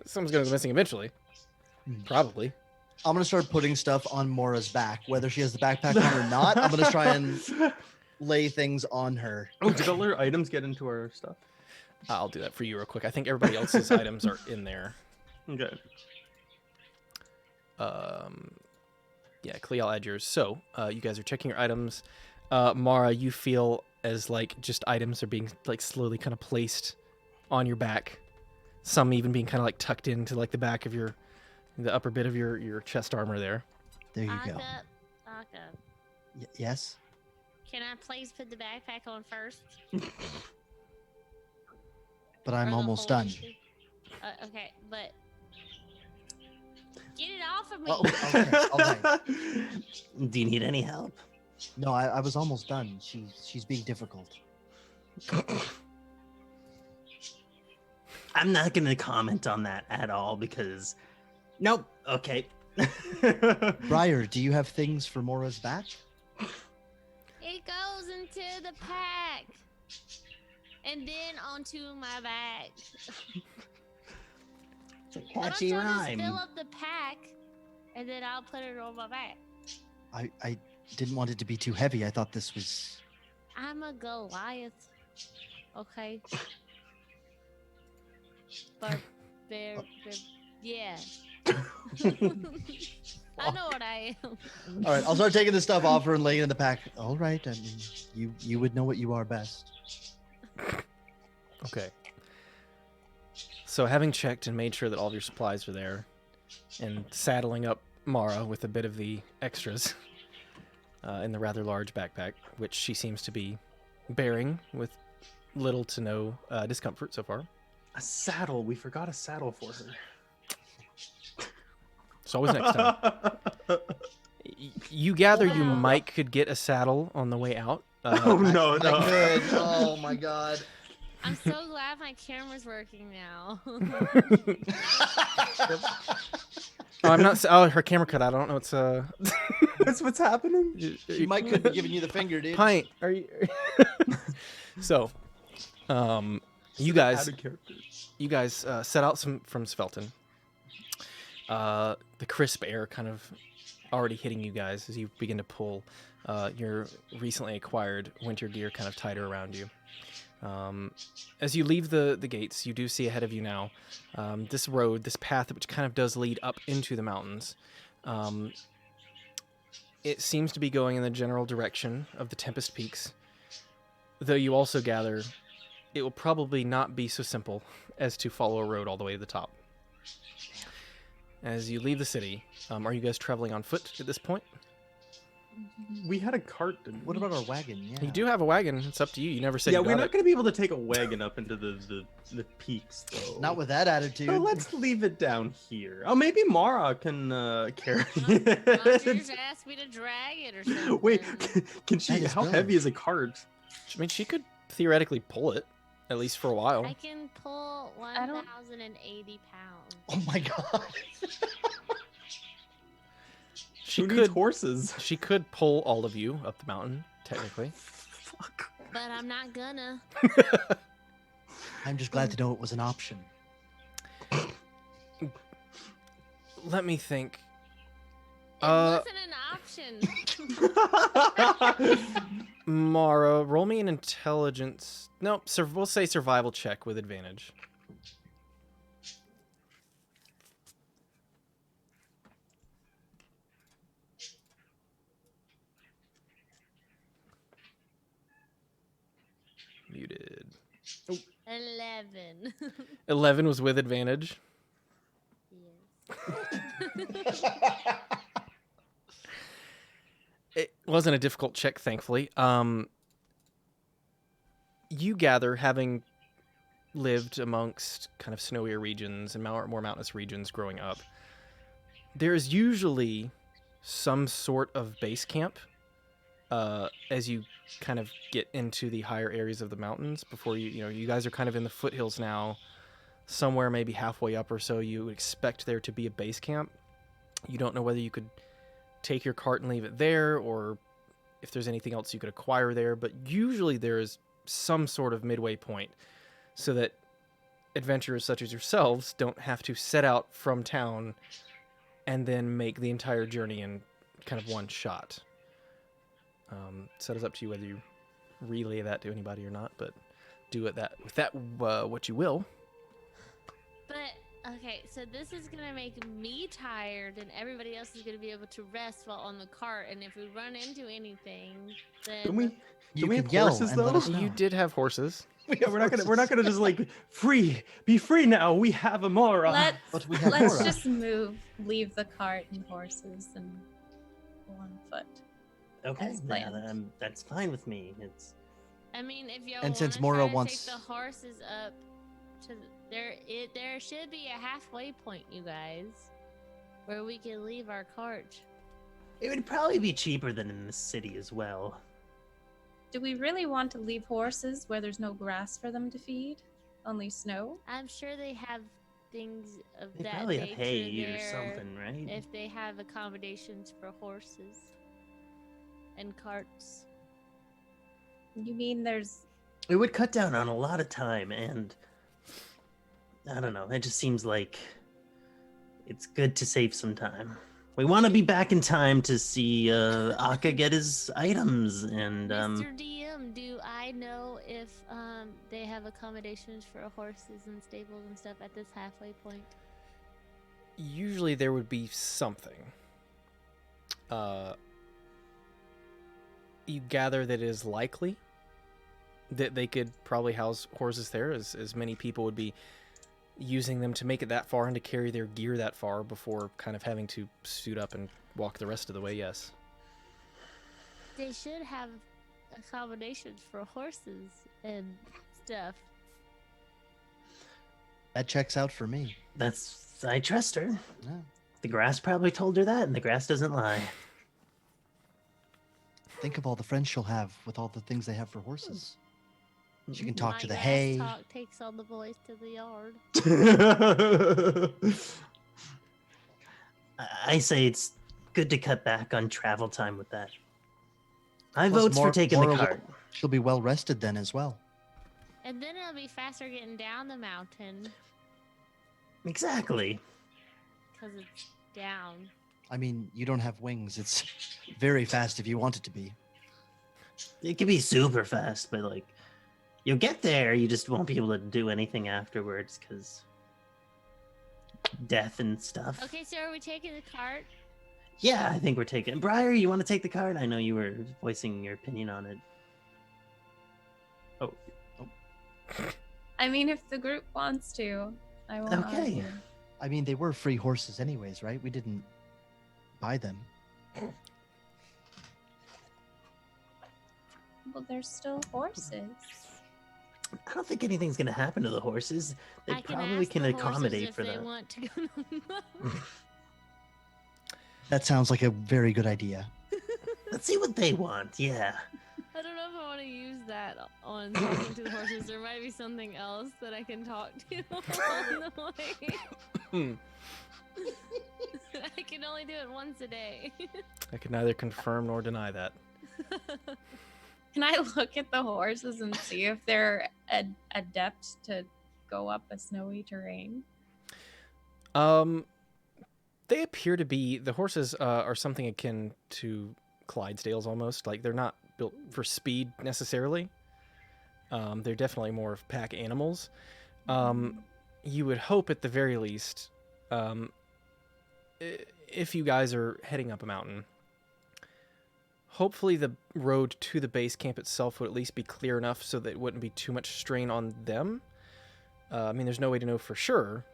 [SPEAKER 1] someone's gonna go missing eventually. Probably.
[SPEAKER 2] I'm going to start putting stuff on Mora's back, whether she has the backpack on or not. I'm going to try and lay things on her.
[SPEAKER 3] Oh, did all her items get into our stuff?
[SPEAKER 1] I'll do that for you real quick. I think everybody else's items are in there.
[SPEAKER 3] Okay.
[SPEAKER 1] Yeah, Klee, I'll add yours. So, you guys are checking your items. Mara, you feel as like just items are being like slowly kind of placed on your back. Some even being kind of like tucked into like the back of the upper bit of your chest armor there.
[SPEAKER 2] There you go.
[SPEAKER 4] Aka,
[SPEAKER 2] Yes?
[SPEAKER 4] can I please put the backpack on first?
[SPEAKER 2] But I'm
[SPEAKER 4] Or the
[SPEAKER 2] almost
[SPEAKER 4] whole
[SPEAKER 2] done.
[SPEAKER 4] thing? Okay, but get it off of me.
[SPEAKER 2] Oh, okay.
[SPEAKER 6] Do you need any help?
[SPEAKER 2] No, I was almost done. She's being difficult.
[SPEAKER 6] I'm not going to comment on that at all because... Nope. Okay.
[SPEAKER 2] Briar, do you have things for Mora's back?
[SPEAKER 4] It goes into the pack. And then onto my back.
[SPEAKER 6] It's a
[SPEAKER 4] Why don't
[SPEAKER 6] catchy
[SPEAKER 4] y'all just
[SPEAKER 6] rhyme.
[SPEAKER 4] fill up the pack, and then I'll put it on my back.
[SPEAKER 2] I didn't want it to be too heavy. I thought this was...
[SPEAKER 4] I'm a Goliath. Okay. Yeah. I know what I am.
[SPEAKER 2] All right, I'll start taking the stuff off her and laying it in the pack. All right, I mean, you would know what you are best.
[SPEAKER 1] Okay. So having checked and made sure that all of your supplies are there, and saddling up Mara with a bit of the extras in the rather large backpack, which she seems to be bearing with little to no discomfort so far.
[SPEAKER 3] A saddle. We forgot a saddle for her.
[SPEAKER 1] It's always next time. You gather you might could get a saddle on the way out.
[SPEAKER 3] Oh no,
[SPEAKER 2] I
[SPEAKER 3] no.
[SPEAKER 2] could. Oh my god.
[SPEAKER 4] I'm so glad my camera's working now.
[SPEAKER 1] Oh, I'm not. Oh, her camera cut out. I don't know. It's
[SPEAKER 3] That's what's happening.
[SPEAKER 2] She might could be giving you the finger, dude.
[SPEAKER 1] Pint. Are you? So, you guys.
[SPEAKER 3] Out of character.
[SPEAKER 1] You guys set out from Svelton. The crisp air kind of already hitting you guys as you begin to pull your recently acquired winter gear kind of tighter around you. As you leave the gates, you do see ahead of you now this road, this path which kind of does lead up into the mountains. It seems to be going in the general direction of the Tempest Peaks, though you also gather it will probably not be so simple as to follow a road all the way to the top. as you leave the city. Are you guys traveling on foot at this point?
[SPEAKER 3] We had a cart. Didn't
[SPEAKER 2] What
[SPEAKER 3] we?
[SPEAKER 2] about our wagon? Yeah.
[SPEAKER 1] You do have a wagon. It's up to you. You never said
[SPEAKER 3] Yeah,
[SPEAKER 1] you
[SPEAKER 3] we're
[SPEAKER 1] got
[SPEAKER 3] not
[SPEAKER 1] it.
[SPEAKER 3] going to be able to take a wagon up into the peaks, though.
[SPEAKER 2] Not with that attitude.
[SPEAKER 3] So let's leave it down here. Oh, maybe Mara can carry
[SPEAKER 4] Monsters
[SPEAKER 3] it.
[SPEAKER 4] asked me to drag it or something.
[SPEAKER 3] Wait, can she?
[SPEAKER 2] That is
[SPEAKER 3] How
[SPEAKER 2] good.
[SPEAKER 3] heavy is a cart?
[SPEAKER 1] I mean, she could theoretically pull it, at least for a while.
[SPEAKER 4] I can pull
[SPEAKER 5] I don't-
[SPEAKER 4] 1,080 pounds.
[SPEAKER 2] Oh my god.
[SPEAKER 1] She
[SPEAKER 3] Who
[SPEAKER 1] could.
[SPEAKER 3] needs horses?
[SPEAKER 1] She could pull all of you up the mountain, technically.
[SPEAKER 3] Fuck.
[SPEAKER 4] But I'm not gonna.
[SPEAKER 2] I'm just glad to know it was an option.
[SPEAKER 1] Let me think.
[SPEAKER 4] It wasn't an option.
[SPEAKER 1] Mara, roll me an intelligence. No, we'll say survival check with advantage. Muted.
[SPEAKER 4] 11.
[SPEAKER 1] 11 was with advantage.
[SPEAKER 4] Yes.
[SPEAKER 1] It wasn't a difficult check, thankfully. You gather, having lived amongst kind of snowier regions and more mountainous regions growing up, there's usually some sort of base camp as you kind of get into the higher areas of the mountains. Before you guys are kind of in the foothills now, somewhere maybe halfway up or so. You would expect there to be a base camp. You don't know whether you could take your cart and leave it there, or if there's anything else you could acquire there, but usually there is some sort of midway point so that adventurers such as yourselves don't have to set out from town and then make the entire journey in kind of one shot. So it's up to you whether you relay that to anybody or not, but do it with that what you will.
[SPEAKER 4] But, okay, so this is going to make me tired, and everybody else is going to be able to rest while on the cart, and if we run into anything, then...
[SPEAKER 3] Don't we?
[SPEAKER 2] You
[SPEAKER 3] we
[SPEAKER 2] can
[SPEAKER 3] have
[SPEAKER 2] yell
[SPEAKER 3] horses,
[SPEAKER 2] and let
[SPEAKER 3] though?
[SPEAKER 2] us know.
[SPEAKER 1] You did have horses.
[SPEAKER 3] Yeah, we're not gonna just like be free now. We have a Mara.
[SPEAKER 2] But we have
[SPEAKER 5] Let's
[SPEAKER 2] Mora.
[SPEAKER 5] just leave the cart and horses, and go on foot.
[SPEAKER 6] Okay,
[SPEAKER 5] As planned.
[SPEAKER 6] that's fine with me. It's
[SPEAKER 4] I mean, if y'all
[SPEAKER 2] And since
[SPEAKER 4] wanna
[SPEAKER 2] Mora
[SPEAKER 4] try to
[SPEAKER 2] wants-
[SPEAKER 4] take the horses up to there should be a halfway point, you guys, where we can leave our cart.
[SPEAKER 6] it would probably be cheaper than in the city as well.
[SPEAKER 5] Do we really want to leave horses where there's no grass for them to feed? Only snow?
[SPEAKER 4] I'm sure they have things of
[SPEAKER 6] They
[SPEAKER 4] that
[SPEAKER 6] probably have
[SPEAKER 4] nature
[SPEAKER 6] hay or
[SPEAKER 4] there
[SPEAKER 6] something, right?
[SPEAKER 4] if they have accommodations for horses and carts.
[SPEAKER 5] You mean there's...
[SPEAKER 6] It would cut down on a lot of time, and I don't know. It just seems like it's good to save some time. We want to be back in time to see Akka get his items, and
[SPEAKER 4] Mr. DM, do I know if they have accommodations for horses and stables and stuff at this halfway point?
[SPEAKER 1] Usually there would be something. You gather that it is likely that they could probably house horses there, as many people would be using them to make it that far and to carry their gear that far before kind of having to suit up and walk the rest of the way, yes.
[SPEAKER 4] They should have accommodations for horses and stuff.
[SPEAKER 2] That checks out for me.
[SPEAKER 6] I trust her.
[SPEAKER 2] Yeah.
[SPEAKER 6] The grass probably told her that, and the grass doesn't lie.
[SPEAKER 2] Think of all the friends she'll have with all the things they have for horses. She can talk
[SPEAKER 4] My
[SPEAKER 2] to the
[SPEAKER 4] grass
[SPEAKER 2] hay.
[SPEAKER 4] talk takes all the boys to the yard.
[SPEAKER 6] I say it's good to cut back on travel time with that. I
[SPEAKER 2] Plus,
[SPEAKER 6] vote for taking
[SPEAKER 2] Mora
[SPEAKER 6] the
[SPEAKER 2] will-
[SPEAKER 6] cart.
[SPEAKER 2] She'll be well rested then as well.
[SPEAKER 4] And then it'll be faster getting down the mountain
[SPEAKER 6] Exactly.
[SPEAKER 4] because it's down.
[SPEAKER 2] I mean, you don't have wings. It's very fast if you want it to be.
[SPEAKER 6] It could be super fast, but like you'll get there, you just won't be able to do anything afterwards because death and stuff.
[SPEAKER 4] Okay, so are we taking the cart?
[SPEAKER 6] Yeah, I think we're taking. Briar, you want to take the cart? I know you were voicing your opinion on it.
[SPEAKER 5] I mean, if the group wants to, I won't
[SPEAKER 6] Okay.
[SPEAKER 5] argue.
[SPEAKER 2] I mean, they were free horses anyways, right? We didn't buy them.
[SPEAKER 5] Well, they're still horses.
[SPEAKER 6] I don't think anything's gonna happen to the horses. They
[SPEAKER 4] I can
[SPEAKER 6] probably
[SPEAKER 4] ask
[SPEAKER 6] can
[SPEAKER 4] the horses
[SPEAKER 6] accommodate
[SPEAKER 4] if
[SPEAKER 6] for
[SPEAKER 4] they
[SPEAKER 6] that.
[SPEAKER 4] want to go.
[SPEAKER 2] That sounds like a very good idea.
[SPEAKER 6] Let's see what they want. Yeah.
[SPEAKER 4] I don't know if I want to use that on talking to the horses. There might be something else that I can talk to on the way. I can only do it once a day.
[SPEAKER 1] I can neither confirm nor deny that.
[SPEAKER 5] Can I look at the horses and see if they're adept to go up a snowy terrain?
[SPEAKER 1] They appear to be, the horses are something akin to Clydesdales almost. Like, they're not built for speed necessarily. They're definitely more of pack animals. You would hope at the very least, if you guys are heading up a mountain, hopefully the road to the base camp itself would at least be clear enough so that it wouldn't be too much strain on them. I mean, there's no way to know for sure,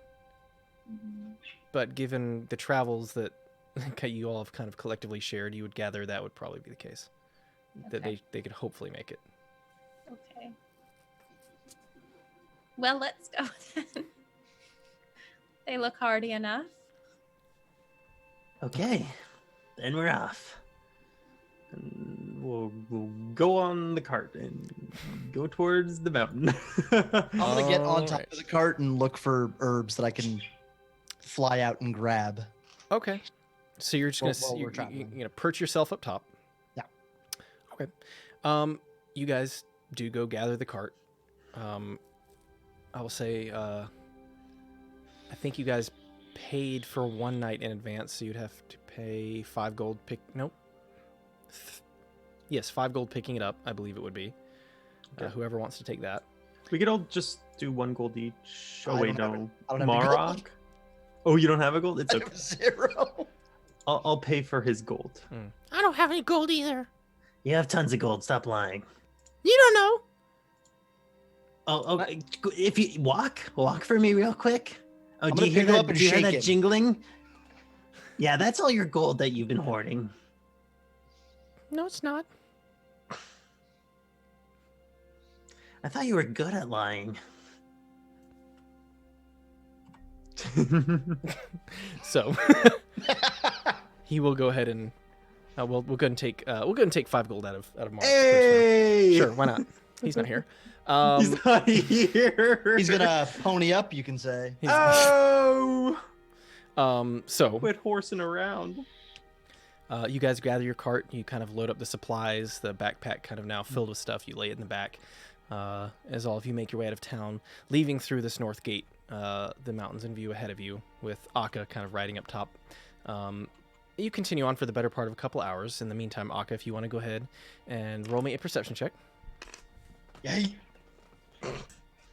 [SPEAKER 1] but given the travels that you all have kind of collectively shared, you would gather that would probably be the case. That
[SPEAKER 5] Okay.
[SPEAKER 1] they could hopefully make it.
[SPEAKER 5] Okay. Well, let's go then. They look hardy enough.
[SPEAKER 6] Okay. Then we're off.
[SPEAKER 3] And we'll go on the cart and go towards the mountain.
[SPEAKER 2] I'm gonna get on top
[SPEAKER 1] Alright.
[SPEAKER 2] of the cart and look for herbs that I can fly out and grab.
[SPEAKER 1] Okay. So you're just
[SPEAKER 2] While-
[SPEAKER 1] gonna
[SPEAKER 2] while we're
[SPEAKER 1] you're
[SPEAKER 2] traveling.
[SPEAKER 1] gonna perch yourself up top.
[SPEAKER 2] Yeah.
[SPEAKER 1] Okay. You guys do go gather the cart. I will say, I think you guys paid for one night in advance, so you'd have to pay 5 gold pick. Nope. Yes, 5 gold picking it up. I believe it would be.
[SPEAKER 3] Okay.
[SPEAKER 1] Whoever wants to take that.
[SPEAKER 3] We could all just do 1 gold each. Oh
[SPEAKER 2] I
[SPEAKER 3] wait,
[SPEAKER 2] don't have
[SPEAKER 3] no.
[SPEAKER 2] I don't have any gold.
[SPEAKER 3] Marok. Oh, you don't have a gold? It's
[SPEAKER 2] I
[SPEAKER 3] okay.
[SPEAKER 2] have 0.
[SPEAKER 3] I'll pay for his gold.
[SPEAKER 1] I don't have any gold either.
[SPEAKER 6] You have tons of gold. Stop lying.
[SPEAKER 1] You don't know.
[SPEAKER 6] Oh, okay. If you walk for me real quick. Oh,
[SPEAKER 2] I'm
[SPEAKER 6] do
[SPEAKER 2] gonna
[SPEAKER 6] you hear
[SPEAKER 2] pick him
[SPEAKER 6] that?
[SPEAKER 2] up and
[SPEAKER 6] Do you hear
[SPEAKER 2] shake
[SPEAKER 6] that
[SPEAKER 2] him.
[SPEAKER 6] jingling? Yeah, that's all your gold that you've been hoarding.
[SPEAKER 1] No, it's not.
[SPEAKER 6] I thought you were good at lying.
[SPEAKER 1] So he will go ahead and we'll go ahead and take 5 gold out of Mark's personal.
[SPEAKER 3] Hey!
[SPEAKER 1] Sure, why not? He's not here.
[SPEAKER 3] He's not here.
[SPEAKER 2] He's gonna pony up, you can say.
[SPEAKER 3] Oh!
[SPEAKER 1] So
[SPEAKER 3] Quit horsing around.
[SPEAKER 1] you guys gather your cart. You kind of load up the supplies. The backpack kind of now filled with stuff. You lay it in the back. As all of you make your way out of town, leaving through this north gate, the mountains in view ahead of you, with Akka kind of riding up top. You continue on for the better part of a couple hours. In the meantime, Akka, if you want to go ahead and roll me a perception check.
[SPEAKER 2] Yay.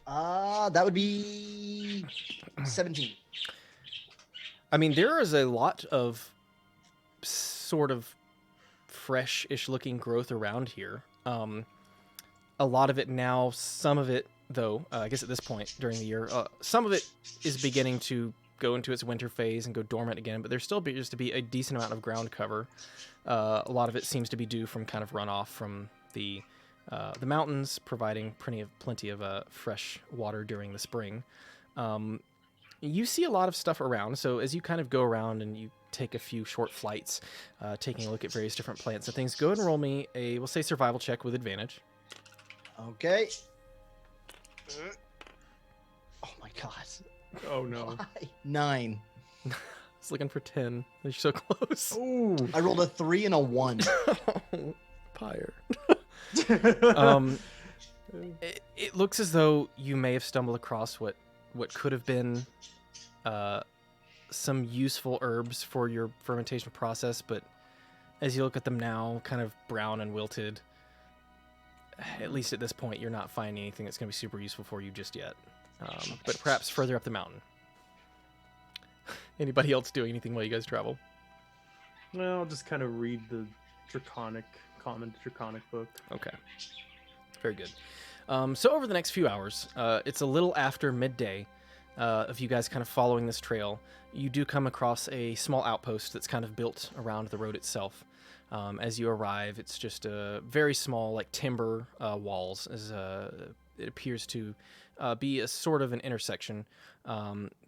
[SPEAKER 2] That would be 17.
[SPEAKER 1] I mean, there is a lot of sort of fresh-ish looking growth around here. A lot of it now, some of it, though, I guess at this point during the year, some of it is beginning to go into its winter phase and go dormant again, but there still appears to be a decent amount of ground cover. A lot of it seems to be due from kind of runoff from the mountains, providing plenty of fresh water during the spring. You see a lot of stuff around, so as you kind of go around and you take a few short flights, taking a look at various different plants and things, go ahead and roll me a, we'll say, survival check with advantage.
[SPEAKER 2] Okay. Oh my god.
[SPEAKER 3] Oh no.
[SPEAKER 2] Why? 9.
[SPEAKER 1] I was looking for 10. You're so close.
[SPEAKER 3] Ooh.
[SPEAKER 2] I rolled a 3 and a 1.
[SPEAKER 1] Pyre. It looks as though you may have stumbled across what could have been some useful herbs for your fermentation process, but as you look at them now, kind of brown and wilted, at least at this point, you're not finding anything that's going to be super useful for you just yet. But perhaps further up the mountain. Anybody else doing anything while you guys travel?
[SPEAKER 3] Well, I'll just kind of read the common draconic book.
[SPEAKER 1] Okay. Very good. So over the next few hours, it's a little after midday. of you guys kind of following this trail, you do come across a small outpost that's kind of built around the road itself. As you arrive, it's just a very small, like timber walls. As it appears to be a sort of an intersection.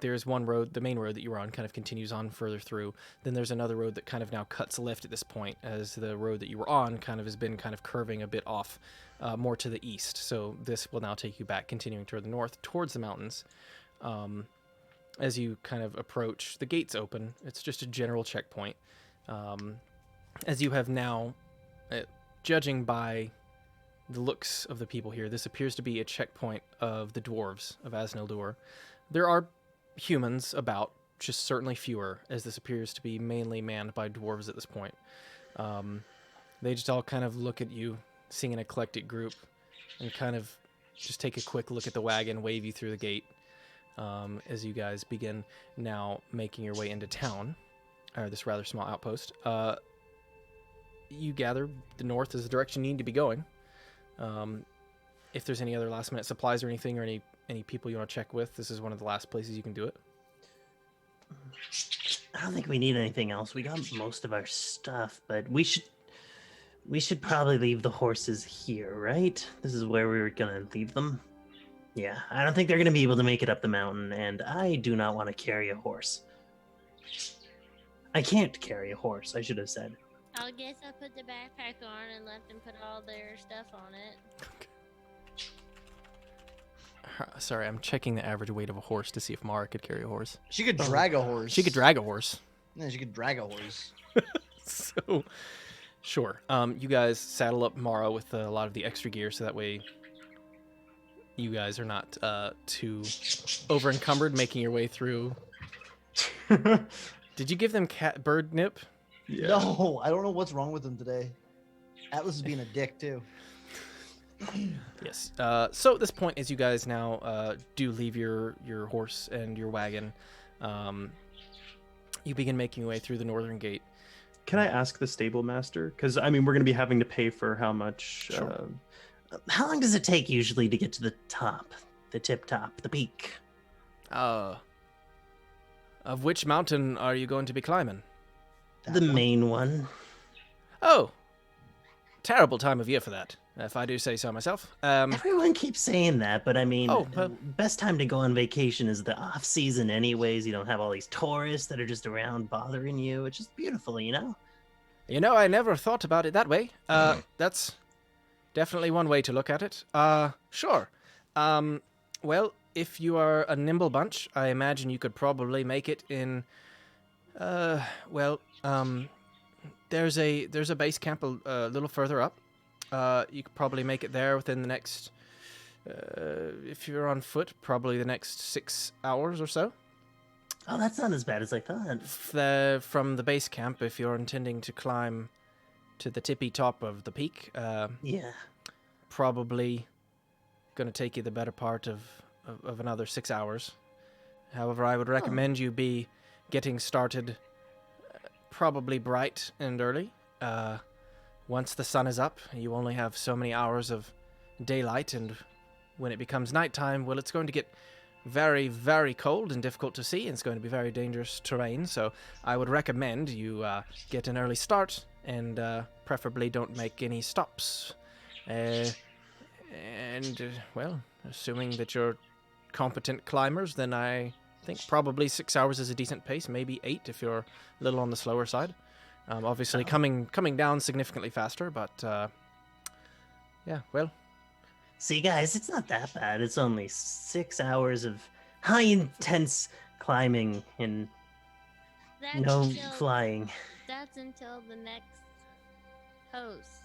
[SPEAKER 1] There's one road, the main road that you were on, kind of continues on further through. Then there's another road that kind of now cuts left at this point, as the road that you were on kind of has been kind of curving a bit off, more to the east. So this will now take you back, continuing toward the north, towards the mountains. As you kind of approach, the gates open. It's just a general checkpoint. As you have now, judging by the looks of the people here, this appears to be a checkpoint of the dwarves of Asnildur. There are humans about, just certainly fewer, as this appears to be mainly manned by dwarves at this point. They just all kind of look at you, seeing an eclectic group, and kind of just take a quick look at the wagon, wave you through the gate, as you guys begin now making your way into town, or this rather small outpost. You gather the north is the direction you need to be going. If there's any other last minute supplies or anything, or any people you want to check with, this is one of the last places you can do it.
[SPEAKER 6] I don't think we need anything else. We got most of our stuff, but we should probably leave the horses here, right? This is where we were gonna leave them. Yeah, I don't think they're gonna be able to make it up the mountain, and I do not want to carry a horse. I can't carry a horse, I should have said.
[SPEAKER 4] I guess I'll put the backpack on and let them put all their stuff on it.
[SPEAKER 1] Sorry, I'm checking the average weight of a horse to see if Mara could carry a horse.
[SPEAKER 2] She could drag a horse.
[SPEAKER 1] She could drag a horse.
[SPEAKER 2] Yeah, she could drag a horse.
[SPEAKER 1] So, sure. You guys saddle up Mara with a lot of the extra gear, so that way you guys are not too over-encumbered making your way through. Did you give them bird nip?
[SPEAKER 3] Yeah.
[SPEAKER 2] No, I don't know what's wrong with him today. Atlas is being a dick, too.
[SPEAKER 1] Yes. So at this point, as you guys now do leave your horse and your wagon, you begin making your way through the northern gate.
[SPEAKER 3] Can I ask the stable master? Because, I mean, we're going to be having to pay for how much...
[SPEAKER 1] Sure.
[SPEAKER 6] How long does it take usually to get to the top? The tip top, the peak?
[SPEAKER 1] Of which mountain are you going to be climbing?
[SPEAKER 6] The main one.
[SPEAKER 1] Oh, terrible time of year for that, if I do say so myself.
[SPEAKER 6] Everyone keeps saying that, but I mean,
[SPEAKER 1] Oh, well-
[SPEAKER 6] best time to go on vacation is the off season anyways. You don't have all these tourists that are just around bothering you. It's just beautiful, you know?
[SPEAKER 1] You know, I never thought about it that way. That's definitely one way to look at it. Sure. Well, if you are a nimble bunch, I imagine you could probably make it in... there's a base camp a little further up. You could probably make it there within the next, if you're on foot, probably the next 6 hours or so.
[SPEAKER 6] Oh, that's not as bad as I thought.
[SPEAKER 1] From the base camp, if you're intending to climb to the tippy top of the peak,
[SPEAKER 6] Yeah.
[SPEAKER 1] probably going to take you the better part of another 6 hours. However, I would recommend you be getting started probably bright and early. Once the sun is up, you only have so many hours of daylight, and when it becomes nighttime, well, it's going to get very, very cold and difficult to see, and it's going to be very dangerous terrain, so I would recommend you get an early start, and preferably don't make any stops. Well, assuming that you're competent climbers, then I think probably 6 hours is a decent pace, maybe 8 if you're a little on the slower side. Obviously, coming down significantly faster, but yeah, well.
[SPEAKER 6] See, guys, it's not that bad. It's only 6 hours of high intense climbing and no flying.
[SPEAKER 4] That's until the next post.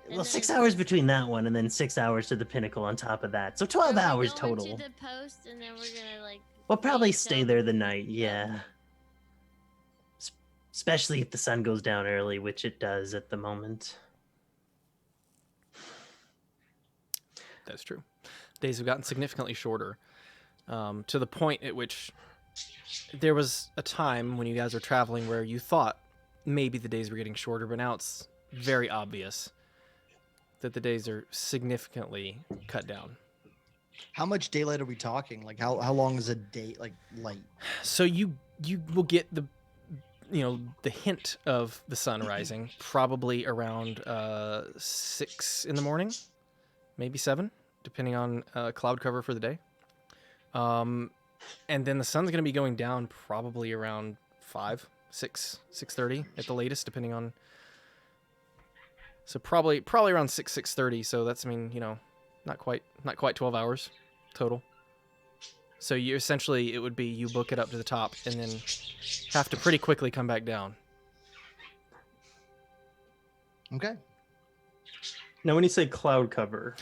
[SPEAKER 4] And
[SPEAKER 6] Well,
[SPEAKER 4] then
[SPEAKER 6] 6 hours between that one and then 6 hours to the pinnacle on top of that. So 12
[SPEAKER 4] Are we
[SPEAKER 6] hours
[SPEAKER 4] going
[SPEAKER 6] total.
[SPEAKER 4] To the post, and then we're gonna
[SPEAKER 6] We'll probably
[SPEAKER 4] wait
[SPEAKER 6] stay
[SPEAKER 4] till-
[SPEAKER 6] there the night, yeah. Especially if the sun goes down early, which it does at the moment.
[SPEAKER 1] That's true. Days have gotten significantly shorter, to the point at which there was a time when you guys were traveling where you thought maybe the days were getting shorter, but now it's very obvious that the days are significantly cut down.
[SPEAKER 2] How much daylight are we talking? Like how long is a day like light?
[SPEAKER 1] So you will get the the hint of the sun rising probably around 6 in the morning, maybe 7, depending on cloud cover for the day. And then the sun's going to be going down probably around 5, 6, 6:30 at the latest, depending on. So probably around 6:30. So that's not quite 12 hours total. So you essentially, it would be you book it up to the top and then have to pretty quickly come back down.
[SPEAKER 2] Okay.
[SPEAKER 3] Now, when you say cloud cover,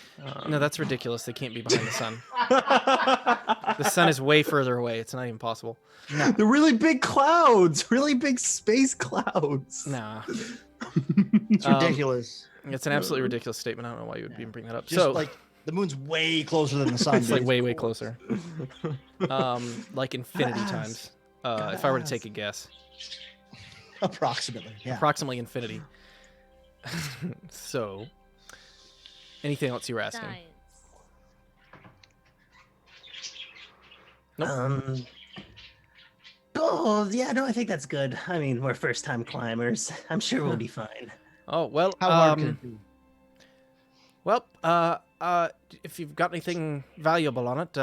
[SPEAKER 1] No, that's ridiculous. They can't be behind the sun. The sun is way further away. It's not even possible.
[SPEAKER 3] They're really big clouds, really big space clouds.
[SPEAKER 1] Nah.
[SPEAKER 2] It's ridiculous.
[SPEAKER 1] It's an absolutely ridiculous statement. I don't know why you would even bring that up.
[SPEAKER 2] Just
[SPEAKER 1] So,
[SPEAKER 2] like the moon's way closer than the sun.
[SPEAKER 1] it's like
[SPEAKER 2] dude.
[SPEAKER 1] way closer. Like infinity times. If I were to take a guess.
[SPEAKER 2] Approximately. Yeah.
[SPEAKER 1] Approximately infinity. So, anything else you were asking?
[SPEAKER 4] Science.
[SPEAKER 1] Nope.
[SPEAKER 6] Oh, yeah, no, I think that's good. I mean, we're first-time climbers. I'm sure we'll be fine.
[SPEAKER 1] Oh, well,
[SPEAKER 2] How hard can it be?
[SPEAKER 1] well, if you've got anything valuable on it,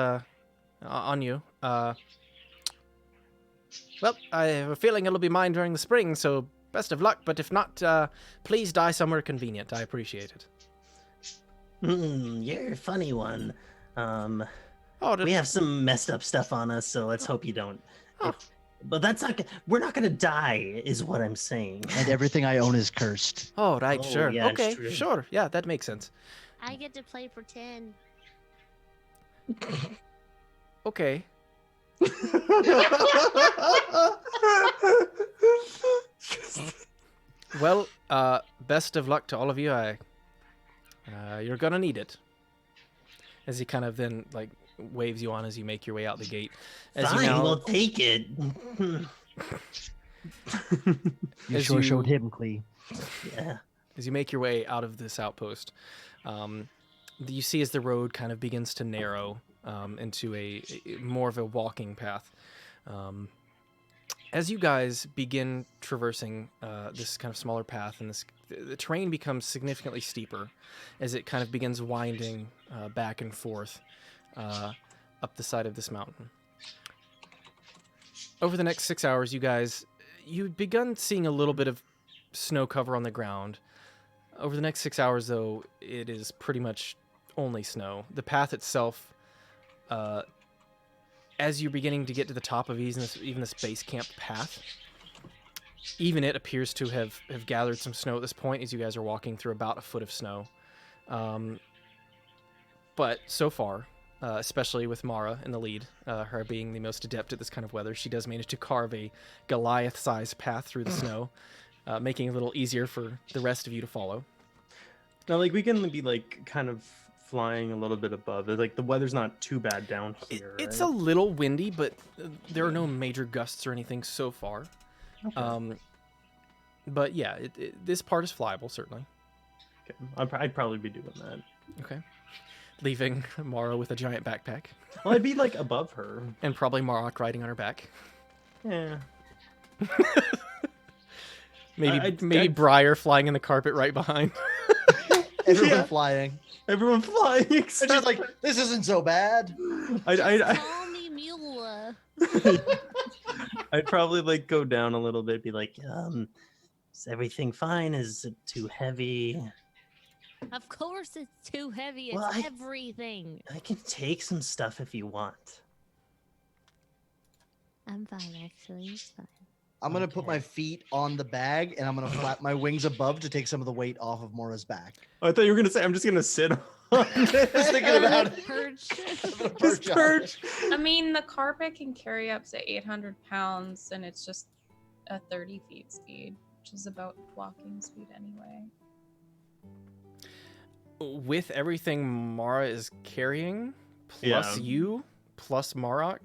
[SPEAKER 1] on you, well, I have a feeling it'll be mine during the spring, so best of luck, but if not, please die somewhere convenient. I appreciate it.
[SPEAKER 6] You're a funny one.
[SPEAKER 1] Oh,
[SPEAKER 6] We have some messed up stuff on us, so let's hope you don't.
[SPEAKER 1] Oh.
[SPEAKER 6] But that's not. We're not gonna die, is what I'm saying.
[SPEAKER 2] And everything I own is cursed.
[SPEAKER 1] Oh, right,
[SPEAKER 6] Oh,
[SPEAKER 1] sure.
[SPEAKER 6] yeah, it's
[SPEAKER 1] Okay,
[SPEAKER 6] true.
[SPEAKER 1] sure. Yeah, that makes sense.
[SPEAKER 4] I get to play pretend.
[SPEAKER 1] Okay. Well, best of luck to all of you. You're gonna need it. As he kind of then waves you on as you make your way out the gate. As
[SPEAKER 6] Fine,
[SPEAKER 1] you now,
[SPEAKER 6] we'll take it.
[SPEAKER 2] You
[SPEAKER 1] As
[SPEAKER 2] sure
[SPEAKER 1] you-
[SPEAKER 2] showed him, Clee.
[SPEAKER 6] Yeah.
[SPEAKER 1] as you make your way out of this outpost, you see as the road kind of begins to narrow into a more of a walking path. As you guys begin traversing this kind of smaller path, and the terrain becomes significantly steeper as it kind of begins winding back and forth up the side of this mountain. Over the next 6 hours, you've begun seeing a little bit of snow cover on the ground. Over the next 6 hours, though, it is pretty much only snow. The path itself, as you're beginning to get to the top of even this base camp path, even it appears to have gathered some snow at this point as you guys are walking through about a foot of snow. But so far, especially with Mara in the lead, her being the most adept at this kind of weather, she does manage to carve a Goliath-sized path through the snow, making it a little easier for the rest of you to follow.
[SPEAKER 3] Now, we can be kind of flying a little bit above it. The weather's not too bad down here.
[SPEAKER 1] It's
[SPEAKER 3] right?
[SPEAKER 1] a little windy, but there are no major gusts or anything so far.
[SPEAKER 3] Okay.
[SPEAKER 1] But yeah, this part is flyable, certainly.
[SPEAKER 3] Okay. I'd probably be doing that.
[SPEAKER 1] Okay. Leaving Mara with a giant backpack.
[SPEAKER 3] Well, I'd be above her.
[SPEAKER 1] And probably Marok riding on her back.
[SPEAKER 3] Yeah.
[SPEAKER 1] Maybe Briar flying in the carpet right behind.
[SPEAKER 2] Everyone
[SPEAKER 3] Yeah.
[SPEAKER 2] flying.
[SPEAKER 3] Everyone flying.
[SPEAKER 2] It's just like, this isn't so bad.
[SPEAKER 4] Call me Mule.
[SPEAKER 3] I'd probably go down a little bit, be like,
[SPEAKER 6] Is everything fine? Is it too heavy?
[SPEAKER 4] Of course it's too heavy. It's
[SPEAKER 6] Well,
[SPEAKER 4] everything.
[SPEAKER 6] I can take some stuff if you want.
[SPEAKER 4] I'm fine, actually. It's fine.
[SPEAKER 2] I'm going to put my feet on the bag and I'm going to flap my wings above to take some of the weight off of Mora's back.
[SPEAKER 3] I thought you were gonna say I'm just gonna sit on it.
[SPEAKER 2] Just thinking about it.
[SPEAKER 4] Perch.
[SPEAKER 2] I'm gonna
[SPEAKER 3] Just
[SPEAKER 2] perch on
[SPEAKER 3] perch.
[SPEAKER 2] it.
[SPEAKER 5] I mean, the carpet can carry up to 800 pounds, and it's just a 30 feet speed, which is about walking speed anyway.
[SPEAKER 1] With everything Mara is carrying, plus
[SPEAKER 3] Yeah.
[SPEAKER 1] you, plus Marok,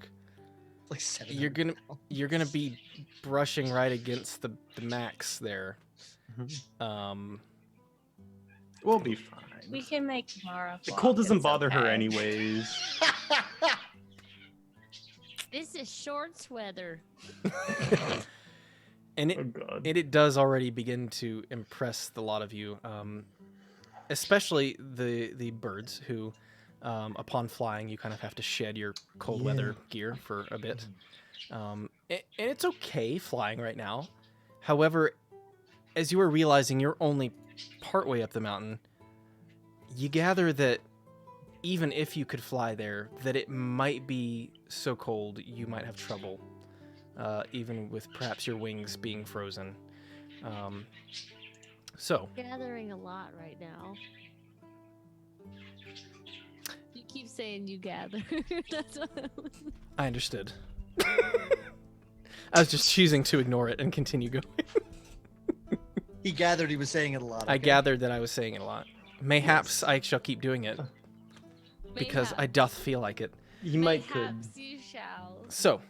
[SPEAKER 2] Like 700
[SPEAKER 1] you're gonna be brushing right against the max there.
[SPEAKER 3] We'll be fine.
[SPEAKER 5] We can make Mara.
[SPEAKER 3] The
[SPEAKER 5] walk,
[SPEAKER 3] cold doesn't
[SPEAKER 5] it's
[SPEAKER 3] bother her
[SPEAKER 5] okay.
[SPEAKER 3] anyways.
[SPEAKER 4] This is shorts weather.
[SPEAKER 1] And
[SPEAKER 3] Oh god.
[SPEAKER 1] it does already begin to impress the lot of you, especially the birds who, upon flying, you kind of have to shed your cold weather gear for a bit. And it's okay flying right now. However, as you are realizing you're only partway up the mountain, you gather that even if you could fly there, that it might be so cold you might have trouble, even with perhaps your wings being frozen. So
[SPEAKER 4] Gathering a lot right now. You keep saying you gather. That's what
[SPEAKER 1] I understood. I was just choosing to ignore it and continue going.
[SPEAKER 2] He gathered he was saying it a lot.
[SPEAKER 1] I
[SPEAKER 2] okay?
[SPEAKER 1] gathered that I was saying it a lot. Mayhaps I shall keep doing it, because I doth feel like it.
[SPEAKER 3] You might could.
[SPEAKER 4] Mayhaps you shall.
[SPEAKER 1] So,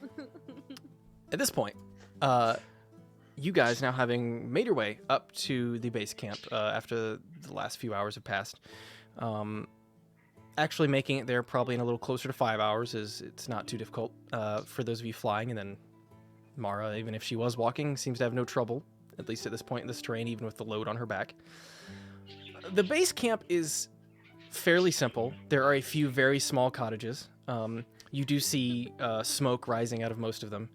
[SPEAKER 1] at this point, you guys now having made your way up to the base camp after the last few hours have passed, actually making it there probably in a little closer to 5 hours it's not too difficult for those of you flying, and then Mara, even if she was walking, seems to have no trouble, at least at this point in this terrain, even with the load on her back. The base camp is fairly simple. There are a few very small cottages. You do see smoke rising out of most of them,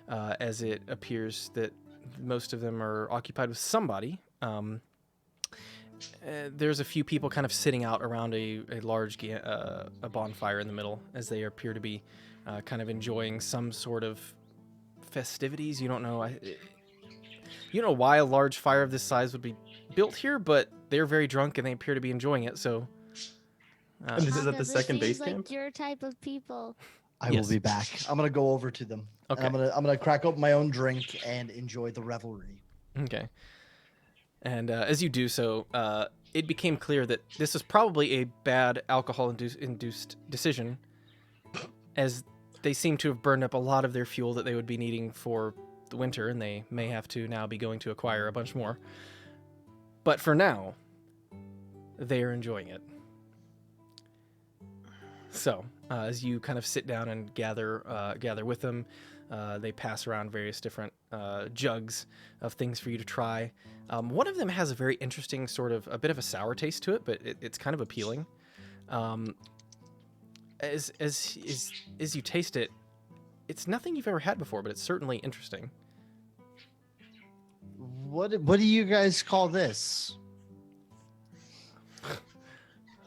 [SPEAKER 1] as it appears that most of them are occupied with somebody. There's a few people kind of sitting out around a large a bonfire in the middle, as they appear to be kind of enjoying some sort of festivities. You don't know. You know why a large fire of this size would be built here, but they're very drunk and they appear to be enjoying it. So,
[SPEAKER 3] And this is at the
[SPEAKER 4] This
[SPEAKER 3] second
[SPEAKER 4] seems
[SPEAKER 3] base camp?
[SPEAKER 4] like your type of people.
[SPEAKER 2] I
[SPEAKER 1] Yes.
[SPEAKER 2] will be back. I'm gonna go over to them.
[SPEAKER 1] Okay.
[SPEAKER 2] And I'm gonna crack open my own drink and enjoy the revelry.
[SPEAKER 1] Okay. And as you do so, it became clear that this was probably a bad alcohol-induced decision, as they seem to have burned up a lot of their fuel that they would be needing for the winter, and they may have to now be going to acquire a bunch more. But for now, they are enjoying it. So, as you kind of sit down and gather with them, they pass around various different jugs of things for you to try. One of them has a very interesting sort of a bit of a sour taste to it, but it's kind of appealing. As you taste it, it's nothing you've ever had before, but it's certainly interesting.
[SPEAKER 2] What do you guys call this?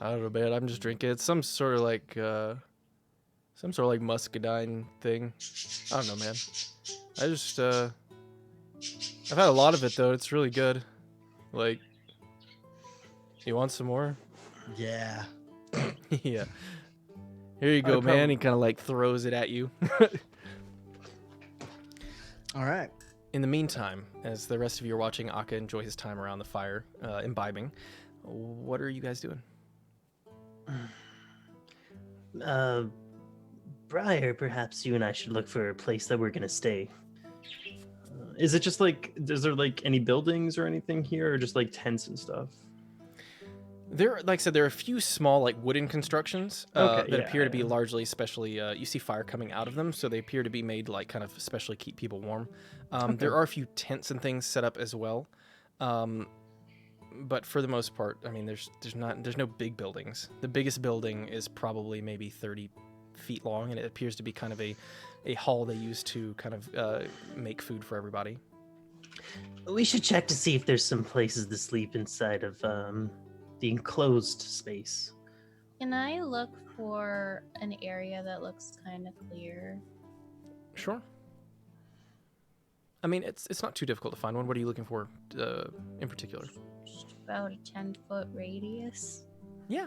[SPEAKER 1] I don't know, man. I'm just drinking. It's some sort of like muscadine thing. I don't know, man. I just I've had a lot of it though. It's really good. Like, you want some more?
[SPEAKER 2] Yeah.
[SPEAKER 1] Yeah. Here you go,
[SPEAKER 3] I'd
[SPEAKER 1] man.
[SPEAKER 3] prob-
[SPEAKER 1] He kind of like throws it at you.
[SPEAKER 2] All right.
[SPEAKER 1] In the meantime, as the rest of you are watching Akka enjoy his time around the fire, imbibing, what are you guys doing?
[SPEAKER 6] Briar, perhaps you and I should look for a place that we're gonna stay.
[SPEAKER 3] Is it just like, is there like any buildings or anything here, or just like tents and stuff?
[SPEAKER 1] There, like I said, there are a few small, like wooden constructions
[SPEAKER 3] Okay,
[SPEAKER 1] that
[SPEAKER 3] yeah,
[SPEAKER 1] appear to be
[SPEAKER 3] yeah.
[SPEAKER 1] largely, especially, you see fire coming out of them, so they appear to be made like kind of especially keep people warm. There are a few tents and things set up as well, but for the most part, I mean, there's no big buildings. The biggest building is probably maybe 30 feet long, and it appears to be kind of a hall they use to kind of make food for everybody.
[SPEAKER 6] We should check to see if there's some places to sleep inside of the enclosed space.
[SPEAKER 5] Can I look for an area that looks kind of clear?
[SPEAKER 1] Sure. I mean, it's not too difficult to find one. What are you looking for in particular?
[SPEAKER 5] Just about a 10-foot radius.
[SPEAKER 1] Yeah,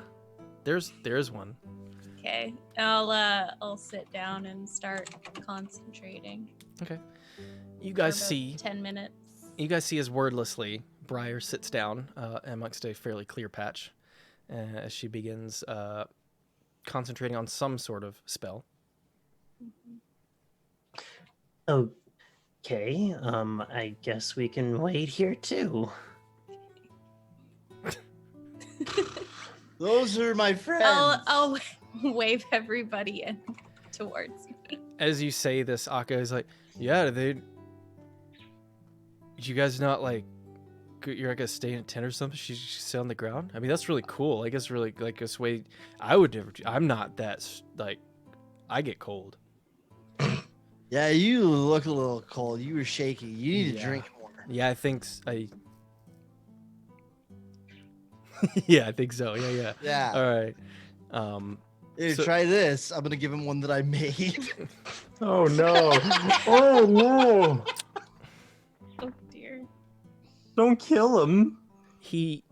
[SPEAKER 1] there's one.
[SPEAKER 5] Okay, I'll sit down and start concentrating.
[SPEAKER 1] Okay. You
[SPEAKER 5] for
[SPEAKER 1] guys
[SPEAKER 5] about
[SPEAKER 1] see
[SPEAKER 5] 10 minutes.
[SPEAKER 1] You guys see as wordlessly, Briar sits down amongst a fairly clear patch as she begins concentrating on some sort of spell.
[SPEAKER 6] Okay, I guess we can wait here too.
[SPEAKER 2] Those are my friends.
[SPEAKER 5] I'll wave everybody in towards me.
[SPEAKER 1] As you say this, Akka is like, yeah, did you guys not like, you're like staying in a tent or something? She's sit on the ground. I mean, that's really cool. I guess really like this way. I would never. I'm not that like. I get cold.
[SPEAKER 2] Yeah, you look a little cold. You were shaky. You need to drink more.
[SPEAKER 1] Yeah, I think yeah, I think so. Yeah.
[SPEAKER 2] Yeah.
[SPEAKER 1] All right.
[SPEAKER 2] Here,
[SPEAKER 1] so-
[SPEAKER 2] try this. I'm gonna give him one that I made.
[SPEAKER 3] Oh no! Oh no!
[SPEAKER 5] Oh dear.
[SPEAKER 3] Don't kill him.
[SPEAKER 1] He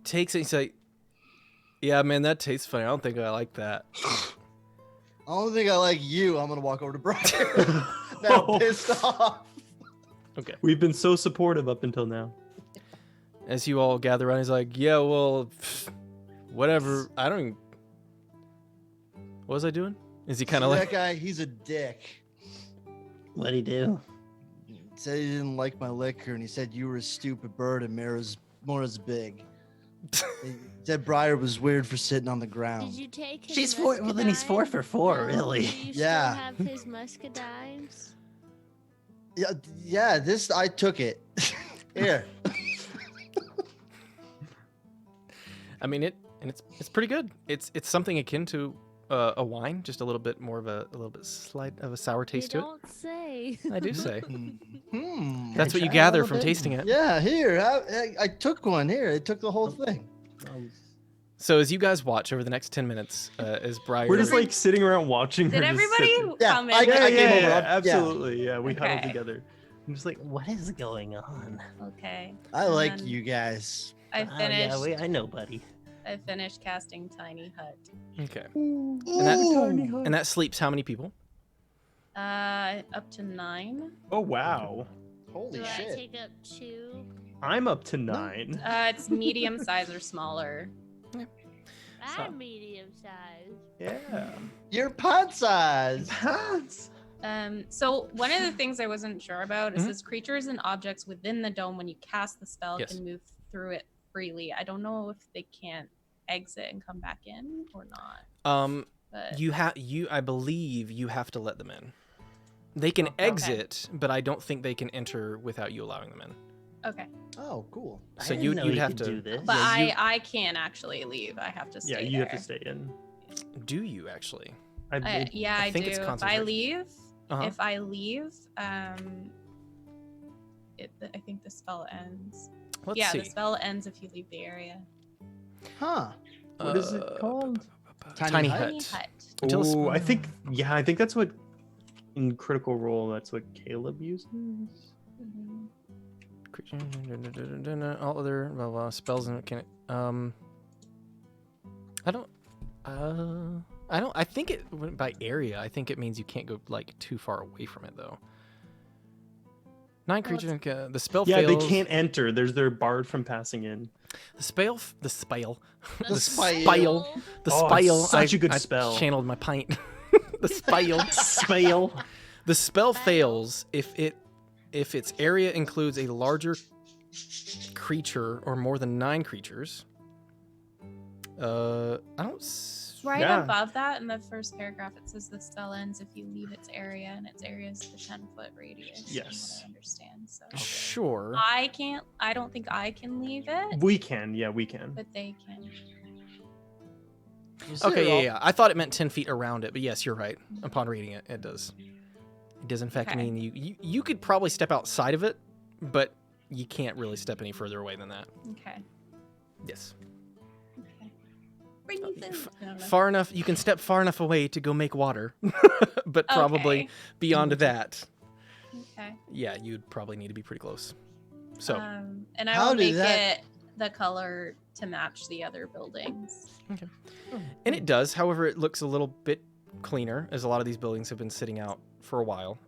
[SPEAKER 1] takes it. He's like, yeah, man, that tastes funny. I don't think I like that.
[SPEAKER 2] I don't think I like you. I'm gonna walk over to Brian. Now pissed off.
[SPEAKER 1] Okay.
[SPEAKER 3] We've been so supportive up until now.
[SPEAKER 1] As you all gather around, he's like, yeah, well, whatever. I don't even... What was I doing? Is he kind of
[SPEAKER 2] that
[SPEAKER 1] like...
[SPEAKER 2] guy? He's a dick.
[SPEAKER 6] What'd he do?
[SPEAKER 2] He said he didn't like my liquor, and he said you were a stupid bird and Mora's big. He said Briar was weird for sitting on the
[SPEAKER 4] Did
[SPEAKER 2] ground.
[SPEAKER 4] you take his
[SPEAKER 6] She's 4. Well, then he's 4 for 4,
[SPEAKER 4] No,
[SPEAKER 6] really.
[SPEAKER 4] Do you
[SPEAKER 2] Yeah.
[SPEAKER 4] still have his muscadimes?
[SPEAKER 2] Yeah. This I took it. Here.
[SPEAKER 1] I mean, it's pretty good. It's something akin to a wine, just a little bit more of a little bit slight of a sour taste to it.
[SPEAKER 4] Don't say.
[SPEAKER 1] I do say.
[SPEAKER 2] Hmm.
[SPEAKER 1] That's what you
[SPEAKER 6] try a
[SPEAKER 1] gather
[SPEAKER 6] little
[SPEAKER 1] from
[SPEAKER 6] bit?
[SPEAKER 1] tasting it.
[SPEAKER 2] Yeah. Here. I took one. Here. I took the whole thing.
[SPEAKER 1] So as you guys watch over the next 10 minutes, as Briar...
[SPEAKER 3] We're just like sitting around watching
[SPEAKER 5] Did
[SPEAKER 3] her. just sit
[SPEAKER 5] everybody
[SPEAKER 2] Yeah,
[SPEAKER 5] come in?
[SPEAKER 2] I-
[SPEAKER 3] there.
[SPEAKER 2] I
[SPEAKER 3] Yeah,
[SPEAKER 2] came over.
[SPEAKER 3] yeah,
[SPEAKER 2] Yeah.
[SPEAKER 3] absolutely. Yeah, we huddled
[SPEAKER 5] Okay.
[SPEAKER 3] together. I'm just like,
[SPEAKER 6] What is going on?
[SPEAKER 5] Okay.
[SPEAKER 2] I like
[SPEAKER 5] And
[SPEAKER 2] you guys.
[SPEAKER 5] I
[SPEAKER 6] Oh,
[SPEAKER 5] finished.
[SPEAKER 6] yeah, I know, buddy.
[SPEAKER 5] I finished casting Tiny Hut.
[SPEAKER 1] Okay.
[SPEAKER 2] Ooh.
[SPEAKER 1] And that sleeps how many people?
[SPEAKER 5] Up to 9.
[SPEAKER 3] oh wow,
[SPEAKER 2] Holy
[SPEAKER 4] Do I
[SPEAKER 2] shit.
[SPEAKER 4] take up 2?
[SPEAKER 3] I'm up to 9.
[SPEAKER 5] It's medium size or smaller.
[SPEAKER 4] I'm medium size.
[SPEAKER 3] Yeah.
[SPEAKER 2] You're pot size.
[SPEAKER 3] Pants.
[SPEAKER 5] So one of the things I wasn't sure about is
[SPEAKER 1] Mhm.
[SPEAKER 5] this creatures and objects within the dome when you cast the spell
[SPEAKER 1] Yes.
[SPEAKER 5] can move through it freely. I don't know if they can't exit and come back in or not. But
[SPEAKER 1] I believe you have to let them in. They can
[SPEAKER 5] Okay.
[SPEAKER 1] exit, but I don't think they can enter without you allowing them in.
[SPEAKER 5] okay.
[SPEAKER 2] Oh, cool.
[SPEAKER 6] I
[SPEAKER 1] So
[SPEAKER 6] didn't
[SPEAKER 1] you'd-
[SPEAKER 6] know
[SPEAKER 1] you'd
[SPEAKER 6] you
[SPEAKER 1] have
[SPEAKER 6] could
[SPEAKER 1] to-
[SPEAKER 6] do this.
[SPEAKER 5] But
[SPEAKER 1] Yeah, you-
[SPEAKER 5] I can't actually leave. I have to stay
[SPEAKER 3] Yeah, you
[SPEAKER 5] there.
[SPEAKER 3] have to stay in.
[SPEAKER 1] Do you actually?
[SPEAKER 5] Yeah,
[SPEAKER 1] I
[SPEAKER 5] I
[SPEAKER 1] think
[SPEAKER 5] do.
[SPEAKER 1] it's
[SPEAKER 5] If I
[SPEAKER 1] concentration.
[SPEAKER 5] leave,
[SPEAKER 1] Uh-huh.
[SPEAKER 5] if I leave, I think the spell ends.
[SPEAKER 1] Let's
[SPEAKER 5] yeah,
[SPEAKER 1] see.
[SPEAKER 5] the spell ends if you leave the area.
[SPEAKER 2] Huh.
[SPEAKER 3] What is it called?
[SPEAKER 1] Tiny
[SPEAKER 2] Hut?
[SPEAKER 1] Hut.
[SPEAKER 5] Tiny Hut.
[SPEAKER 1] Until it's-
[SPEAKER 3] Oh, I think that's what in Critical Role. That's what Caleb uses.
[SPEAKER 5] Mhm.
[SPEAKER 1] All other blah, blah, spells and can I think it went by area. I think it means you can't go like too far away from it though. 9 creatures. The spell
[SPEAKER 3] Yeah,
[SPEAKER 1] fails.
[SPEAKER 3] they can't enter. They're barred from passing in.
[SPEAKER 1] The spell. The spell.
[SPEAKER 2] The spile.
[SPEAKER 1] spile. The
[SPEAKER 3] Oh,
[SPEAKER 1] spile.
[SPEAKER 3] it's such a good
[SPEAKER 1] I
[SPEAKER 3] spell.
[SPEAKER 1] channeled my pint. The spile.
[SPEAKER 6] Spell.
[SPEAKER 1] The spell fails if its area includes a larger creature or more than 9 creatures. I don't.
[SPEAKER 5] Right
[SPEAKER 3] Yeah.
[SPEAKER 5] above that in the first paragraph, it says the spell ends if you leave its area, and its area is the 10-foot radius. from
[SPEAKER 3] Yes.
[SPEAKER 5] what I understand. So
[SPEAKER 1] Sure.
[SPEAKER 5] I can't. I don't think I can leave it,
[SPEAKER 3] We can. Yeah, we can.
[SPEAKER 5] but they can.
[SPEAKER 1] Okay, yeah. I thought it meant 10 feet around it, but yes, you're right. Upon reading it, it does. It does in fact
[SPEAKER 5] Okay.
[SPEAKER 1] mean you could probably step outside of it, but you can't really step any further away than that.
[SPEAKER 5] Okay.
[SPEAKER 1] Yes.
[SPEAKER 5] Okay. Bring me food. I don't know.
[SPEAKER 1] Far enough, you can step far enough away to go make water, but probably
[SPEAKER 5] Okay.
[SPEAKER 1] beyond that,
[SPEAKER 5] Okay.
[SPEAKER 1] yeah, you'd probably need to be pretty close. So,
[SPEAKER 5] And I
[SPEAKER 2] How
[SPEAKER 5] will
[SPEAKER 2] did
[SPEAKER 5] make
[SPEAKER 2] that-
[SPEAKER 5] it the color to match the other buildings.
[SPEAKER 1] and it does. However, it looks a little bit cleaner, as a lot of these buildings have been sitting out for a while.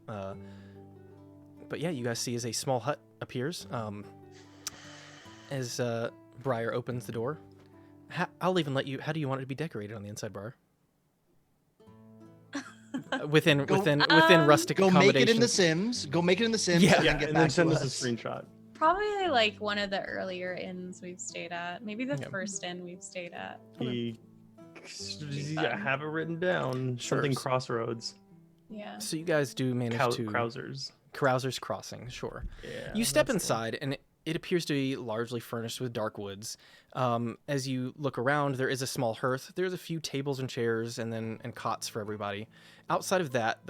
[SPEAKER 1] But yeah, you guys see as a small hut appears, as Briar opens the door. I'll even let you. How do you want it to be decorated on the inside, Briar? Within rustic
[SPEAKER 2] Go make it in
[SPEAKER 1] accommodations.
[SPEAKER 2] The Sims. Go make it in The Sims.
[SPEAKER 1] Yeah.
[SPEAKER 2] and
[SPEAKER 3] Yeah,
[SPEAKER 2] then get
[SPEAKER 3] and
[SPEAKER 2] back
[SPEAKER 3] then send
[SPEAKER 2] to
[SPEAKER 3] us a
[SPEAKER 2] us.
[SPEAKER 3] screenshot.
[SPEAKER 5] probably like one of the earlier inns we've stayed at. Maybe the
[SPEAKER 1] Yeah.
[SPEAKER 5] first inn we've stayed at.
[SPEAKER 3] Yeah, have it written down.
[SPEAKER 1] Sure.
[SPEAKER 3] Something crossroads.
[SPEAKER 5] Yeah.
[SPEAKER 1] So you guys do manage to
[SPEAKER 3] Krausers.
[SPEAKER 1] Krauser's Crossing, sure.
[SPEAKER 3] Yeah.
[SPEAKER 1] You step
[SPEAKER 3] that's the one.
[SPEAKER 1] inside, and it appears to be largely furnished with dark woods. As you look around, there is a small hearth. There's a few tables and chairs, and cots for everybody. Outside of that,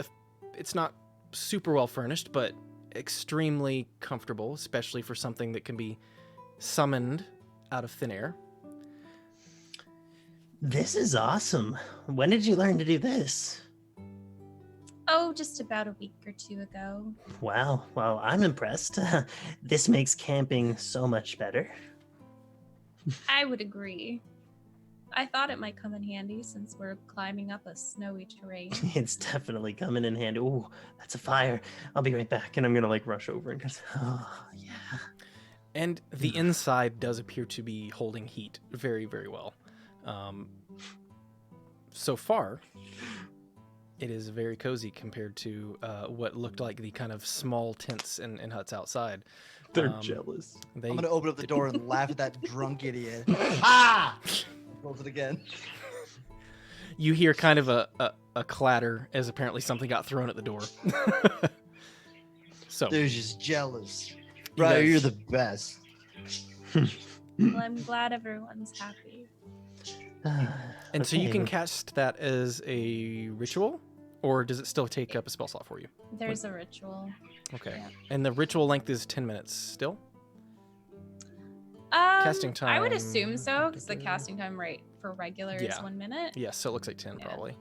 [SPEAKER 1] it's not super well furnished, but extremely comfortable, especially for something that can be summoned out of thin air.
[SPEAKER 6] This is awesome. When did you learn to do this?
[SPEAKER 5] Oh, just about a week or two ago.
[SPEAKER 6] Wow. Well, I'm impressed. This makes camping so much better.
[SPEAKER 5] I would agree. I thought it might come in handy since we're climbing up a snowy terrain.
[SPEAKER 6] It's definitely coming in handy. Oh, that's a fire. I'll be right back.
[SPEAKER 3] And I'm gonna like rush over and go,
[SPEAKER 6] Oh, yeah.
[SPEAKER 1] And the inside does appear to be holding heat very, very well. So far, it is very cozy compared to what looked like the kind of small tents and huts outside.
[SPEAKER 3] they're jealous.
[SPEAKER 2] I'm gonna open up the door and laugh at that drunk idiot. Close it again.
[SPEAKER 1] You hear kind of a clatter as apparently something got thrown at the door. So
[SPEAKER 2] They're just jealous.
[SPEAKER 1] You
[SPEAKER 2] Briar,
[SPEAKER 1] guys-
[SPEAKER 2] you're the best.
[SPEAKER 5] Well, I'm glad everyone's happy.
[SPEAKER 1] and so you can
[SPEAKER 6] Okay.
[SPEAKER 1] cast that as a ritual, or does it still take up a spell slot for you?
[SPEAKER 5] There's a ritual.
[SPEAKER 1] Okay.
[SPEAKER 5] Yeah.
[SPEAKER 1] And the ritual length is 10 minutes still? Casting
[SPEAKER 5] I would
[SPEAKER 1] time-
[SPEAKER 5] assume so, because the casting time for regular is
[SPEAKER 1] Yeah.
[SPEAKER 5] 1 minute,
[SPEAKER 1] Yes, so it looks like 10
[SPEAKER 5] Yeah.
[SPEAKER 1] probably.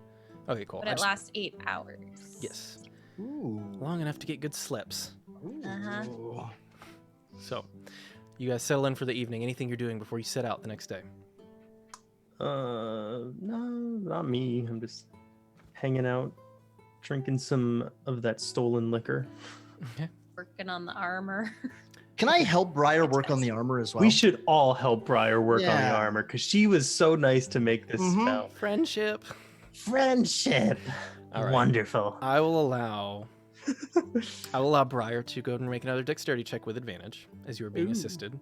[SPEAKER 1] Okay, cool.
[SPEAKER 5] but
[SPEAKER 1] I
[SPEAKER 5] it
[SPEAKER 1] just-
[SPEAKER 5] lasts 8 hours.
[SPEAKER 1] Yes.
[SPEAKER 2] Ooh.
[SPEAKER 1] Long enough to get good sleeps.
[SPEAKER 5] Uh-huh.
[SPEAKER 2] Ooh.
[SPEAKER 1] So, you guys settle in for the evening. Anything you're doing before you set out the next day?
[SPEAKER 3] No, not me. I'm just hanging out, drinking some of that stolen liquor.
[SPEAKER 1] Okay.
[SPEAKER 5] Working on the armor.
[SPEAKER 2] Can I help Briar work on the armor as well?
[SPEAKER 3] We should all help Briar work on the
[SPEAKER 2] Yeah.
[SPEAKER 3] armor because she was so nice to make this
[SPEAKER 2] Mhm.
[SPEAKER 3] spell.
[SPEAKER 1] Friendship.
[SPEAKER 6] Friendship.
[SPEAKER 1] All right.
[SPEAKER 6] Wonderful.
[SPEAKER 1] I will allow Briar to go and make another dexterity check with advantage as you are being
[SPEAKER 3] Ooh.
[SPEAKER 1] assisted.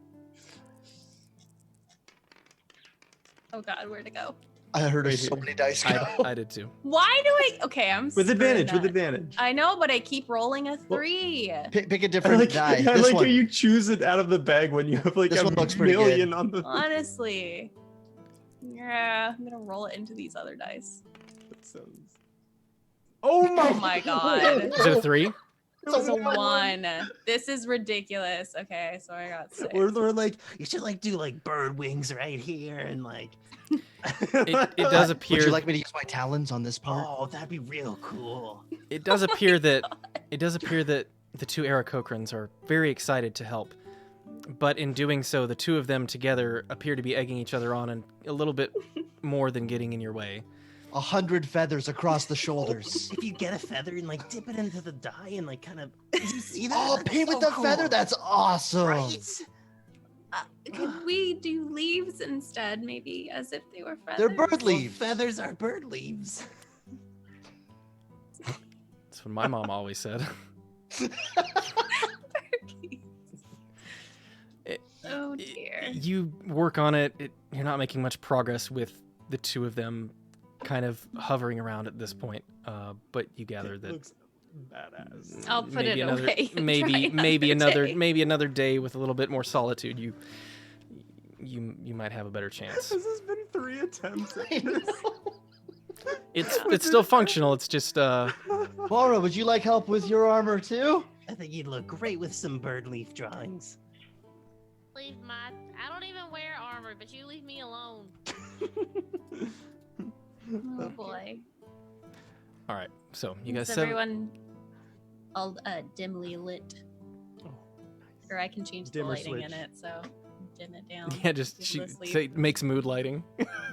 [SPEAKER 5] Oh god, where to go?
[SPEAKER 2] I heard
[SPEAKER 3] Right
[SPEAKER 2] so
[SPEAKER 3] here.
[SPEAKER 2] many dice go.
[SPEAKER 1] I did too.
[SPEAKER 5] Why do I? Okay, I'm
[SPEAKER 3] With advantage, with
[SPEAKER 5] screwing that.
[SPEAKER 3] advantage.
[SPEAKER 5] I know, but I keep rolling a 3.
[SPEAKER 2] Pick a
[SPEAKER 3] I
[SPEAKER 2] different
[SPEAKER 3] like,
[SPEAKER 2] die.
[SPEAKER 3] I
[SPEAKER 2] This
[SPEAKER 3] like how
[SPEAKER 2] one.
[SPEAKER 3] you choose it out of the bag when you have like
[SPEAKER 2] This
[SPEAKER 3] a
[SPEAKER 2] one looks pretty good.
[SPEAKER 3] million on the.
[SPEAKER 5] Honestly. Yeah, I'm gonna roll it into these other dice.
[SPEAKER 3] That sounds- Oh my!
[SPEAKER 5] Oh my god.
[SPEAKER 1] Is it a 3?
[SPEAKER 5] This is a 1. This is ridiculous. Okay, so I got 6.
[SPEAKER 6] We're like, you should like do like bird wings right here and like,
[SPEAKER 1] It does appear.
[SPEAKER 2] Would you like me to use my talons on this part?
[SPEAKER 6] oh, that'd be real cool.
[SPEAKER 1] It does appear that the two Aarakocrans are very excited to help, but in doing so, the two of them together appear to be egging each other on and a little bit more than getting in your way.
[SPEAKER 2] 100 feathers across the shoulders.
[SPEAKER 6] If you get a feather and like dip it into the dye and like kind of, you see that?
[SPEAKER 2] Oh,
[SPEAKER 6] That'd be
[SPEAKER 2] paint with
[SPEAKER 6] so
[SPEAKER 2] the
[SPEAKER 6] cool.
[SPEAKER 2] feather. That's awesome.
[SPEAKER 6] Right?
[SPEAKER 5] Could we do leaves instead, maybe, as if they were feathers?
[SPEAKER 2] They're bird
[SPEAKER 6] Well,
[SPEAKER 2] leaves.
[SPEAKER 6] feathers are bird leaves.
[SPEAKER 1] That's what my mom always said.
[SPEAKER 5] Oh dear.
[SPEAKER 1] You work on it. You're not making much progress with the two of them kind of hovering around at this point, but you gather
[SPEAKER 3] It
[SPEAKER 1] that
[SPEAKER 3] looks badass.
[SPEAKER 5] I'll put
[SPEAKER 1] maybe
[SPEAKER 5] it
[SPEAKER 1] another,
[SPEAKER 5] away and
[SPEAKER 1] maybe
[SPEAKER 5] try another day.
[SPEAKER 1] maybe another day with a little bit more solitude. You might have a better chance.
[SPEAKER 3] This has been 3 attempts. At
[SPEAKER 2] I
[SPEAKER 3] this.
[SPEAKER 1] It's still functional. It's just
[SPEAKER 2] Laura, would you like help with your armor too?
[SPEAKER 6] I think you'd look great with some bird leaf drawings.
[SPEAKER 4] Leave my. I don't even wear armor, but you leave me alone.
[SPEAKER 5] Oh boy.
[SPEAKER 1] all right. So you guys
[SPEAKER 5] Is
[SPEAKER 1] said
[SPEAKER 5] everyone all dimly lit? Or I can change the
[SPEAKER 3] Dimmer
[SPEAKER 5] lighting in
[SPEAKER 3] switch.
[SPEAKER 5] it, so dim it down.
[SPEAKER 1] yeah, just
[SPEAKER 5] needlessly.
[SPEAKER 1] say makes mood lighting.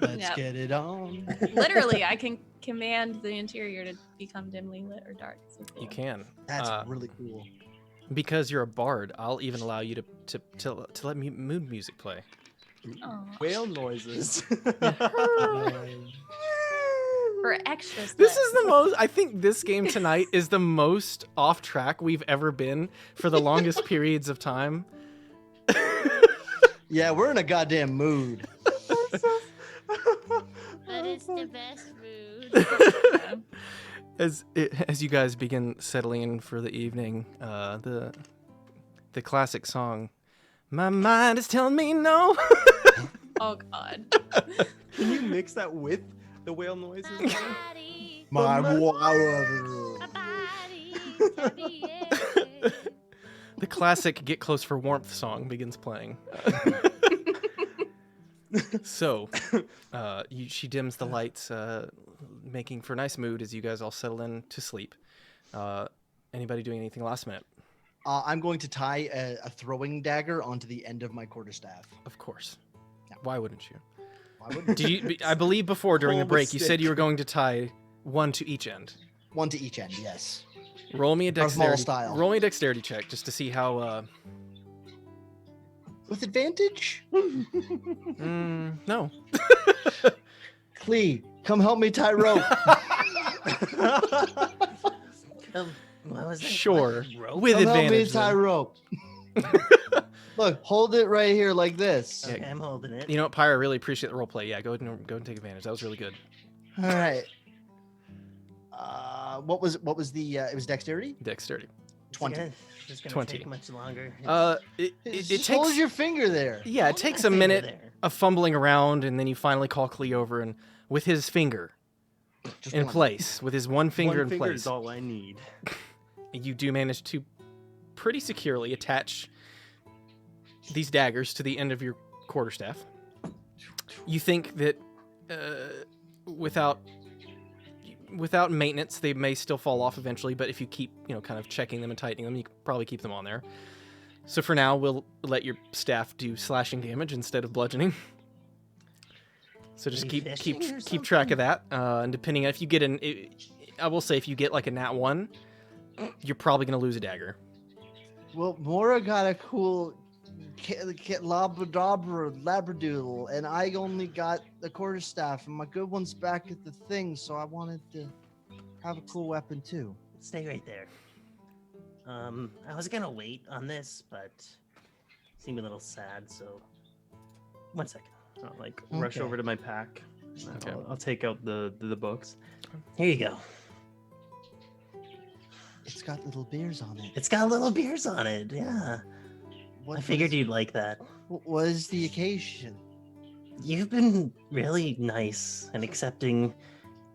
[SPEAKER 2] Let's
[SPEAKER 5] Yep.
[SPEAKER 2] get it on.
[SPEAKER 5] Literally, I can command the interior to become dimly lit or dark. So cool.
[SPEAKER 1] You can.
[SPEAKER 2] That's really cool.
[SPEAKER 1] Because you're a bard, I'll even allow you to let mood music play.
[SPEAKER 5] Aw.
[SPEAKER 3] Whale noises.
[SPEAKER 5] For extras.
[SPEAKER 1] This is the most. I think this game tonight is the most off track we've ever been for the longest periods of time.
[SPEAKER 2] Yeah, we're in a goddamn mood.
[SPEAKER 4] But it's the best food.
[SPEAKER 1] As you guys begin settling in for the evening, the classic song, "My mind is telling me no."
[SPEAKER 5] Oh God.
[SPEAKER 3] Can you mix that with the whale noises?
[SPEAKER 4] Body,
[SPEAKER 2] My
[SPEAKER 4] a body, yeah.
[SPEAKER 1] The classic "Get Close for Warmth" song begins playing. So, she dims the lights, making for a nice mood as you guys all settle in to sleep. Anybody doing anything last minute?
[SPEAKER 2] I'm going to tie a throwing dagger onto the end of my quarterstaff.
[SPEAKER 1] Of course.
[SPEAKER 2] Yeah.
[SPEAKER 1] Why wouldn't you?
[SPEAKER 2] Why wouldn't
[SPEAKER 1] Did you? I believe before during the
[SPEAKER 3] Pull the
[SPEAKER 1] break you said
[SPEAKER 3] stick.
[SPEAKER 1] you were going to tie one to each end.
[SPEAKER 2] one to each end? Yes.
[SPEAKER 1] Roll me a
[SPEAKER 2] Darth Maul
[SPEAKER 1] dexterity.
[SPEAKER 2] style.
[SPEAKER 1] Roll me a dexterity check just to see how.
[SPEAKER 2] With advantage?
[SPEAKER 1] No.
[SPEAKER 2] Clee, come help me tie rope.
[SPEAKER 6] What was that?
[SPEAKER 1] Sure.
[SPEAKER 6] What? Rope?
[SPEAKER 1] With
[SPEAKER 2] Come help me
[SPEAKER 1] advantage.
[SPEAKER 2] tie
[SPEAKER 1] then.
[SPEAKER 2] rope. Look, hold it right here like this.
[SPEAKER 6] Okay, I'm holding it.
[SPEAKER 1] You know what, Pyre? I really appreciate the role play. Yeah, go ahead and take advantage. That was really good.
[SPEAKER 2] All right. What was the? It was dexterity.
[SPEAKER 1] Dexterity.
[SPEAKER 2] 20.
[SPEAKER 6] It's gonna
[SPEAKER 1] 20.
[SPEAKER 6] take much longer.
[SPEAKER 1] It
[SPEAKER 2] Just
[SPEAKER 1] takes.
[SPEAKER 2] hold your finger there.
[SPEAKER 1] Yeah, it
[SPEAKER 6] Hold
[SPEAKER 1] takes
[SPEAKER 6] my
[SPEAKER 1] a
[SPEAKER 6] finger
[SPEAKER 1] minute
[SPEAKER 6] there.
[SPEAKER 1] of fumbling around, and then you finally call Clee over, and with his finger
[SPEAKER 2] Just
[SPEAKER 1] in
[SPEAKER 2] one.
[SPEAKER 1] place, with his one finger
[SPEAKER 3] One
[SPEAKER 1] in
[SPEAKER 3] finger
[SPEAKER 1] place,
[SPEAKER 3] is all I need.
[SPEAKER 1] you do manage to pretty securely attach these daggers to the end of your quarterstaff. You think that without maintenance, they may still fall off eventually, but if you keep, kind of checking them and tightening them, you can probably keep them on there. So for now, we'll let your staff do slashing damage instead of bludgeoning. So just
[SPEAKER 6] Maybe
[SPEAKER 1] keep
[SPEAKER 6] fishing or
[SPEAKER 1] keep track of that. And depending on if you get I will say if you get like a nat 1, you're probably gonna lose a dagger.
[SPEAKER 2] Well, Mora got a cool labradoodle, and I only got the quarterstaff, and my good one's back at the thing, so I wanted to have a cool weapon too.
[SPEAKER 6] Stay right there. I was gonna wait on this, but seemed a little sad, so 1 second.
[SPEAKER 3] I'll rush
[SPEAKER 2] Okay.
[SPEAKER 3] over to my pack.
[SPEAKER 1] Okay.
[SPEAKER 3] I'll take out the books.
[SPEAKER 6] Here you go.
[SPEAKER 2] It's got little beers on it.
[SPEAKER 6] It's got little beers on it. Yeah, I figured you'd like that.
[SPEAKER 2] What is the occasion?
[SPEAKER 6] You've been really nice and accepting,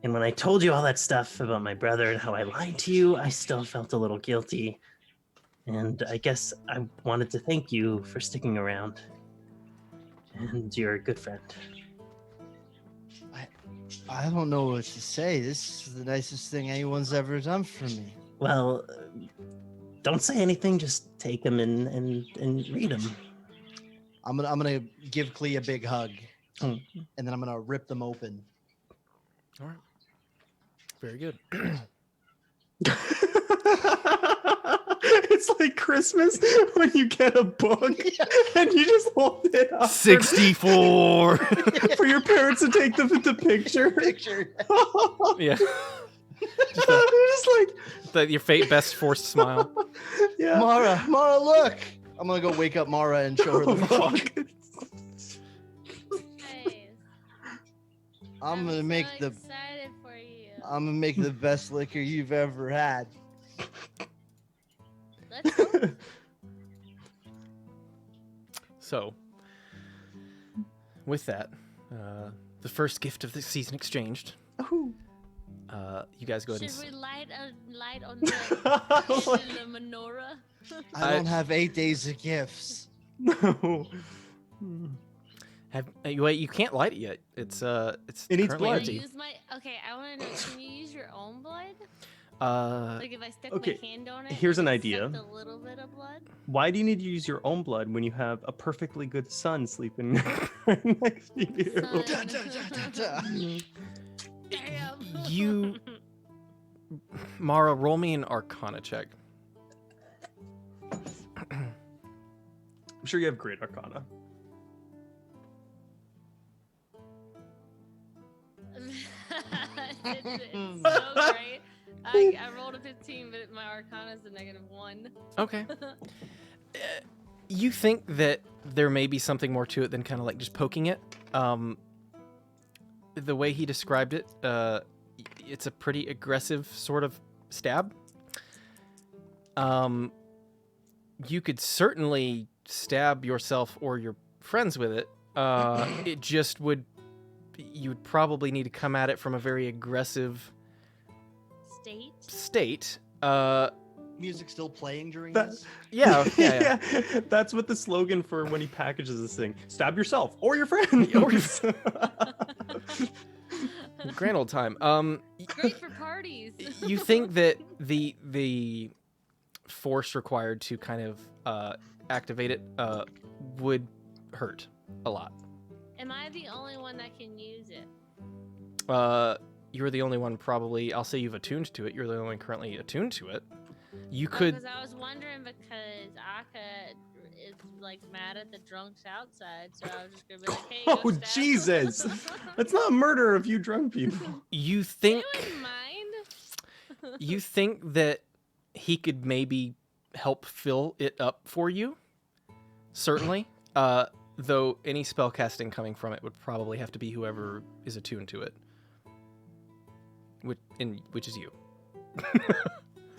[SPEAKER 6] and when I told you all that stuff about my brother and how I lied to you, I still felt a little guilty. And I guess I wanted to thank you for sticking around. And you're a good friend.
[SPEAKER 2] I don't know what to say. This is the nicest thing anyone's ever done for me.
[SPEAKER 6] Well, don't say anything. Just take them and read them.
[SPEAKER 2] I'm gonna give Clee a big hug,
[SPEAKER 6] Mm.
[SPEAKER 2] and then I'm gonna rip them open.
[SPEAKER 1] All right. Very good.
[SPEAKER 3] It's like Christmas when you get a book and you just hold it up
[SPEAKER 1] 64.
[SPEAKER 3] for your parents to take the picture.
[SPEAKER 2] Picture.
[SPEAKER 1] Yeah.
[SPEAKER 3] Just like,
[SPEAKER 1] Your best forced smile.
[SPEAKER 3] yeah.
[SPEAKER 2] Mara, look! I'm gonna go wake up Mara and show her
[SPEAKER 3] Oh,
[SPEAKER 2] the book.
[SPEAKER 3] fuck.
[SPEAKER 4] Nice.
[SPEAKER 2] I'm gonna make
[SPEAKER 4] so
[SPEAKER 2] the
[SPEAKER 4] excited for you.
[SPEAKER 2] the best liquor you've ever had.
[SPEAKER 4] Let's go.
[SPEAKER 1] So, with that, the first gift of the season exchanged.
[SPEAKER 3] Ooh.
[SPEAKER 1] You guys go ahead
[SPEAKER 4] Should
[SPEAKER 1] and.
[SPEAKER 4] we light a light on the menorah?
[SPEAKER 2] I don't have 8 days of gifts.
[SPEAKER 3] No.
[SPEAKER 1] Wait, you can't light it yet. It's
[SPEAKER 3] It needs
[SPEAKER 1] currently
[SPEAKER 3] blood.
[SPEAKER 1] empty.
[SPEAKER 4] Okay, I want to know. Can you use your own blood? Like if I stuck
[SPEAKER 3] okay,
[SPEAKER 4] my hand on it.
[SPEAKER 3] here's
[SPEAKER 4] and
[SPEAKER 3] an
[SPEAKER 4] it
[SPEAKER 3] idea.
[SPEAKER 4] sucked a little bit of blood.
[SPEAKER 3] Why do you need to use your own blood when you have a perfectly good son sleeping right next to you?
[SPEAKER 4] Son.
[SPEAKER 2] Da, da, da, da, da.
[SPEAKER 4] Damn.
[SPEAKER 1] You- Mara, roll me an Arcana check.
[SPEAKER 3] I'm sure you have great arcana.
[SPEAKER 4] it's so great. I rolled a 15, but my Arcana is a -1.
[SPEAKER 1] Okay. You think that there may be something more to it than kind of like just poking it. The way he described it, it's a pretty aggressive sort of stab. You could certainly stab yourself or your friends with it. It just would, you would probably need to come at it from a very aggressive state.
[SPEAKER 2] Music still playing during
[SPEAKER 3] That-
[SPEAKER 2] this?
[SPEAKER 1] Yeah.
[SPEAKER 3] That's what the slogan for when he packages this thing. Stab yourself or your friend.
[SPEAKER 1] Or your Grand old time.
[SPEAKER 4] Great for parties.
[SPEAKER 1] You think that the force required to kind of activate it would hurt a lot.
[SPEAKER 4] Am I the only one that can use it?
[SPEAKER 1] You're the only one probably. I'll say you've attuned to it. You're the only one currently attuned to it. You could.
[SPEAKER 4] Because I was wondering because Aka is like mad at the drunks outside, so I was just gonna be like, hey, go
[SPEAKER 3] Oh
[SPEAKER 4] stab
[SPEAKER 3] Jesus!
[SPEAKER 4] them.
[SPEAKER 3] That's not murder of you drunk people.
[SPEAKER 1] You
[SPEAKER 4] They
[SPEAKER 1] think.
[SPEAKER 4] wouldn't mind.
[SPEAKER 1] You think that he could maybe help fill it up for you? Certainly. Though any spell casting coming from it would probably have to be whoever is attuned to it. Which is you.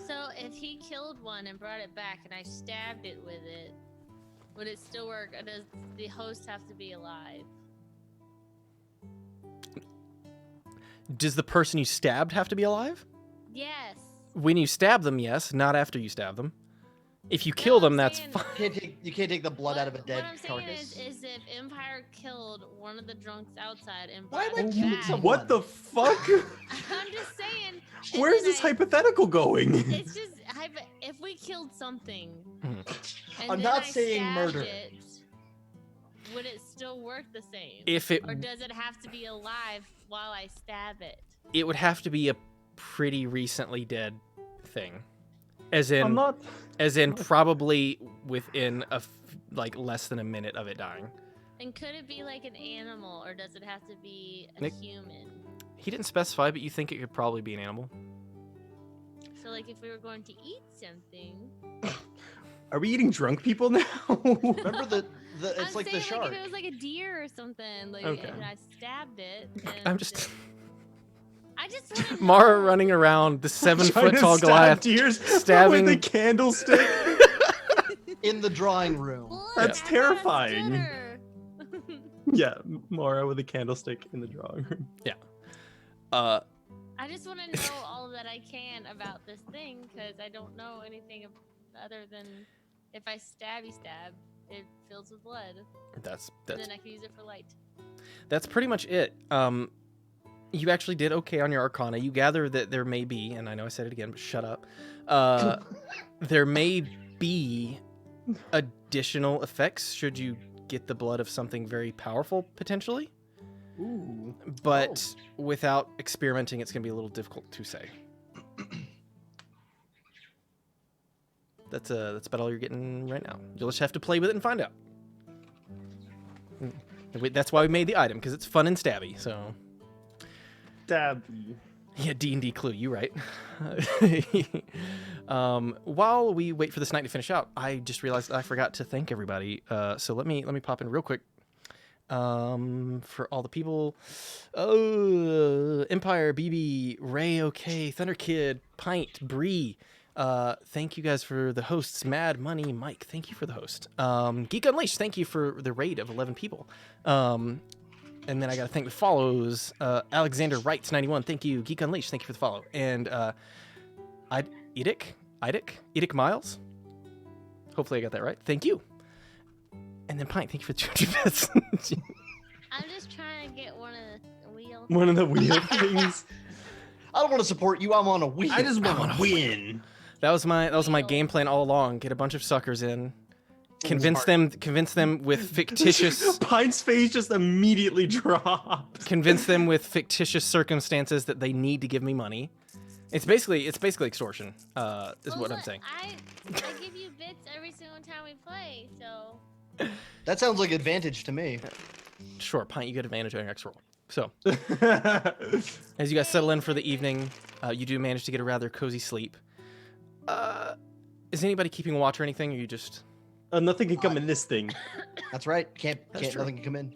[SPEAKER 4] So if he killed one and brought it back and I stabbed it with it, would it still work? Or does the host have to be alive?
[SPEAKER 1] Does the person you stabbed have to be alive?
[SPEAKER 4] Yes.
[SPEAKER 1] When you stab them, yes. Not after you stab them. If you kill
[SPEAKER 4] No,
[SPEAKER 1] them,
[SPEAKER 4] I'm
[SPEAKER 1] that's
[SPEAKER 4] saying-
[SPEAKER 1] fine.
[SPEAKER 2] You can't take the blood out of a dead
[SPEAKER 4] What I'm saying
[SPEAKER 2] carcass.
[SPEAKER 4] is if Empire killed one of the drunks outside and
[SPEAKER 2] Why
[SPEAKER 4] brought
[SPEAKER 2] am I
[SPEAKER 4] it
[SPEAKER 2] killing
[SPEAKER 4] back,
[SPEAKER 2] someone?
[SPEAKER 3] What the fuck?
[SPEAKER 4] I'm just saying. and
[SPEAKER 3] Where's
[SPEAKER 4] then
[SPEAKER 3] this hypothetical going?
[SPEAKER 4] It's just if we killed something.
[SPEAKER 1] Mhm.
[SPEAKER 4] And
[SPEAKER 2] I'm
[SPEAKER 4] then
[SPEAKER 2] not
[SPEAKER 4] I
[SPEAKER 2] saying
[SPEAKER 4] stabbed
[SPEAKER 2] murder.
[SPEAKER 4] It, would it still work the same?
[SPEAKER 1] If it,
[SPEAKER 4] Or does it have to be alive while I stab it?
[SPEAKER 1] it would have to be a pretty recently dead thing, as
[SPEAKER 3] I'm
[SPEAKER 1] in,
[SPEAKER 3] not.
[SPEAKER 1] probably within like less than a minute of it dying.
[SPEAKER 4] And could it be like an animal, or does it have to be a
[SPEAKER 1] Nick?
[SPEAKER 4] human?
[SPEAKER 1] He didn't specify, but you think it could probably be an animal.
[SPEAKER 4] So like if we were going to eat something,
[SPEAKER 3] Are we eating drunk people now?
[SPEAKER 2] Remember the it's
[SPEAKER 4] I'm
[SPEAKER 2] like the
[SPEAKER 4] saying
[SPEAKER 2] shark.
[SPEAKER 4] like if it was like a deer or something, like
[SPEAKER 3] Okay.
[SPEAKER 4] and I stabbed it.
[SPEAKER 1] I'm just
[SPEAKER 4] I just want to
[SPEAKER 1] Mara running around the 7
[SPEAKER 3] Trying
[SPEAKER 1] foot
[SPEAKER 3] to
[SPEAKER 1] tall
[SPEAKER 3] stab
[SPEAKER 1] Goliath.
[SPEAKER 3] deers
[SPEAKER 1] stabbing-
[SPEAKER 3] with a candlestick.
[SPEAKER 2] In the drawing room.
[SPEAKER 3] That's terrifying.
[SPEAKER 4] Stutter.
[SPEAKER 3] Yeah, Mara with a candlestick in the drawing room.
[SPEAKER 4] I just want to know all that I can about this thing because I don't know anything other than if I stabby stab, it fills with blood,
[SPEAKER 1] That's
[SPEAKER 4] and then I can use it for light.
[SPEAKER 1] That's pretty much it. You actually did okay on your Arcana. You gather that there may be, and I know I said it again, but shut up. There may be additional effects should you get the blood of something very powerful, potentially.
[SPEAKER 3] Ooh.
[SPEAKER 1] But without experimenting, it's going to be a little difficult to say. That's about all you're getting right now. You'll just have to play with it and find out. That's why we made the item, because it's fun and stabby, so...
[SPEAKER 3] Stabby.
[SPEAKER 1] Yeah, D&D clue, you right. While we wait for this night to finish out, I just realized I forgot to thank everybody. So let me pop in real quick. For all the people, Empire, BB, Ray, OK, Thunder Kid, Pint, Bree. Thank you guys for the hosts. Mad Money, Mike. Thank you for the host. Geek Unleashed. Thank you for the raid of 11 people. And then I got to thank the follows. Alexander Wrights 91. Thank you. Geek Unleashed. Thank you for the follow. And Edic Miles. Hopefully I got that right. Thank you. And then Pint, thank you for the 200 bits.
[SPEAKER 4] I'm just trying to get one of the wheels.
[SPEAKER 3] One of the weird things.
[SPEAKER 2] I don't want to support you. I'm on a wheel.
[SPEAKER 6] I just want to win.
[SPEAKER 1] That was my game plan all along. Get a bunch of suckers in, convince them with fictitious
[SPEAKER 3] Pine's face just immediately dropped.
[SPEAKER 1] convince them with fictitious circumstances that they need to give me money. It's basically extortion. Is
[SPEAKER 4] Well,
[SPEAKER 1] what I'm
[SPEAKER 4] look,
[SPEAKER 1] saying.
[SPEAKER 4] I give you bits every single time we play, so
[SPEAKER 2] That sounds like advantage to me.
[SPEAKER 1] Sure, Pint, you get advantage on your next roll. So as you guys settle in for the evening, you do manage to get a rather cozy sleep. Is anybody keeping watch or anything? Or are you just
[SPEAKER 3] Nothing can come in this thing.
[SPEAKER 2] That's right.
[SPEAKER 1] That's true.
[SPEAKER 2] Nothing can come in.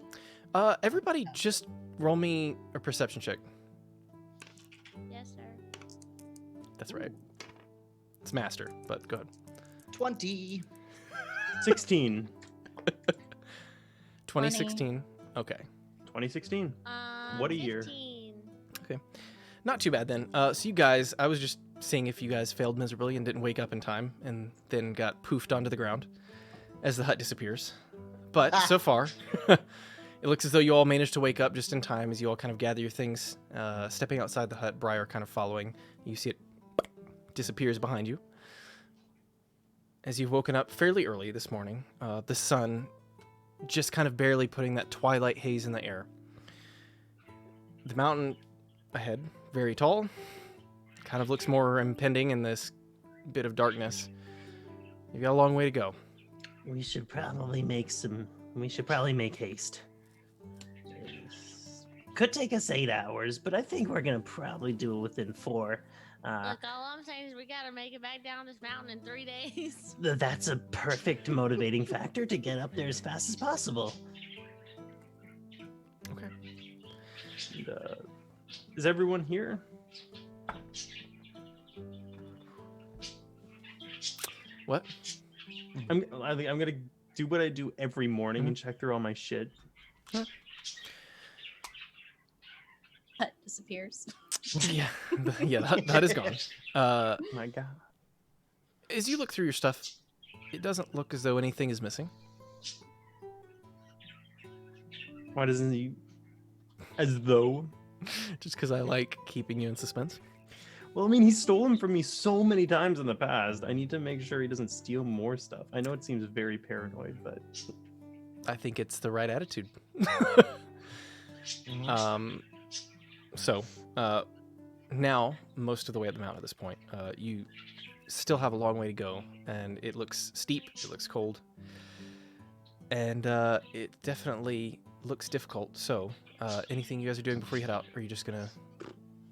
[SPEAKER 1] Everybody just roll me a perception check.
[SPEAKER 4] Yes, sir.
[SPEAKER 1] That's right. It's master, but go ahead.
[SPEAKER 2] 20.
[SPEAKER 3] 16.
[SPEAKER 1] 2016. Okay.
[SPEAKER 3] 2016. What a year.
[SPEAKER 4] 15.
[SPEAKER 1] Not too bad then. So you guys, I was just seeing if you guys failed miserably and didn't wake up in time and then got poofed onto the ground as the hut disappears. But so far, it looks as though you all managed to wake up just in time as you all kind of gather your things, stepping outside the hut, Briar kind of following. You see it disappears behind you. As you've woken up fairly early this morning, the sun just kind of barely putting that twilight haze in the air. The mountain ahead, very tall, kind of looks more impending in this bit of darkness. You've got a long way to go.
[SPEAKER 6] We should probably make haste. Could take us 8 hours, but I think we're gonna probably do it within 4.
[SPEAKER 4] Look, all I'm saying is we gotta make it back down this mountain in 3 days.
[SPEAKER 6] That's a perfect motivating factor to get up there as fast as possible.
[SPEAKER 1] Okay.
[SPEAKER 3] And, is everyone here?
[SPEAKER 1] What?
[SPEAKER 3] I'm gonna do what I do every morning and check through all my shit.
[SPEAKER 5] Hut disappears.
[SPEAKER 1] Yeah, that is gone.
[SPEAKER 3] My God.
[SPEAKER 1] As you look through your stuff, it doesn't look as though anything is missing.
[SPEAKER 3] Why doesn't he? As though.
[SPEAKER 1] Just because I like keeping you in suspense.
[SPEAKER 3] Well, I mean, he's stolen from me so many times in the past. I need to make sure he doesn't steal more stuff. I know it seems very paranoid, but
[SPEAKER 1] I think it's the right attitude. So, now, most of the way up the mountain at this point, you still have a long way to go, and it looks steep, it looks cold, and it definitely looks difficult. So, anything you guys are doing before you head out, or are you just going to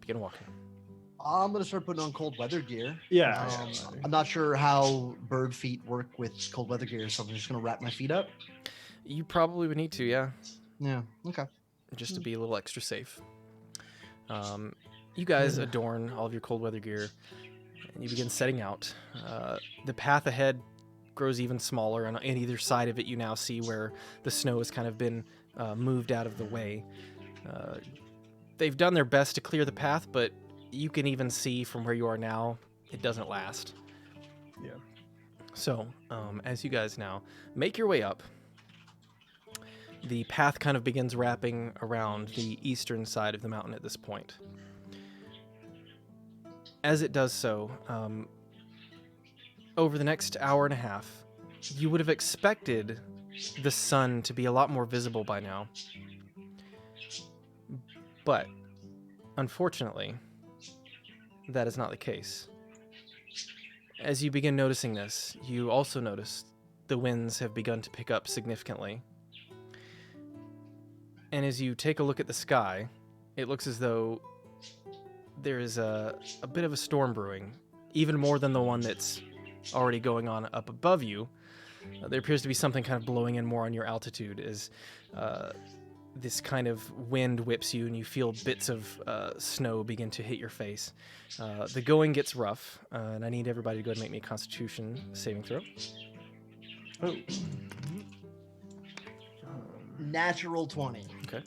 [SPEAKER 1] begin walking?
[SPEAKER 2] I'm going to start putting on cold weather gear.
[SPEAKER 3] yeah.
[SPEAKER 2] I'm not sure how bird feet work with cold weather gear, so I'm just going to wrap my feet up.
[SPEAKER 1] You probably would need to, yeah,
[SPEAKER 2] Yeah, okay.
[SPEAKER 1] just to be a little extra safe. You guys adorn all of your cold weather gear, and you begin setting out. The path ahead grows even smaller, and on either side of it you now see where the snow has kind of been moved out of the way. They've done their best to clear the path, but you can even see from where you are now, it doesn't last.
[SPEAKER 3] Yeah.
[SPEAKER 1] So, as you guys now make your way up, the path kind of begins wrapping around the eastern side of the mountain at this point. As it does so, over the next hour and a half, you would have expected the sun to be a lot more visible by now. But, unfortunately, that is not the case. As you begin noticing this, you also notice the winds have begun to pick up significantly. And as you take a look at the sky, it looks as though there is a bit of a storm brewing, even more than the one that's already going on up above you. There appears to be something kind of blowing in more on your altitude as this kind of wind whips you and you feel bits of snow begin to hit your face. The going gets rough, and I need everybody to go ahead and make me a Constitution saving throw.
[SPEAKER 3] Oh.
[SPEAKER 2] Natural 20.
[SPEAKER 1] Okay.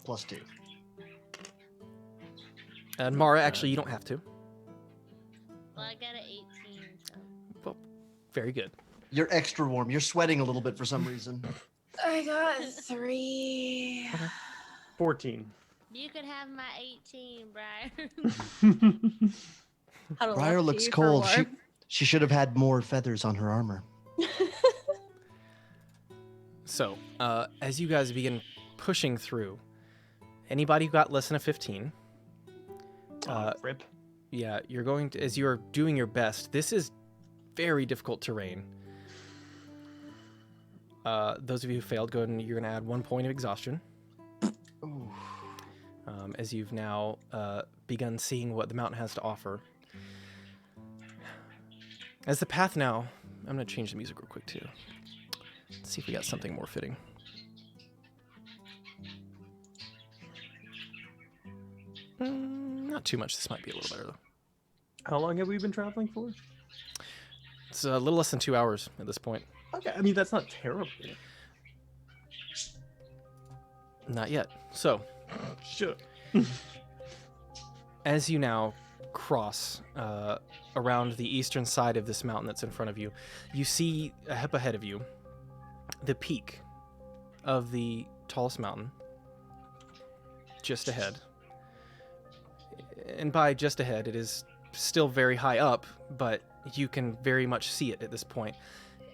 [SPEAKER 2] Plus 2.
[SPEAKER 1] And Mara, actually, you don't have to.
[SPEAKER 4] Well, I got an 18. So.
[SPEAKER 1] Well, very good.
[SPEAKER 2] You're extra warm. You're sweating a little bit for some reason.
[SPEAKER 5] I got 3.
[SPEAKER 3] 14.
[SPEAKER 4] You could have my 18, Briar.
[SPEAKER 2] Briar looks cold. She should have had more feathers on her armor.
[SPEAKER 1] So, as you guys begin pushing through, anybody who got less than a 15,
[SPEAKER 3] Rip.
[SPEAKER 1] yeah, you're going to, as you're doing your best, this is very difficult terrain. Those of you who failed, go ahead and you're going to add 1 point of exhaustion.
[SPEAKER 2] Ooh.
[SPEAKER 1] As you've now begun seeing what the mountain has to offer. As the path now I'm gonna change the music real quick too. Let's see if we got something more fitting. Not too much. This might be a little better though.
[SPEAKER 3] How long have we been traveling for?
[SPEAKER 1] It's a little less than 2 hours at this point.
[SPEAKER 3] Okay, I mean that's not terrible.
[SPEAKER 1] Not yet. So,
[SPEAKER 3] Sure.
[SPEAKER 1] as you now cross around the eastern side of this mountain that's in front of you, you see up ahead of you the peak of the tallest mountain just ahead. And by just ahead, it is still very high up, but you can very much see it at this point.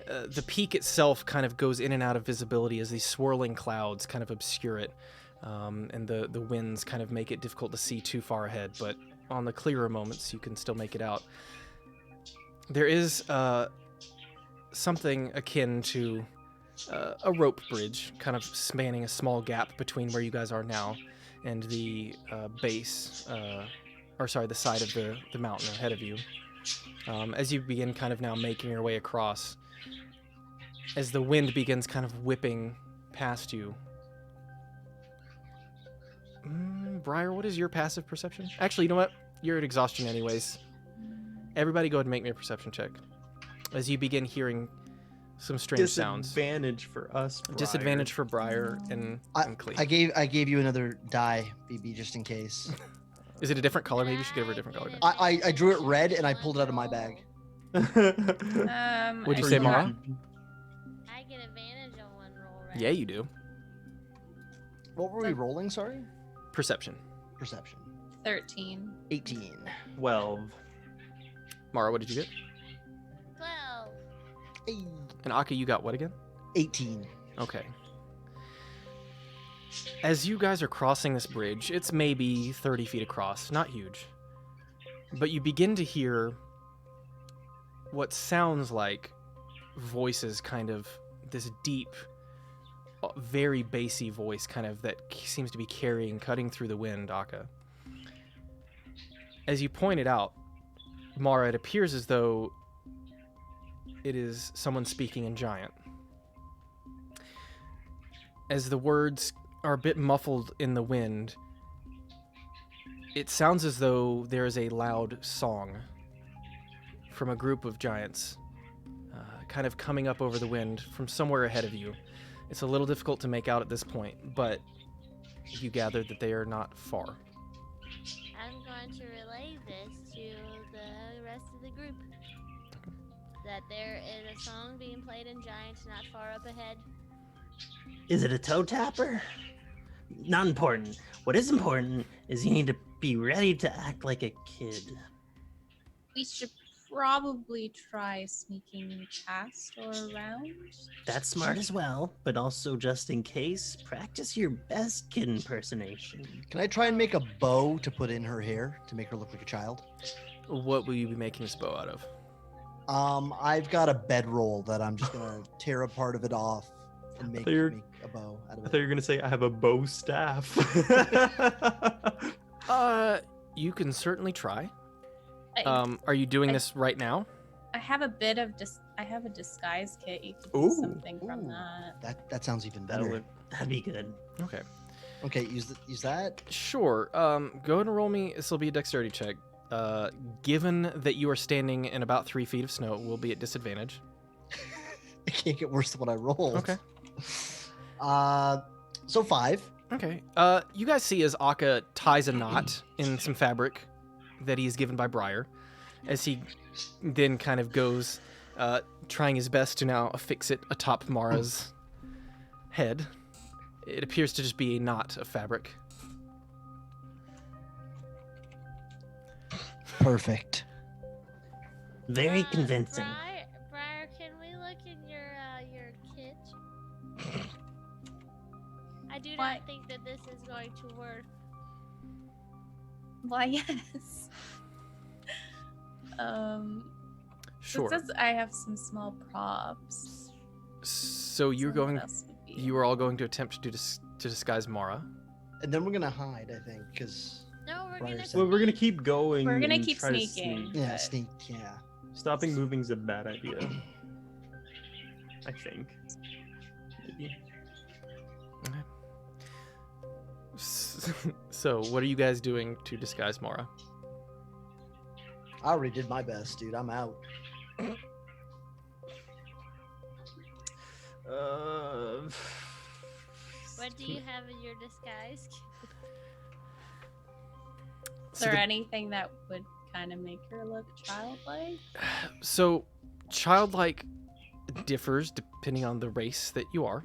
[SPEAKER 1] The peak itself kind of goes in and out of visibility as these swirling clouds kind of obscure it, and the winds kind of make it difficult to see too far ahead, but on the clearer moments, you can still make it out. There is something akin to a rope bridge, kind of spanning a small gap between where you guys are now and the base, the side of the mountain ahead of you. As you begin kind of now making your way across, as the wind begins kind of whipping past you. Briar, what is your passive perception? Actually, you know what? You're at exhaustion anyways. Everybody go ahead and make me a perception check. As you begin hearing some strange sounds.
[SPEAKER 3] Disadvantage for us, Briar.
[SPEAKER 1] Disadvantage for Briar and Clee.
[SPEAKER 2] I gave you another die, BB, just in case.
[SPEAKER 1] Is it a different color? Maybe you should give her a different color.
[SPEAKER 2] I drew it red and I pulled it out of my bag.
[SPEAKER 1] What'd you say, Mara?
[SPEAKER 4] I get advantage on one roll, right?
[SPEAKER 1] Yeah, you do.
[SPEAKER 2] What were we rolling, sorry?
[SPEAKER 1] Perception.
[SPEAKER 2] Perception.
[SPEAKER 5] 13.
[SPEAKER 2] 18.
[SPEAKER 3] 12.
[SPEAKER 1] Mara, what did you get?
[SPEAKER 4] 12.
[SPEAKER 2] Hey.
[SPEAKER 1] And Aka, you got what again?
[SPEAKER 2] 18.
[SPEAKER 1] Okay. As you guys are crossing this bridge, it's maybe 30 feet across, not huge. But you begin to hear what sounds like voices, kind of this deep, very bassy voice kind of that seems to be cutting through the wind, Aka. As you pointed out, Mara, it appears as though it is someone speaking in Giant. As the words are a bit muffled in the wind, it sounds as though there is a loud song from a group of giants kind of coming up over the wind from somewhere ahead of you. It's a little difficult to make out at this point, but you gather that they are not far.
[SPEAKER 4] I'm going to relay this to the rest of the group. That there is a song being played in Giant not far up ahead.
[SPEAKER 6] Is it a toe tapper? Not important. What is important is you need to be ready to act like a kid.
[SPEAKER 5] We should probably try sneaking past or around.
[SPEAKER 6] That's smart as well, but also just in case, practice your best kid impersonation.
[SPEAKER 2] Can I try and make a bow to put in her hair to make her look like a child?
[SPEAKER 1] What will you be making this bow out of?
[SPEAKER 2] I've got a bedroll that I'm just gonna tear a part of it off and make a bow out of
[SPEAKER 3] I
[SPEAKER 2] it.
[SPEAKER 3] thought you were gonna say I have a bow staff.
[SPEAKER 1] You can certainly try.
[SPEAKER 5] I
[SPEAKER 1] Are you doing this right now?
[SPEAKER 5] have a bit of I have a disguise kit. You could
[SPEAKER 3] Ooh.
[SPEAKER 5] use something from that.
[SPEAKER 2] That sounds even better.
[SPEAKER 6] That'd be good.
[SPEAKER 1] Okay.
[SPEAKER 2] Okay, use that.
[SPEAKER 1] Sure. Go ahead and roll me. This will be a dexterity check. Given that you are standing in about 3 feet of snow, it will be at disadvantage.
[SPEAKER 2] It can't get worse than what I rolled.
[SPEAKER 1] Okay.
[SPEAKER 2] So 5.
[SPEAKER 1] Okay. You guys see as Aka ties a knot in some fabric that he is given by Briar, as he then kind of goes, trying his best to now affix it atop Mara's head. It appears to just be a knot of fabric.
[SPEAKER 2] Perfect.
[SPEAKER 6] Very convincing.
[SPEAKER 4] Briar, can we look in your kit? I do
[SPEAKER 5] What?
[SPEAKER 4] not think that this is going to work.
[SPEAKER 5] Why, yes.
[SPEAKER 1] Sure.
[SPEAKER 5] It says I have some small props.
[SPEAKER 1] So you're
[SPEAKER 5] So
[SPEAKER 1] going.
[SPEAKER 5] what else would be-
[SPEAKER 1] You are all going to attempt to disguise Mara.
[SPEAKER 2] And then we're gonna hide, I think, because
[SPEAKER 4] No, we're
[SPEAKER 2] Briar
[SPEAKER 4] gonna.
[SPEAKER 2] said-
[SPEAKER 3] Well, we're gonna keep going.
[SPEAKER 5] We're gonna
[SPEAKER 3] and
[SPEAKER 5] keep
[SPEAKER 3] try to
[SPEAKER 5] sneaking.
[SPEAKER 3] sneak.
[SPEAKER 2] yeah,
[SPEAKER 5] But-
[SPEAKER 2] sneak. Yeah.
[SPEAKER 3] Stopping moving's a bad idea. I think. Maybe.
[SPEAKER 1] So, what are you guys doing to disguise Mara?
[SPEAKER 2] I already did my best, dude. I'm out.
[SPEAKER 4] What do you have in your disguise?
[SPEAKER 5] Is there anything that would kind of make her look childlike?
[SPEAKER 1] So, childlike differs depending on the race that you are.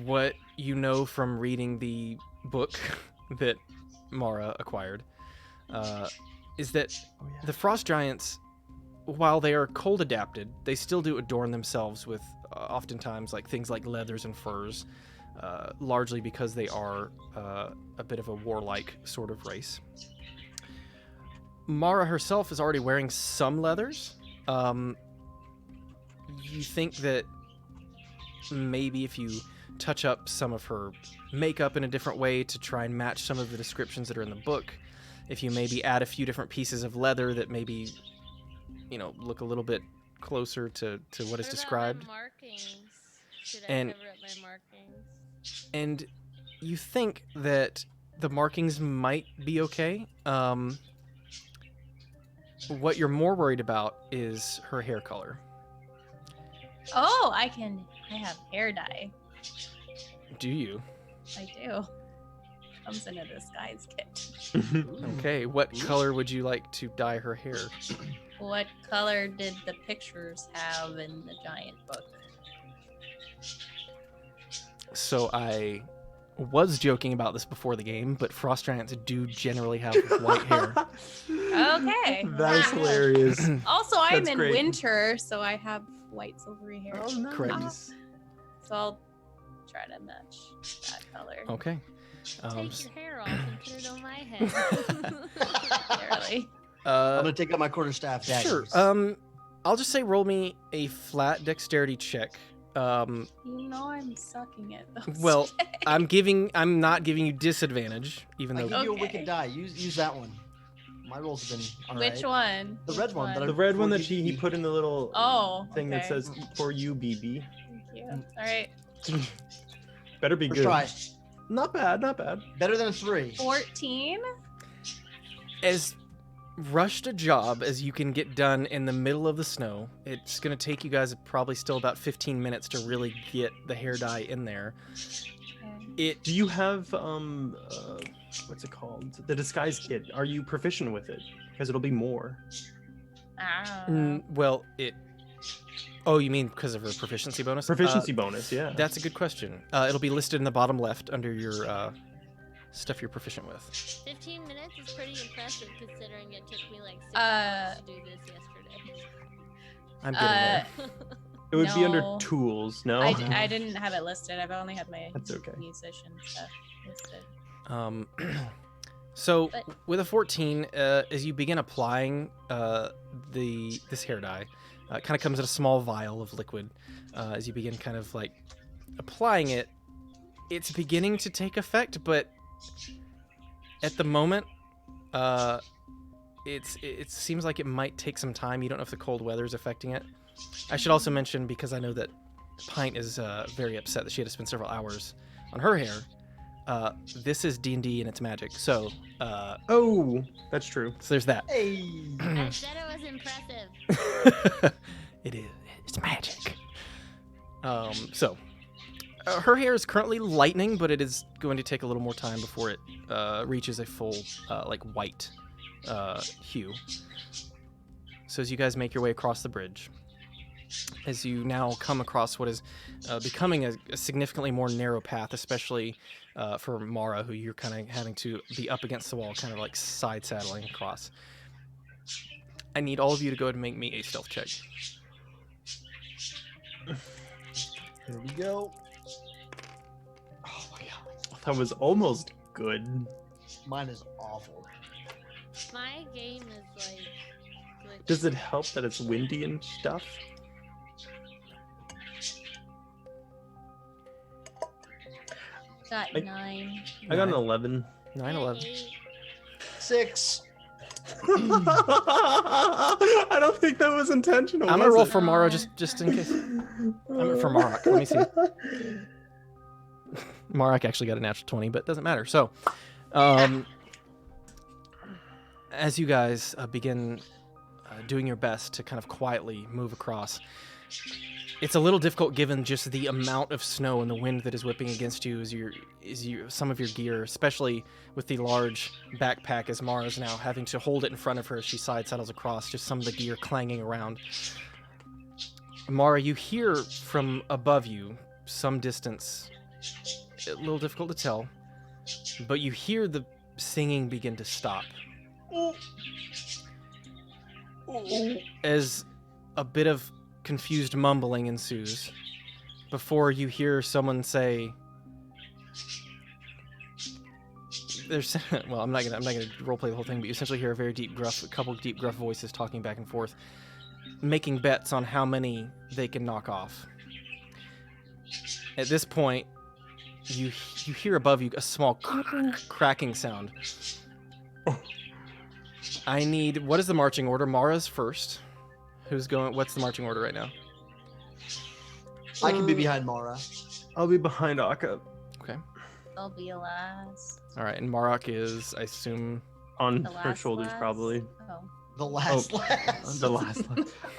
[SPEAKER 1] What you know from reading the book that Mara acquired is that the frost giants, while they are cold adapted, they still do adorn themselves with oftentimes like things like leathers and furs, largely because they are a bit of a warlike sort of race. Mara herself is already wearing some leathers. You think that maybe if you touch up some of her makeup in a different way to try and match some of the descriptions that are in the book, if you maybe add a few different pieces of leather that maybe, you know, look a little bit closer to what is described.
[SPEAKER 4] My markings? Should I
[SPEAKER 1] And-
[SPEAKER 4] cover up my markings?
[SPEAKER 1] And you think that the markings might be okay. What you're more worried about is her hair color.
[SPEAKER 5] Oh, I have hair dye.
[SPEAKER 1] Do you?
[SPEAKER 5] I do. Comes in a disguise kit.
[SPEAKER 1] Okay, what color would you like to dye her hair?
[SPEAKER 5] What color did the pictures have in the giant book?
[SPEAKER 1] So I was joking about this before the game, but frost giants do generally have white hair.
[SPEAKER 5] Okay.
[SPEAKER 3] That is hilarious.
[SPEAKER 5] Also, I'm
[SPEAKER 3] That's
[SPEAKER 5] in
[SPEAKER 3] great.
[SPEAKER 5] winter, so I have white silvery hair.
[SPEAKER 3] Oh, nice.
[SPEAKER 1] Correct.
[SPEAKER 5] So I'll try to match that color.
[SPEAKER 1] Okay.
[SPEAKER 4] Take your hair off and put it on my head.
[SPEAKER 5] Barely.
[SPEAKER 2] I'm gonna take out my quarterstaff daggers.
[SPEAKER 1] Sure. I'll just say roll me a flat dexterity check.
[SPEAKER 5] You know I'm sucking at those.
[SPEAKER 1] Well,
[SPEAKER 5] checks.
[SPEAKER 1] I'm not giving you disadvantage, even
[SPEAKER 2] I
[SPEAKER 1] though
[SPEAKER 2] give you a
[SPEAKER 5] Okay.
[SPEAKER 2] wicked die. Use that one. My rolls have been all right.
[SPEAKER 5] Which one?
[SPEAKER 2] The red
[SPEAKER 5] Which
[SPEAKER 2] one that I-
[SPEAKER 3] The red one that
[SPEAKER 2] For you,
[SPEAKER 3] he
[SPEAKER 2] BB.
[SPEAKER 3] put in the little
[SPEAKER 5] Oh,
[SPEAKER 3] thing that
[SPEAKER 5] okay.
[SPEAKER 3] says "for you, BB."
[SPEAKER 5] Thank you. All right.
[SPEAKER 3] Better be
[SPEAKER 2] First
[SPEAKER 3] good.
[SPEAKER 2] try.
[SPEAKER 3] Not bad, not bad.
[SPEAKER 2] Better than a 3.
[SPEAKER 5] 14.
[SPEAKER 1] as rushed a job as you can get done in the middle of the snow, it's going to take you guys probably still about 15 minutes to really get the hair dye in there.
[SPEAKER 5] Okay.
[SPEAKER 3] Do you have what's it called? The disguise kit. Are you proficient with it? Because it'll be more.
[SPEAKER 1] Well, oh, you mean because of her proficiency bonus?
[SPEAKER 3] Proficiency bonus, yeah.
[SPEAKER 1] That's a good question. It'll be listed in the bottom left under your stuff you're proficient with.
[SPEAKER 4] 15 minutes is pretty impressive considering it took me like 6
[SPEAKER 5] Uh,
[SPEAKER 4] hours to do this yesterday.
[SPEAKER 1] I'm getting there.
[SPEAKER 3] It would be under
[SPEAKER 5] No.
[SPEAKER 3] tools, no?
[SPEAKER 5] I didn't have it listed. I've only had my
[SPEAKER 3] That's okay.
[SPEAKER 5] musician stuff listed.
[SPEAKER 1] So
[SPEAKER 5] But-
[SPEAKER 1] with a 14, as you begin applying this hair dye, it kind of comes in a small vial of liquid. As you begin kind of like applying it, it's beginning to take effect, but at the moment, it seems like it might take some time. You don't know if the cold weather is affecting it. I should also mention, because I know that Pint is very upset that she had to spend several hours on her hair. This is D&D and it's magic, so
[SPEAKER 3] Oh, that's true.
[SPEAKER 1] there's that.
[SPEAKER 2] Hey.
[SPEAKER 4] I said it was impressive.
[SPEAKER 1] It is. It's magic. So her hair is currently lightning, but it is going to take a little more time before it reaches a full like white hue. So as you guys make your way across the bridge, as you now come across what is becoming a significantly more narrow path, especially for Mara, who you're kind of having to be up against the wall, kind of like side saddling across. I need all of you to go ahead and make me a stealth check.
[SPEAKER 2] Here we go. Oh my god.
[SPEAKER 3] That was almost good.
[SPEAKER 2] Mine is awful.
[SPEAKER 4] My game is like glitchy.
[SPEAKER 3] Does it help that it's windy and stuff?
[SPEAKER 5] Got
[SPEAKER 3] I-
[SPEAKER 5] 9.
[SPEAKER 3] I got an
[SPEAKER 1] Nine.
[SPEAKER 3] 11.
[SPEAKER 1] 9/11.
[SPEAKER 4] 8.
[SPEAKER 2] 6.
[SPEAKER 3] I don't think that was intentional.
[SPEAKER 1] I'm gonna roll
[SPEAKER 3] was it?
[SPEAKER 1] for Mara just in case. For Marak. Let me see. Marak actually got a natural 20, but it doesn't matter. So, as you guys begin doing your best to kind of quietly move across, it's a little difficult given just the amount of snow and the wind that is whipping against you as some of your gear, especially with the large backpack as Mara's now having to hold it in front of her as she side saddles across, just some of the gear clanging around. Mara, you hear from above you, some distance, a little difficult to tell, but you hear the singing begin to stop. As a bit of confused mumbling ensues before you hear someone say, "There's." Well, I'm not gonna roleplay the whole thing, but you essentially hear a very deep, gruff, a couple of deep, gruff voices talking back and forth, making bets on how many they can knock off. At this point, you hear above you a small cracking sound. I need. What is the marching order? Mara's first. Who's going? What's the marching order right now?
[SPEAKER 2] I can be behind Mara.
[SPEAKER 3] I'll be behind Akka
[SPEAKER 1] Okay.
[SPEAKER 5] I'll be last.
[SPEAKER 1] All right, and Marak is, I assume,
[SPEAKER 3] on
[SPEAKER 5] The
[SPEAKER 3] her
[SPEAKER 5] last
[SPEAKER 3] shoulders,
[SPEAKER 5] last?
[SPEAKER 3] probably.
[SPEAKER 5] Oh.
[SPEAKER 2] The last.
[SPEAKER 3] The last.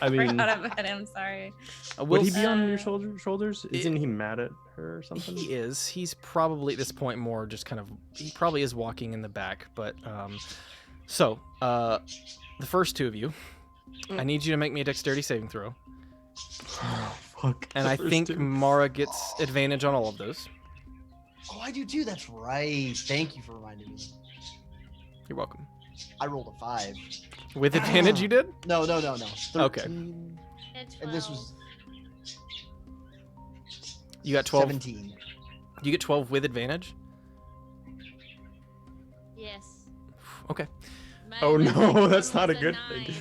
[SPEAKER 3] I mean,
[SPEAKER 5] Forgot about it. I'm sorry.
[SPEAKER 3] would he be on
[SPEAKER 5] Uh,
[SPEAKER 3] your shoulders? Isn't he mad at her or something?
[SPEAKER 1] He is. He's probably at this point more just kind of. He probably is walking in the back, but so the first two of you, I need you to make me a dexterity saving throw,
[SPEAKER 3] Oh, fuck.
[SPEAKER 1] and I think Mara gets advantage on all of those.
[SPEAKER 2] Oh, I do too. That's right. Thank you for reminding me.
[SPEAKER 1] You're welcome.
[SPEAKER 2] I rolled a 5.
[SPEAKER 1] With advantage, you did?
[SPEAKER 2] No.
[SPEAKER 1] Okay.
[SPEAKER 2] 13,
[SPEAKER 4] It's
[SPEAKER 2] And this was
[SPEAKER 1] You got 12.
[SPEAKER 2] 17.
[SPEAKER 1] You get 12 with advantage.
[SPEAKER 4] Yes.
[SPEAKER 1] Okay.
[SPEAKER 3] Oh,
[SPEAKER 4] My
[SPEAKER 3] no,
[SPEAKER 4] second
[SPEAKER 3] that's
[SPEAKER 4] one
[SPEAKER 3] not a
[SPEAKER 4] was
[SPEAKER 3] good
[SPEAKER 4] 9.
[SPEAKER 3] thing.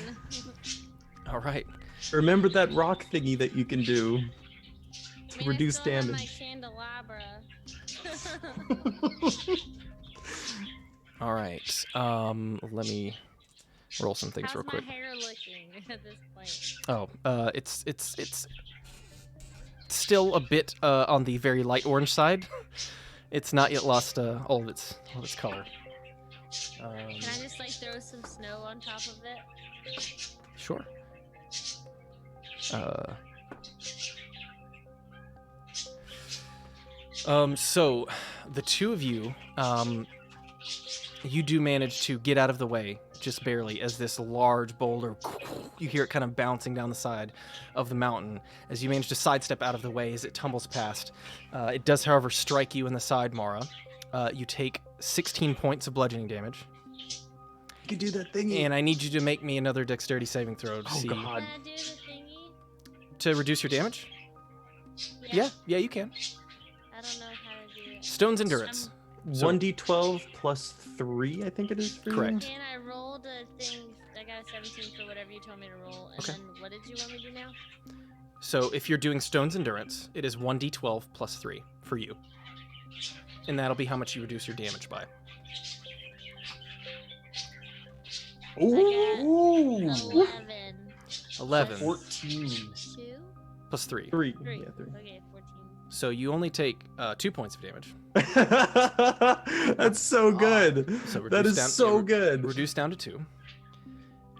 [SPEAKER 1] All right.
[SPEAKER 3] Remember that rock thingy that you can do to
[SPEAKER 4] I mean, I
[SPEAKER 3] reduce
[SPEAKER 4] still have my
[SPEAKER 3] damage.
[SPEAKER 4] candelabra.
[SPEAKER 1] All right. Let me roll some things
[SPEAKER 4] How's
[SPEAKER 1] real quick.
[SPEAKER 4] my hair looking at this point?
[SPEAKER 1] Oh, it's still a bit on the very light orange side. It's not yet lost all of its color.
[SPEAKER 4] Can I just like throw some snow on top of it?
[SPEAKER 1] Sure. So the two of you, you do manage to get out of the way just barely as this large boulder, you hear it kind of bouncing down the side of the mountain as you manage to sidestep out of the way as it tumbles past. It does, however, strike you in the side, Mara. You take 16 points of bludgeoning damage.
[SPEAKER 3] You can do that thingy.
[SPEAKER 1] And I need you to make me another dexterity saving throw to see
[SPEAKER 4] Can I do the thingy?
[SPEAKER 1] to reduce your damage. Yeah, you can.
[SPEAKER 4] I don't know how to do it.
[SPEAKER 1] Stone's endurance. So-
[SPEAKER 3] 1d12 plus 3, I think it is for you?
[SPEAKER 1] Correct.
[SPEAKER 4] And I rolled a thing. I got a 17 for whatever you told me to roll. And
[SPEAKER 1] Okay.
[SPEAKER 4] then what did you want me to do now?
[SPEAKER 1] So if you're doing Stone's endurance, it is 1d12 plus 3 for you. And that'll be how much you reduce your damage by.
[SPEAKER 2] Ooh.
[SPEAKER 4] 11.
[SPEAKER 1] 11
[SPEAKER 2] 14.
[SPEAKER 4] 2?
[SPEAKER 1] plus 3.
[SPEAKER 3] 3.
[SPEAKER 4] 3.
[SPEAKER 3] Yeah, 3.
[SPEAKER 4] Okay, 14.
[SPEAKER 1] So you only take 2 points of damage.
[SPEAKER 3] That's so good.
[SPEAKER 1] So
[SPEAKER 3] That is
[SPEAKER 1] down,
[SPEAKER 3] so good.
[SPEAKER 1] Reduced down to 2.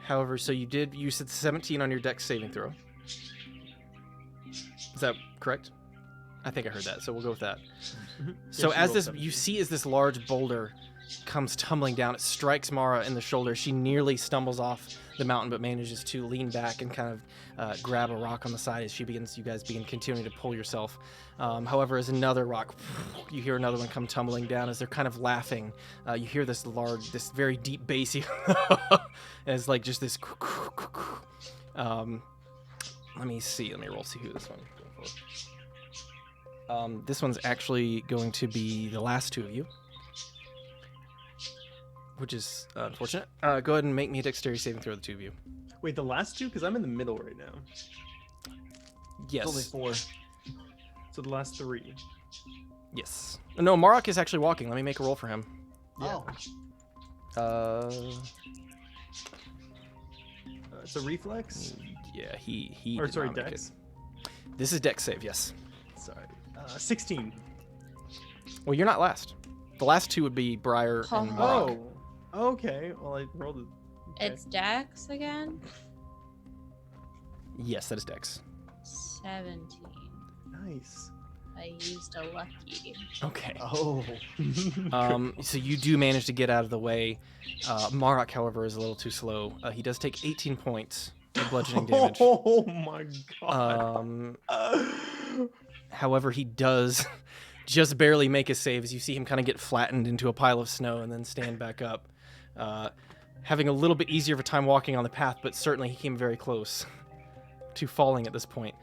[SPEAKER 1] However, so you said 17 on your dex saving throw. Is that correct? I think I heard that, so we'll go with that. So
[SPEAKER 3] she
[SPEAKER 1] as
[SPEAKER 3] rolled
[SPEAKER 1] this,
[SPEAKER 3] 17.
[SPEAKER 1] you see as this large boulder comes tumbling down, it strikes Mara in the shoulder. She nearly stumbles off the mountain, but manages to lean back and kind of grab a rock on the side as you guys begin continuing to pull yourself. However, as another rock, you hear another one come tumbling down as they're kind of laughing. You hear this very deep bassy, as like just this. Let me see. Let me roll. See who this one. This one's actually going to be the last two of you, which is unfortunate. Go ahead and make me a dexterity saving throw, the two of you.
[SPEAKER 3] Wait, the last two? Because I'm in the middle right now.
[SPEAKER 1] Yes.
[SPEAKER 2] It's only 4.
[SPEAKER 3] So the last 3.
[SPEAKER 1] Yes. No, Marok is actually walking. Let me make a roll for him.
[SPEAKER 2] Oh.
[SPEAKER 3] It's a reflex.
[SPEAKER 1] Yeah, he.
[SPEAKER 3] Or
[SPEAKER 1] did
[SPEAKER 3] sorry,
[SPEAKER 1] not make
[SPEAKER 3] dex.
[SPEAKER 1] it. This is dex save. Yes.
[SPEAKER 3] Sorry. 16.
[SPEAKER 1] Well, you're not last. The last two would be Briar and Mark.
[SPEAKER 3] Oh. Okay. Well, I rolled it. Okay.
[SPEAKER 5] It's Dex again.
[SPEAKER 1] Yes, that is dex.
[SPEAKER 5] 17.
[SPEAKER 3] Nice.
[SPEAKER 5] I used a lucky.
[SPEAKER 1] Okay.
[SPEAKER 2] Oh.
[SPEAKER 1] So you do manage to get out of the way. Marok, however, is a little too slow. He does take 18 points of bludgeoning damage.
[SPEAKER 3] Oh my god.
[SPEAKER 1] However, he does just barely make a save as you see him kind of get flattened into a pile of snow and then stand back up. Having a little bit easier of a time walking on the path, but certainly he came very close to falling at this point.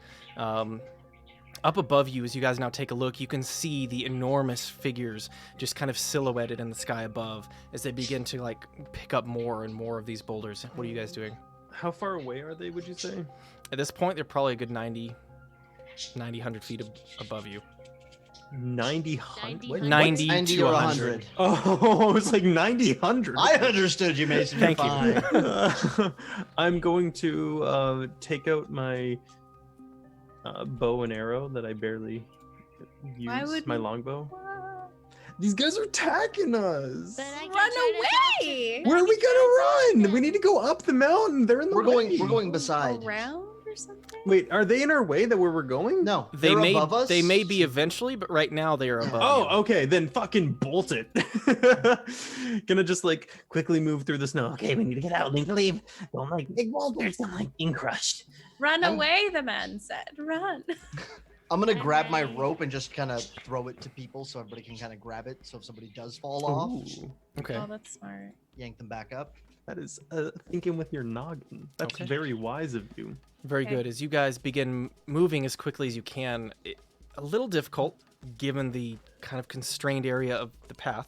[SPEAKER 1] Up above you, as you guys now take a look, you can see the enormous figures just kind of silhouetted in the sky above as they begin to like pick up more and more of these boulders. What are you guys doing?
[SPEAKER 3] How far away are they, would you say?
[SPEAKER 1] At this point, they're probably a good 100 feet above you.
[SPEAKER 3] 90,
[SPEAKER 1] 90
[SPEAKER 2] 90
[SPEAKER 1] to
[SPEAKER 2] or
[SPEAKER 1] 100.
[SPEAKER 2] 100.
[SPEAKER 3] Oh, it's like 90, 100.
[SPEAKER 2] I understood you, Mason.
[SPEAKER 1] Thank you.
[SPEAKER 2] Fine.
[SPEAKER 3] I'm going to take out my bow and arrow that I barely
[SPEAKER 5] Why
[SPEAKER 3] use,
[SPEAKER 5] would
[SPEAKER 3] my
[SPEAKER 5] we-
[SPEAKER 3] longbow.
[SPEAKER 5] What?
[SPEAKER 3] These guys are attacking us.
[SPEAKER 4] But I can
[SPEAKER 5] Run
[SPEAKER 4] try to talk to-
[SPEAKER 5] away!
[SPEAKER 3] Where are we gonna run? We need to go up the mountain. They're in the
[SPEAKER 2] We're
[SPEAKER 3] way.
[SPEAKER 2] going beside.
[SPEAKER 5] Around or something?
[SPEAKER 3] Wait, are they in our way that where we're going?
[SPEAKER 2] No,
[SPEAKER 1] They
[SPEAKER 2] they're
[SPEAKER 1] may
[SPEAKER 2] above us.
[SPEAKER 1] they may be eventually, but right now they are above
[SPEAKER 3] Oh,
[SPEAKER 1] you.
[SPEAKER 3] okay, then fucking bolt it. Gonna just like quickly move through the snow.
[SPEAKER 6] Okay, we need to get out. We need to leave. Don't like big boulders. Don't like being crushed.
[SPEAKER 5] Run
[SPEAKER 2] I'm-
[SPEAKER 5] away, the man said. Run.
[SPEAKER 2] I'm gonna grab my
[SPEAKER 4] Alright.
[SPEAKER 2] rope and just kind of throw it to people so everybody can kind of grab it. So if somebody does fall off,
[SPEAKER 3] Ooh,
[SPEAKER 1] Okay.
[SPEAKER 5] Oh, that's smart.
[SPEAKER 2] yank them back up.
[SPEAKER 3] that is thinking with your noggin. That's
[SPEAKER 1] Okay.
[SPEAKER 3] very wise of you.
[SPEAKER 1] Very
[SPEAKER 5] Okay.
[SPEAKER 1] good. As you guys begin moving as quickly as you can, a little difficult given the kind of constrained area of the path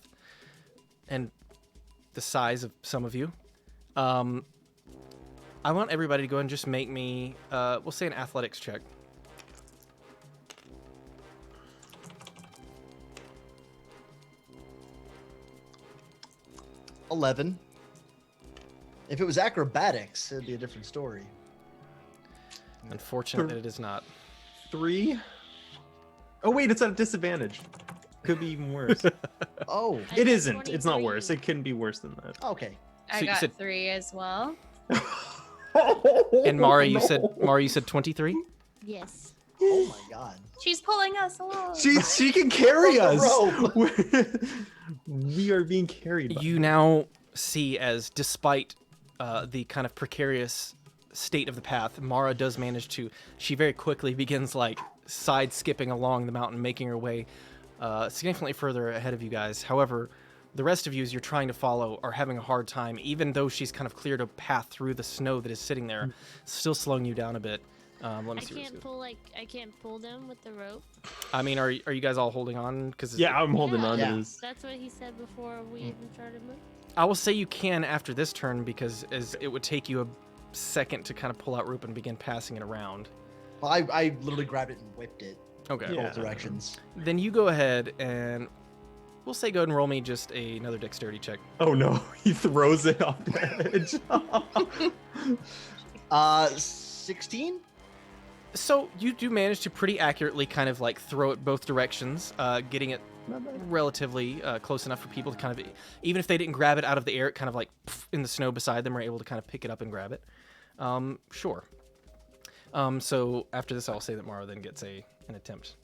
[SPEAKER 1] and the size of some of you. I want everybody to go and just make me, we'll say an athletics check.
[SPEAKER 2] 11. If it was acrobatics, it'd be a different story.
[SPEAKER 1] Unfortunately, it is not.
[SPEAKER 3] 3. Oh wait, it's at a disadvantage. Could be even worse.
[SPEAKER 2] Oh,
[SPEAKER 4] I
[SPEAKER 3] It
[SPEAKER 4] got
[SPEAKER 3] isn't. It's not
[SPEAKER 4] 23.
[SPEAKER 3] worse. It can be worse than that.
[SPEAKER 2] okay.
[SPEAKER 5] I
[SPEAKER 1] So you
[SPEAKER 5] got
[SPEAKER 1] said-
[SPEAKER 5] 3 as well.
[SPEAKER 1] And Mara, you said 23?
[SPEAKER 4] Yes.
[SPEAKER 2] Oh my god.
[SPEAKER 5] She's pulling us along.
[SPEAKER 3] She can carry
[SPEAKER 2] Off
[SPEAKER 3] us.
[SPEAKER 2] the
[SPEAKER 3] We are being carried. By
[SPEAKER 1] You now see as despite the kind of precarious state of the path, Mara does manage to, she very quickly begins like side skipping along the mountain, making her way significantly further ahead of you guys. However, the rest of you, as you're trying to follow, are having a hard time, even though she's kind of cleared a path through the snow that is sitting there, still slowing you down a bit. Let me
[SPEAKER 4] I
[SPEAKER 1] see.
[SPEAKER 4] I can't pull them with the rope.
[SPEAKER 1] I mean, are you guys all holding on? Because
[SPEAKER 3] Yeah, I'm holding
[SPEAKER 4] Yeah.
[SPEAKER 3] on
[SPEAKER 2] Yeah.
[SPEAKER 3] to this.
[SPEAKER 4] That's what he said before we even started moving.
[SPEAKER 1] I will say you can after this turn because as it would take you a second to kind of pull out rope and begin passing it around.
[SPEAKER 2] Well, I literally grabbed it and whipped it
[SPEAKER 1] Okay.
[SPEAKER 3] Yeah.
[SPEAKER 2] both directions.
[SPEAKER 1] Then you go ahead and we'll say go ahead and roll me just another dexterity check.
[SPEAKER 3] Oh no, he throws it off the edge.
[SPEAKER 2] 16?
[SPEAKER 1] So you do manage to pretty accurately kind of like throw it both directions, getting it relatively close enough for people to kind of, even if they didn't grab it out of the air, it kind of like in the snow beside them are able to kind of pick it up and grab it. Sure. So after this, I'll say that Mara then gets an attempt.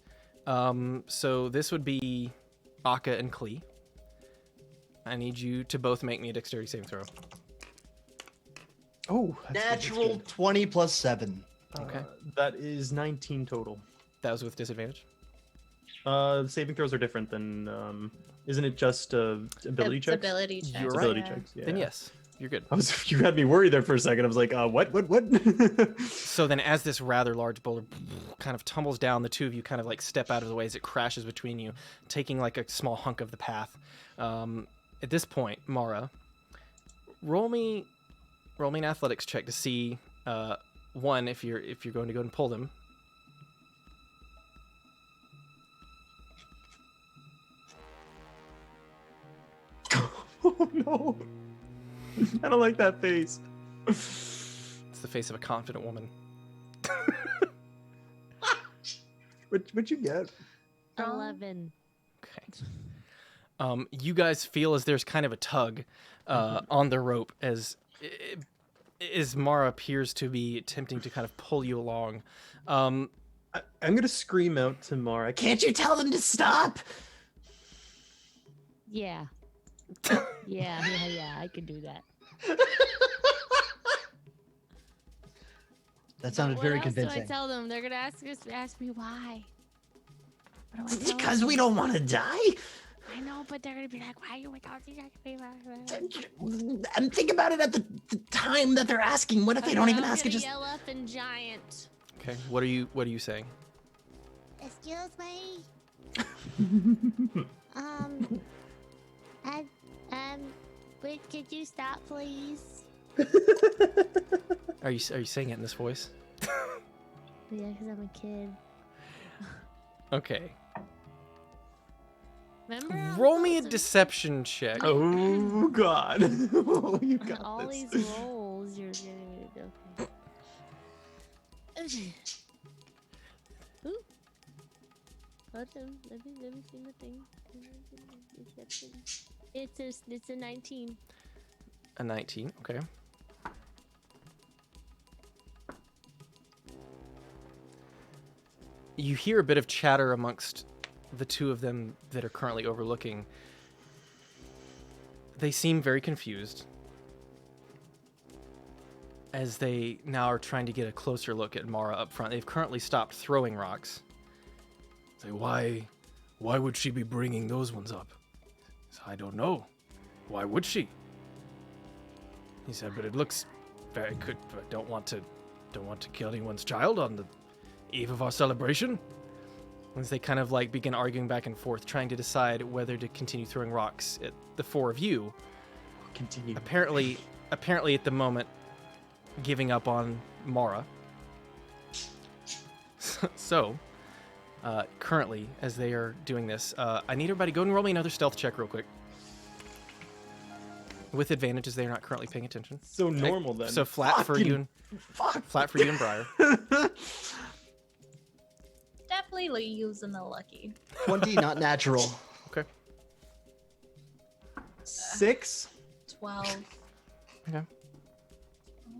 [SPEAKER 1] So this would be Akka and Klee. I need you to both make me a dexterity saving throw.
[SPEAKER 3] Oh, that's
[SPEAKER 2] Natural 20 plus 7.
[SPEAKER 3] good.
[SPEAKER 1] Okay.
[SPEAKER 3] That is 19 total.
[SPEAKER 1] That was with disadvantage.
[SPEAKER 3] Saving throws are different than. Isn't it just ability
[SPEAKER 5] It's
[SPEAKER 3] checks?
[SPEAKER 5] ability checks.
[SPEAKER 1] You're
[SPEAKER 3] It's
[SPEAKER 1] right.
[SPEAKER 3] ability
[SPEAKER 5] yeah.
[SPEAKER 3] checks. Yeah.
[SPEAKER 1] Then yes, you're good.
[SPEAKER 3] You had me worried there for a second. I was like, what?
[SPEAKER 1] So then as this rather large boulder kind of tumbles down, the two of you kind of like step out of the way as it crashes between you, taking like a small hunk of the path. At this point, Mara, roll me an athletics check to see one if you're going to go and pull them.
[SPEAKER 3] Oh no. I don't like that face.
[SPEAKER 1] It's the face of a confident woman.
[SPEAKER 3] What'd you get?
[SPEAKER 4] 11.
[SPEAKER 1] Okay. You guys feel as there's kind of a tug on the rope as Mara appears to be attempting to kind of pull you along.
[SPEAKER 3] I'm gonna scream out to Mara.
[SPEAKER 6] Can't you tell them to stop?
[SPEAKER 4] Yeah. Yeah, I can do that.
[SPEAKER 2] That sounded
[SPEAKER 4] What
[SPEAKER 2] very
[SPEAKER 4] else
[SPEAKER 2] convincing.
[SPEAKER 4] do I tell them? They're gonna ask me why. What do I tell
[SPEAKER 6] Because
[SPEAKER 4] them?
[SPEAKER 6] we don't want to die.
[SPEAKER 4] I know, but they're gonna be like, why are you without me?
[SPEAKER 6] And think about it at the time that they're asking. What if they don't even ask it? Just
[SPEAKER 4] yell up in giant.
[SPEAKER 1] Okay. What are you saying?
[SPEAKER 7] Excuse me. Wait, could you stop, please?
[SPEAKER 1] Are you saying it in this voice?
[SPEAKER 4] Yeah, because I'm a kid.
[SPEAKER 1] Okay.
[SPEAKER 4] Remember? how
[SPEAKER 1] Roll me a
[SPEAKER 4] close it was?
[SPEAKER 1] deception check.
[SPEAKER 3] Oh God. Oh, you got
[SPEAKER 4] All
[SPEAKER 3] this.
[SPEAKER 4] these rolls, you're getting okay. Ooh. Hold on, let me see the thing. Deception. It's a 19.
[SPEAKER 1] A 19. Okay. You hear a bit of chatter amongst the two of them that are currently overlooking. They seem very confused as they now are trying to get a closer look at Mara up front. They've currently stopped throwing rocks. Say, why would she be bringing those ones up? I don't know. Why would she? He said, but it looks very good. I don't want to kill anyone's child on the eve of our celebration. As they kind of like begin arguing back and forth, trying to decide whether to continue throwing rocks at the four of you.
[SPEAKER 3] Continue.
[SPEAKER 1] Apparently at the moment, giving up on Mara. So, currently, as they are doing this, I need everybody to go and roll me another stealth check real quick. With advantage, as they are not currently paying attention.
[SPEAKER 3] So normal then.
[SPEAKER 1] So flat for you and flat for you and Briar.
[SPEAKER 5] Definitely using the lucky.
[SPEAKER 2] 20, not natural.
[SPEAKER 1] Okay.
[SPEAKER 3] 6.
[SPEAKER 5] 12.
[SPEAKER 1] Okay.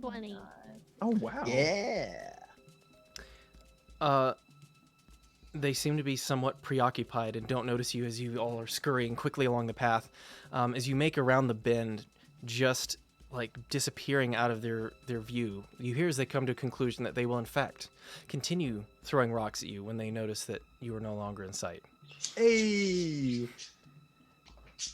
[SPEAKER 4] 20.
[SPEAKER 3] Oh wow.
[SPEAKER 2] Yeah.
[SPEAKER 1] They seem to be somewhat preoccupied and don't notice you as you all are scurrying quickly along the path. As you make around the bend, just like disappearing out of their view, you hear as they come to a conclusion that they will in fact continue throwing rocks at you when they notice that you are no longer in sight.
[SPEAKER 3] Hey.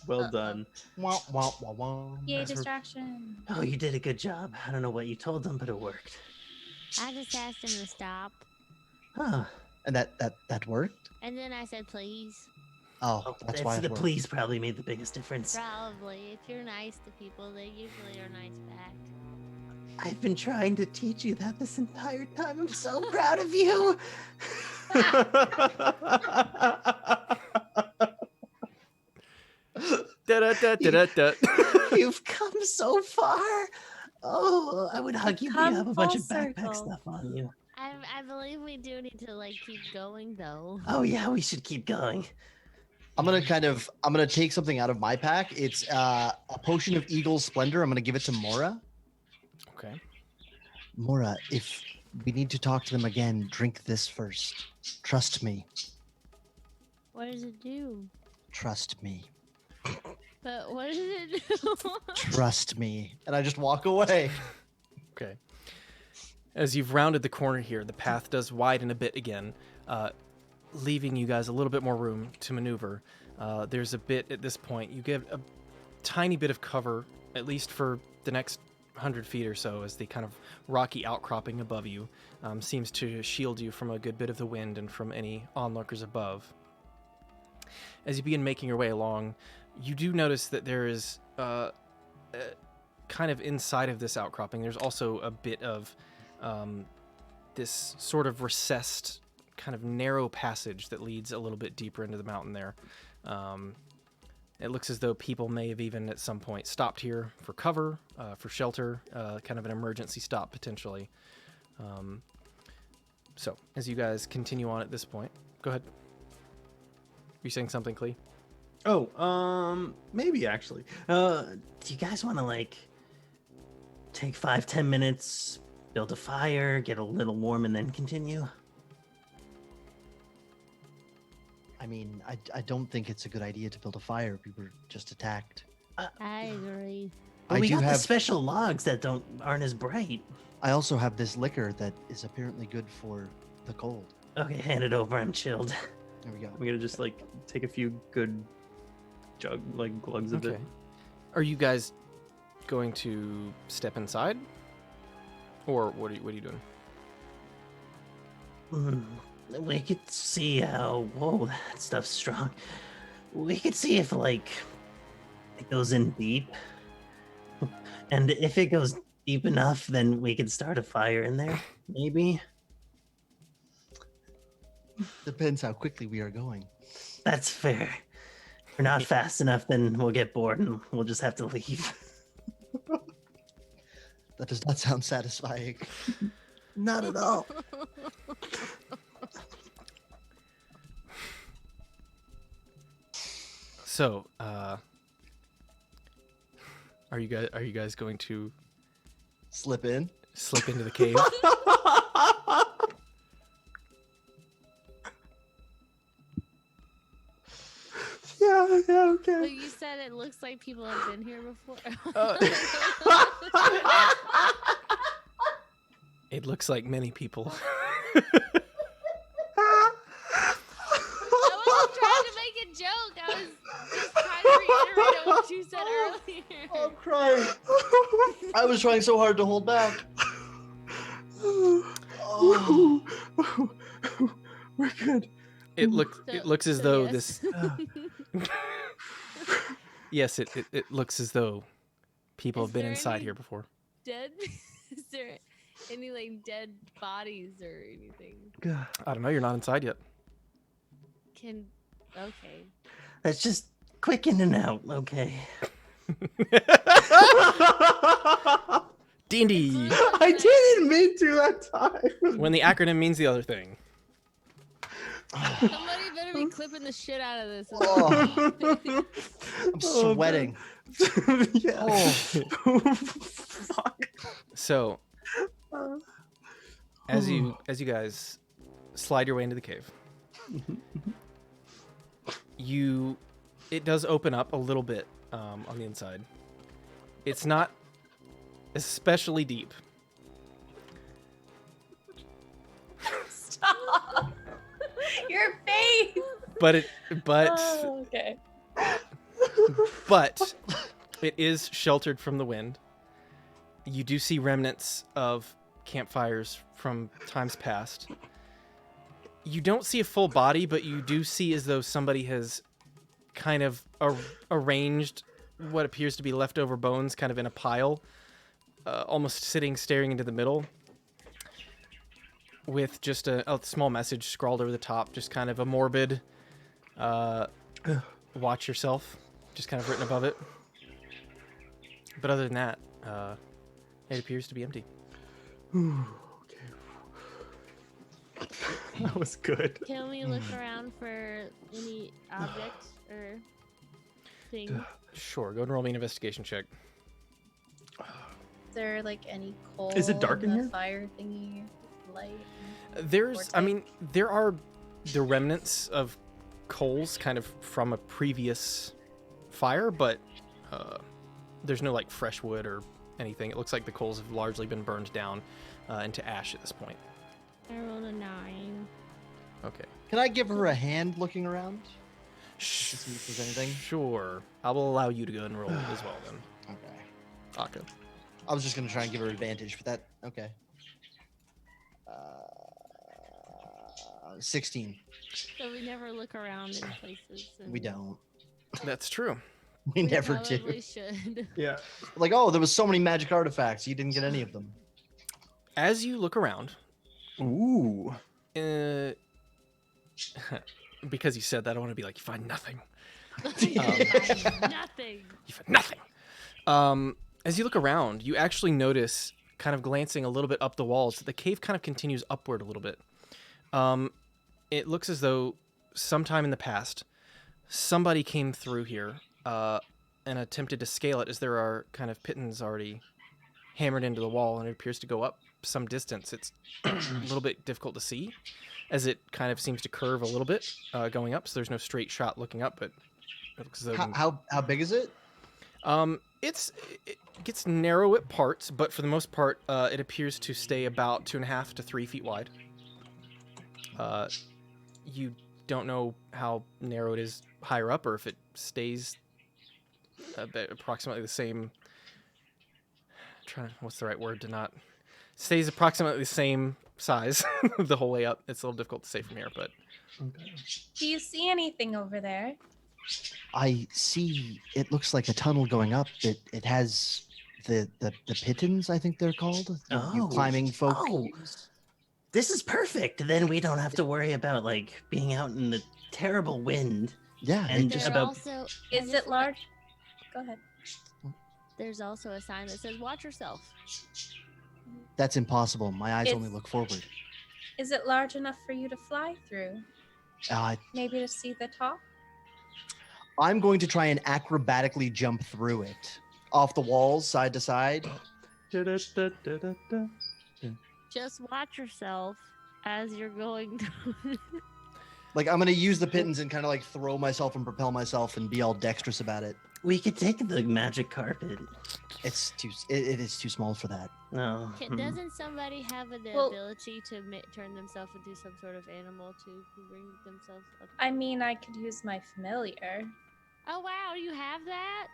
[SPEAKER 3] Well done.
[SPEAKER 2] Wah, wah, wah, wah.
[SPEAKER 5] Yay, distraction.
[SPEAKER 6] oh, you did a good job. I don't know what you told them, but it worked.
[SPEAKER 4] I just asked him to stop.
[SPEAKER 6] Huh.
[SPEAKER 2] And that worked?
[SPEAKER 4] And then I said, please.
[SPEAKER 2] Oh, that's why it
[SPEAKER 6] the
[SPEAKER 2] worked.
[SPEAKER 6] please probably made the biggest difference.
[SPEAKER 4] Probably. If you're nice to people, they usually are nice back.
[SPEAKER 6] I've been trying to teach you that this entire time. I'm so proud of you.
[SPEAKER 1] Da-da-da-da-da-da.
[SPEAKER 6] You've come so far. Oh, I would hug you, but you
[SPEAKER 5] Come
[SPEAKER 6] have a bunch
[SPEAKER 5] full
[SPEAKER 6] of backpack
[SPEAKER 5] circle.
[SPEAKER 6] stuff on you.
[SPEAKER 4] I believe we do need to like keep going though.
[SPEAKER 6] Oh yeah, we should keep going.
[SPEAKER 2] I'm gonna take something out of my pack. It's a potion of Eagle Splendor. I'm gonna give it to Mora.
[SPEAKER 1] Okay.
[SPEAKER 2] Mora, if we need to talk to them again, drink this first. Trust me.
[SPEAKER 4] What does it do?
[SPEAKER 2] Trust me.
[SPEAKER 4] But what does it do?
[SPEAKER 2] Trust me. And I just walk away.
[SPEAKER 1] Okay. As you've rounded the corner here, the path does widen a bit again, leaving you guys a little bit more room to maneuver. There's a bit at this point. You get a tiny bit of cover, at least for the next 100 feet or so, as the kind of rocky outcropping above you seems to shield you from a good bit of the wind and from any onlookers above. As you begin making your way along, you do notice that there is kind of inside of this outcropping, there's also a bit of this sort of recessed, kind of narrow passage that leads a little bit deeper into the mountain there. It looks as though people may have even at some point stopped here for cover, for shelter, kind of an emergency stop potentially. So as you guys continue on at this point, go ahead. You saying something, Clee?
[SPEAKER 3] Oh, maybe actually.
[SPEAKER 6] Do you guys want to like take 5-10 minutes, build a fire, get a little warm, and then continue?
[SPEAKER 2] I mean, I don't think it's a good idea to build a fire. We were just attacked.
[SPEAKER 7] I agree.
[SPEAKER 6] Well,
[SPEAKER 2] I
[SPEAKER 6] we
[SPEAKER 2] do
[SPEAKER 6] got the
[SPEAKER 2] have.
[SPEAKER 6] special logs that aren't as bright.
[SPEAKER 2] I also have this liquor that is apparently good for the cold.
[SPEAKER 6] Okay, hand it over. I'm chilled.
[SPEAKER 2] There we go.
[SPEAKER 3] I'm gonna just like take a few good glugs of
[SPEAKER 1] Okay.
[SPEAKER 3] it.
[SPEAKER 1] Are you guys going to step inside, or what are you doing?
[SPEAKER 6] We could see how. Whoa, that stuff's strong. We could see if like it goes in deep, and if it goes deep enough, then we could start a fire in there. Maybe.
[SPEAKER 2] Depends how quickly we are going.
[SPEAKER 6] That's fair. If we're not fast enough, then we'll get bored and we'll just have to leave.
[SPEAKER 2] That does not sound satisfying. Not at all.
[SPEAKER 1] So, are you guys going to
[SPEAKER 2] Slip in.
[SPEAKER 1] slip into the cave?
[SPEAKER 3] Yeah, okay.
[SPEAKER 4] But you said it looks like people have been here before.
[SPEAKER 1] It looks like many people.
[SPEAKER 4] I wasn't trying to make a joke. I was just trying to reiterate what you said earlier.
[SPEAKER 2] I'm crying. I was trying so hard to hold back. Oh.
[SPEAKER 3] We're good.
[SPEAKER 1] It looks as though
[SPEAKER 4] yes.
[SPEAKER 1] this. Yes, it looks as though people
[SPEAKER 4] Is
[SPEAKER 1] have been
[SPEAKER 4] there
[SPEAKER 1] inside
[SPEAKER 4] any-
[SPEAKER 1] here before.
[SPEAKER 4] Dead? Is there any like dead bodies or anything?
[SPEAKER 1] I don't know. You're not inside yet.
[SPEAKER 4] Okay.
[SPEAKER 6] Let's just quick in and out, okay?
[SPEAKER 1] D&D.
[SPEAKER 3] I didn't mean to that time.
[SPEAKER 1] When the acronym means the other thing.
[SPEAKER 4] Somebody better be clipping the shit out of this.
[SPEAKER 2] Oh. I'm sweating.
[SPEAKER 3] Yeah.
[SPEAKER 2] Oh.
[SPEAKER 3] Fuck.
[SPEAKER 1] So, as you guys slide your way into the cave, it does open up a little bit on the inside. It's not especially deep.
[SPEAKER 5] Stop. Your face.
[SPEAKER 1] But
[SPEAKER 5] Oh, okay.
[SPEAKER 1] but it is sheltered from the wind. You do see remnants of campfires from times past. You don't see a full body, but you do see as though somebody has kind of arranged what appears to be leftover bones kind of in a pile, almost staring into the middle, with just a small message scrawled over the top, just kind of a morbid, watch yourself, just kind of written above it. But other than that, it appears to be empty.
[SPEAKER 3] Okay. That was good.
[SPEAKER 4] Can we look around for any object or thing?
[SPEAKER 1] Sure, go and roll me an investigation check.
[SPEAKER 5] Is there like any coal?
[SPEAKER 3] Is it dark in
[SPEAKER 5] the
[SPEAKER 3] here?
[SPEAKER 5] Fire thingy, light.
[SPEAKER 1] There are the remnants of coals kind of from a previous fire, but there's no like fresh wood or anything. It looks like the coals have largely been burned down into ash at this point.
[SPEAKER 4] I rolled a 9.
[SPEAKER 1] Okay.
[SPEAKER 2] Can I give her a hand looking around? To see if there's anything?
[SPEAKER 1] Sure. I will allow you to go and roll as well then.
[SPEAKER 2] Okay.
[SPEAKER 1] Aka.
[SPEAKER 2] I was just gonna try and give her advantage, but that okay. 16.
[SPEAKER 4] So we never look around in places.
[SPEAKER 2] We don't.
[SPEAKER 1] That's true.
[SPEAKER 2] We never do.
[SPEAKER 4] Probably should.
[SPEAKER 3] Yeah.
[SPEAKER 2] Like, oh, there was so many magic artifacts. You didn't get any of them.
[SPEAKER 1] As you look around,
[SPEAKER 3] Ooh.
[SPEAKER 1] because you said that, I want to be like, you find nothing.
[SPEAKER 4] Nothing.
[SPEAKER 1] You find nothing. As you look around, you actually notice, kind of glancing a little bit up the walls, that the cave kind of continues upward a little bit. It looks as though sometime in the past, somebody came through here and attempted to scale it, as there are kind of pittons already hammered into the wall, and it appears to go up some distance. It's a little bit difficult to see, as it kind of seems to curve a little bit going up, so there's no straight shot looking up, but it looks as though...
[SPEAKER 2] How big is it?
[SPEAKER 1] It gets narrow at parts, but for the most part, it appears to stay about 2.5 to 3 feet wide. You don't know how narrow it is higher up, or if it stays approximately the same. What's the right word to not stays approximately the same size the whole way up. It's a little difficult to say from here, but
[SPEAKER 3] Okay.
[SPEAKER 5] Do you see anything over there?
[SPEAKER 2] I see. It looks like a tunnel going up. It has the pittons, I think they're called. You climbing folk.
[SPEAKER 6] Oh, this is perfect. Then we don't have to worry about like being out in the terrible wind.
[SPEAKER 2] Yeah,
[SPEAKER 6] And
[SPEAKER 2] it
[SPEAKER 6] just
[SPEAKER 2] just
[SPEAKER 6] about-
[SPEAKER 7] also,
[SPEAKER 5] Is it large? Go ahead.
[SPEAKER 7] There's also a sign that says "Watch yourself."
[SPEAKER 2] that's impossible. My eyes only
[SPEAKER 5] It's-
[SPEAKER 2] look forward.
[SPEAKER 5] Is it large enough for you to fly through? Maybe to see the top?
[SPEAKER 2] I'm going to try and acrobatically jump through it, off the walls, side to side.
[SPEAKER 3] Da-da-da-da-da-da.
[SPEAKER 7] Just watch yourself as you're going through.
[SPEAKER 2] Like I'm gonna use the pittons and kind of like throw myself and propel myself and be all dexterous about it.
[SPEAKER 6] We could take the magic carpet.
[SPEAKER 2] It's too. It is too small for that.
[SPEAKER 6] No.
[SPEAKER 7] Doesn't somebody have the
[SPEAKER 5] Well-
[SPEAKER 7] ability to turn themselves into some sort of animal to bring themselves up?
[SPEAKER 5] I mean, I could use my familiar.
[SPEAKER 7] Oh wow, you have that?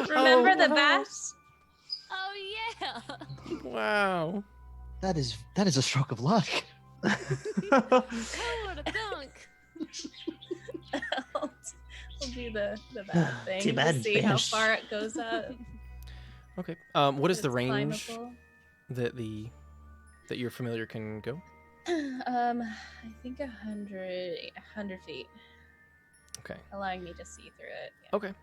[SPEAKER 5] Remember the bat?
[SPEAKER 7] Oh yeah.
[SPEAKER 1] wow.
[SPEAKER 2] That is a stroke of luck.
[SPEAKER 7] Oh, what a thunk.
[SPEAKER 5] We'll do the bat thing
[SPEAKER 6] Too bad
[SPEAKER 5] to see how
[SPEAKER 6] Banish-
[SPEAKER 5] far it goes up.
[SPEAKER 1] Okay. What is the
[SPEAKER 5] It's
[SPEAKER 1] range
[SPEAKER 5] climbable.
[SPEAKER 1] that your familiar can go?
[SPEAKER 5] I think 100 feet,
[SPEAKER 1] Okay.
[SPEAKER 5] allowing me to see through it.
[SPEAKER 1] Okay.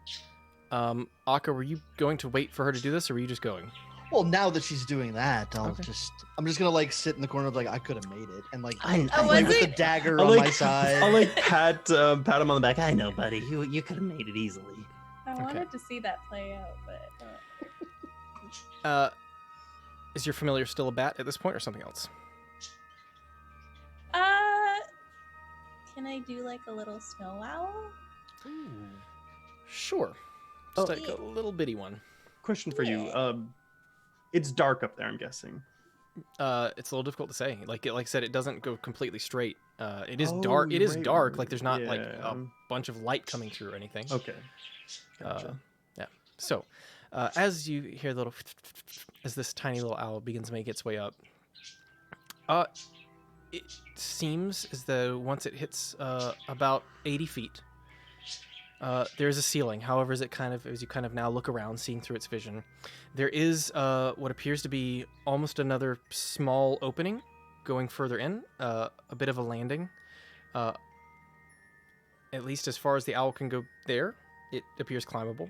[SPEAKER 1] Akka, were you going to wait for her to do this, or were you just going?
[SPEAKER 2] Well, now that she's doing that, I'm
[SPEAKER 1] Okay.
[SPEAKER 2] just gonna like sit in the corner of like I could have made it and like
[SPEAKER 6] I
[SPEAKER 5] Oh,
[SPEAKER 2] like
[SPEAKER 5] was
[SPEAKER 2] with the
[SPEAKER 5] it?
[SPEAKER 2] dagger
[SPEAKER 3] I'll
[SPEAKER 2] on
[SPEAKER 3] like-
[SPEAKER 2] my side.
[SPEAKER 3] I'll like pat him on the back.
[SPEAKER 6] I know, buddy. You could have made it easily.
[SPEAKER 5] I wanted to see that play out, but
[SPEAKER 1] Is your familiar still a bat at this point, or something else?
[SPEAKER 5] can I do like a little snow owl?
[SPEAKER 1] Sure. Just
[SPEAKER 3] Oh.
[SPEAKER 1] like a little bitty one.
[SPEAKER 3] Question for you.
[SPEAKER 5] Yeah.
[SPEAKER 3] It's dark up there, I'm guessing.
[SPEAKER 1] It's a little difficult to say. Like I said, it doesn't go completely straight. It is
[SPEAKER 3] Oh,
[SPEAKER 1] dark. It is
[SPEAKER 3] right,
[SPEAKER 1] dark.
[SPEAKER 3] right,
[SPEAKER 1] Like there's not like
[SPEAKER 3] yeah.
[SPEAKER 1] a bunch of light coming through or anything.
[SPEAKER 3] Okay. Gotcha.
[SPEAKER 1] Yeah. So, as you hear the little, as this tiny little owl begins to make its way up, it seems as though once it hits about 80 feet, there's a ceiling. However, as you kind of now look around, seeing through its vision, there is what appears to be almost another small opening going further in, a bit of a landing. At least as far as the owl can go there, it appears climbable.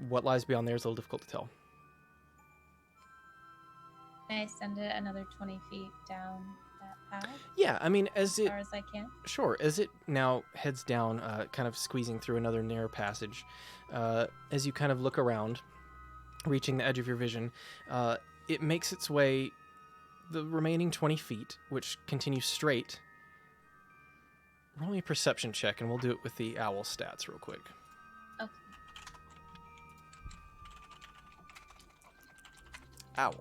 [SPEAKER 1] What lies beyond there is a little difficult to tell.
[SPEAKER 5] Can I send it another 20 feet down that path
[SPEAKER 1] Yeah, I mean,
[SPEAKER 5] as far as I can?
[SPEAKER 1] Sure. As it now heads down, kind of squeezing through another narrow passage, as you kind of look around, reaching the edge of your vision, it makes its way the remaining 20 feet, which continues straight. Roll me a perception check, and we'll do it with the owl stats real quick.
[SPEAKER 5] Okay.
[SPEAKER 1] Owl.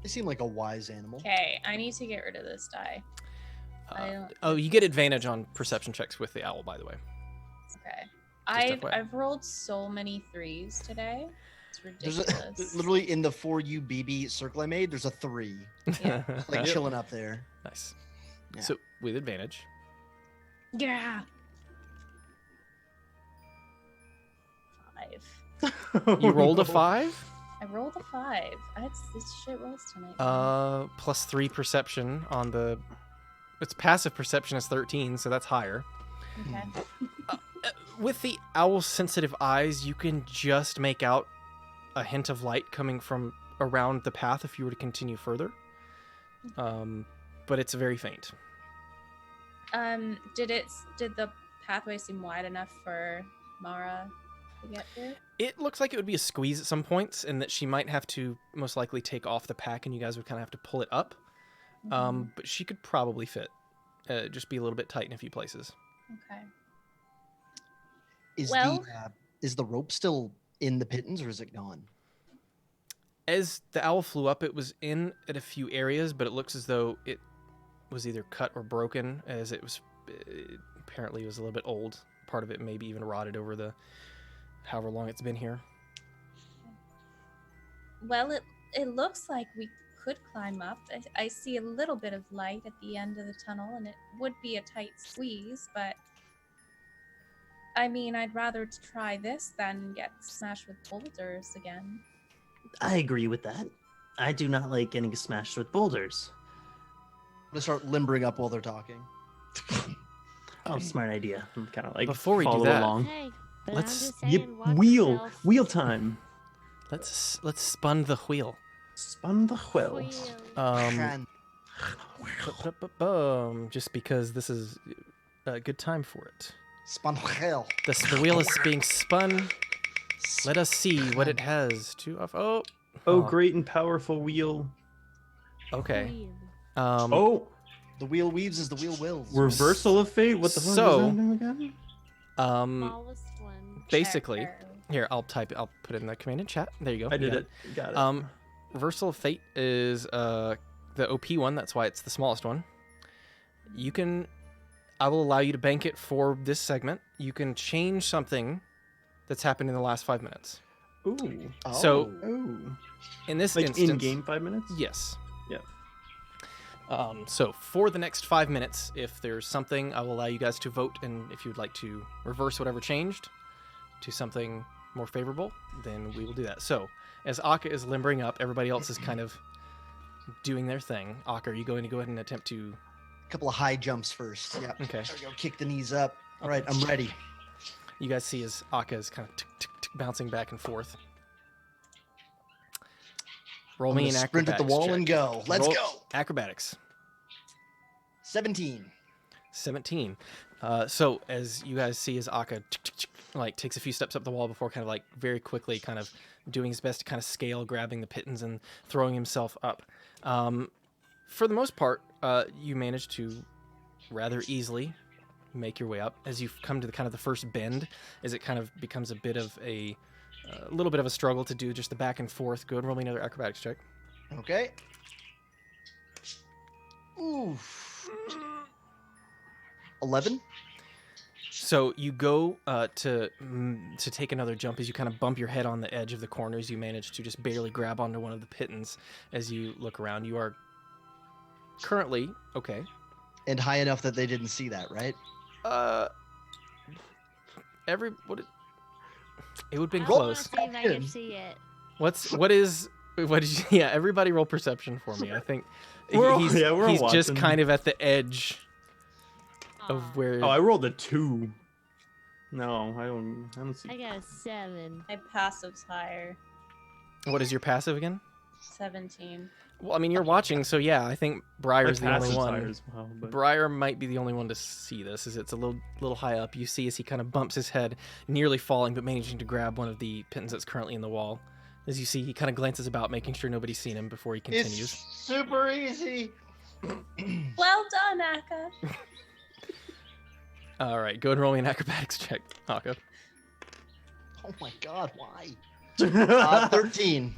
[SPEAKER 2] They seem like a wise animal.
[SPEAKER 5] Okay, I need to get rid of this die. I don't-
[SPEAKER 1] Oh, you get advantage on perception checks with the owl, by the way.
[SPEAKER 5] Okay.
[SPEAKER 1] FYI.
[SPEAKER 5] I've rolled so many 3s today. It's
[SPEAKER 2] There's
[SPEAKER 5] ridiculous.
[SPEAKER 2] literally in the for you BB circle I made. There's a 3
[SPEAKER 5] Yeah.
[SPEAKER 2] like chilling up there.
[SPEAKER 1] Nice.
[SPEAKER 2] Yeah.
[SPEAKER 1] So with advantage.
[SPEAKER 5] Yeah. 5.
[SPEAKER 1] You rolled a 5?
[SPEAKER 5] I rolled a 5. It's shit rolls tonight.
[SPEAKER 1] +3 perception on the. Its passive perception is 13, so that's higher.
[SPEAKER 5] Okay.
[SPEAKER 1] With the owl's sensitive eyes, you can just make out a hint of light coming from around the path if you were to continue further. But it's very faint.
[SPEAKER 5] Did the pathway seem wide enough for Mara to get through?
[SPEAKER 1] It looks like it would be a squeeze at some points, and that she might have to most likely take off the pack, and you guys would kind of have to pull it up. But she could probably fit. Just be a little bit tight in a few places.
[SPEAKER 5] Okay.
[SPEAKER 2] Is the rope still in the pittons, or is it gone?
[SPEAKER 1] As the owl flew up, it was in at a few areas, but it looks as though it was either cut or broken, as it was apparently was a little bit old. Part of it maybe even rotted over the however long it's been here.
[SPEAKER 5] Well, it looks like we could climb up. I see a little bit of light at the end of the tunnel, and it would be a tight squeeze, but I mean, I'd rather try this than get smashed with boulders again.
[SPEAKER 6] I agree with that. I do not like getting smashed with boulders.
[SPEAKER 2] I'm gonna start limbering up while they're talking.
[SPEAKER 6] Oh, smart idea.
[SPEAKER 3] I'm kind of like
[SPEAKER 1] Before we do
[SPEAKER 3] follow
[SPEAKER 1] that,
[SPEAKER 3] along.
[SPEAKER 7] Hey, but
[SPEAKER 1] Let's-
[SPEAKER 7] I'm just saying,
[SPEAKER 3] Yep,
[SPEAKER 7] watch
[SPEAKER 3] wheel
[SPEAKER 7] yourself.
[SPEAKER 3] time.
[SPEAKER 1] Let's spun the wheel.
[SPEAKER 3] Spun the wheels.
[SPEAKER 7] Wheel.
[SPEAKER 1] Just because this is a good time for it.
[SPEAKER 2] Spun wheel.
[SPEAKER 1] The wheel is being spun. Let us see what it has to offer.
[SPEAKER 3] Oh,
[SPEAKER 1] Oh.
[SPEAKER 3] great and powerful wheel.
[SPEAKER 1] Okay.
[SPEAKER 7] Wheel.
[SPEAKER 3] Oh,
[SPEAKER 2] The wheel weaves as the wheel wills.
[SPEAKER 3] reversal of fate. What the fuck
[SPEAKER 1] So-
[SPEAKER 3] does that do again?
[SPEAKER 7] Smallest one.
[SPEAKER 1] Basically,
[SPEAKER 5] Checker.
[SPEAKER 1] here I'll put it in the command in chat. There you go.
[SPEAKER 3] I
[SPEAKER 1] You
[SPEAKER 3] did
[SPEAKER 1] got
[SPEAKER 3] it. Got it.
[SPEAKER 1] Reversal of Fate is the OP one. That's why it's the smallest one. I will allow you to bank it for this segment. You can change something that's happened in the last 5 minutes.
[SPEAKER 3] Ooh.
[SPEAKER 1] So
[SPEAKER 3] Ooh.
[SPEAKER 1] in this
[SPEAKER 3] Like
[SPEAKER 1] instance,
[SPEAKER 3] in game 5 minutes?
[SPEAKER 1] yes.
[SPEAKER 3] Yeah.
[SPEAKER 1] So for the next 5 minutes, if there's something, I will allow you guys to vote, and if you'd like to reverse whatever changed to something more favorable, then we will do that. So as Akka is limbering up, everybody else is kind of doing their thing. Akka, are you going to go ahead and attempt to?
[SPEAKER 2] A couple of high jumps first. Yeah.
[SPEAKER 1] Okay.
[SPEAKER 2] There we go. Kick the knees up. All right, I'm ready.
[SPEAKER 1] You guys see as Akka is kind of bouncing back and forth. Roll
[SPEAKER 2] I'm
[SPEAKER 1] me
[SPEAKER 2] gonna
[SPEAKER 1] an
[SPEAKER 2] sprint
[SPEAKER 1] acrobatics
[SPEAKER 2] at the wall
[SPEAKER 1] check.
[SPEAKER 2] and go. Let's
[SPEAKER 1] Roll
[SPEAKER 2] go.
[SPEAKER 1] Acrobatics.
[SPEAKER 2] 17.
[SPEAKER 1] 17. So as you guys see, as Akka like takes a few steps up the wall before kind of like very quickly kind of doing his best to kind of scale, grabbing the pittons and throwing himself up. For the most part, you manage to rather easily make your way up. As you've come to the kind of the first bend, as it kind of becomes a bit of a little bit of a struggle to do just the back and forth. Go ahead and roll me another acrobatics check.
[SPEAKER 2] Okay. Oof. 11.
[SPEAKER 1] So you go to take another jump. As you kind of bump your head on the edge of the corners, you manage to just barely grab onto one of the pittons. As you look around, you are currently okay.
[SPEAKER 2] And high enough that they didn't see that, right?
[SPEAKER 1] It would have been
[SPEAKER 7] I wanna
[SPEAKER 1] close.
[SPEAKER 7] see if I can see it.
[SPEAKER 1] What did you? Yeah, everybody roll perception for me. I think
[SPEAKER 3] We're
[SPEAKER 1] he's just
[SPEAKER 3] watching.
[SPEAKER 1] kind of at the edge of
[SPEAKER 7] Aw,
[SPEAKER 1] where.
[SPEAKER 3] Oh, I rolled a 2. No, I don't see.
[SPEAKER 7] I got a 7.
[SPEAKER 5] My passive's higher.
[SPEAKER 1] What is your passive again?
[SPEAKER 5] 17.
[SPEAKER 1] Well, I mean, you're watching, so yeah, I think Briar's the only
[SPEAKER 3] passive's
[SPEAKER 1] one.
[SPEAKER 3] higher as well, but-
[SPEAKER 1] Briar might be the only one to see this, as it's a little high up. You see as he kind of bumps his head, nearly falling, but managing to grab one of the pittons that's currently in the wall. As you see, he kind of glances about, making sure nobody's seen him before he continues.
[SPEAKER 2] It's super easy.
[SPEAKER 5] Well done, Akka.
[SPEAKER 1] All right, go ahead and roll me an acrobatics check, Akka.
[SPEAKER 2] Oh my god, why? 13.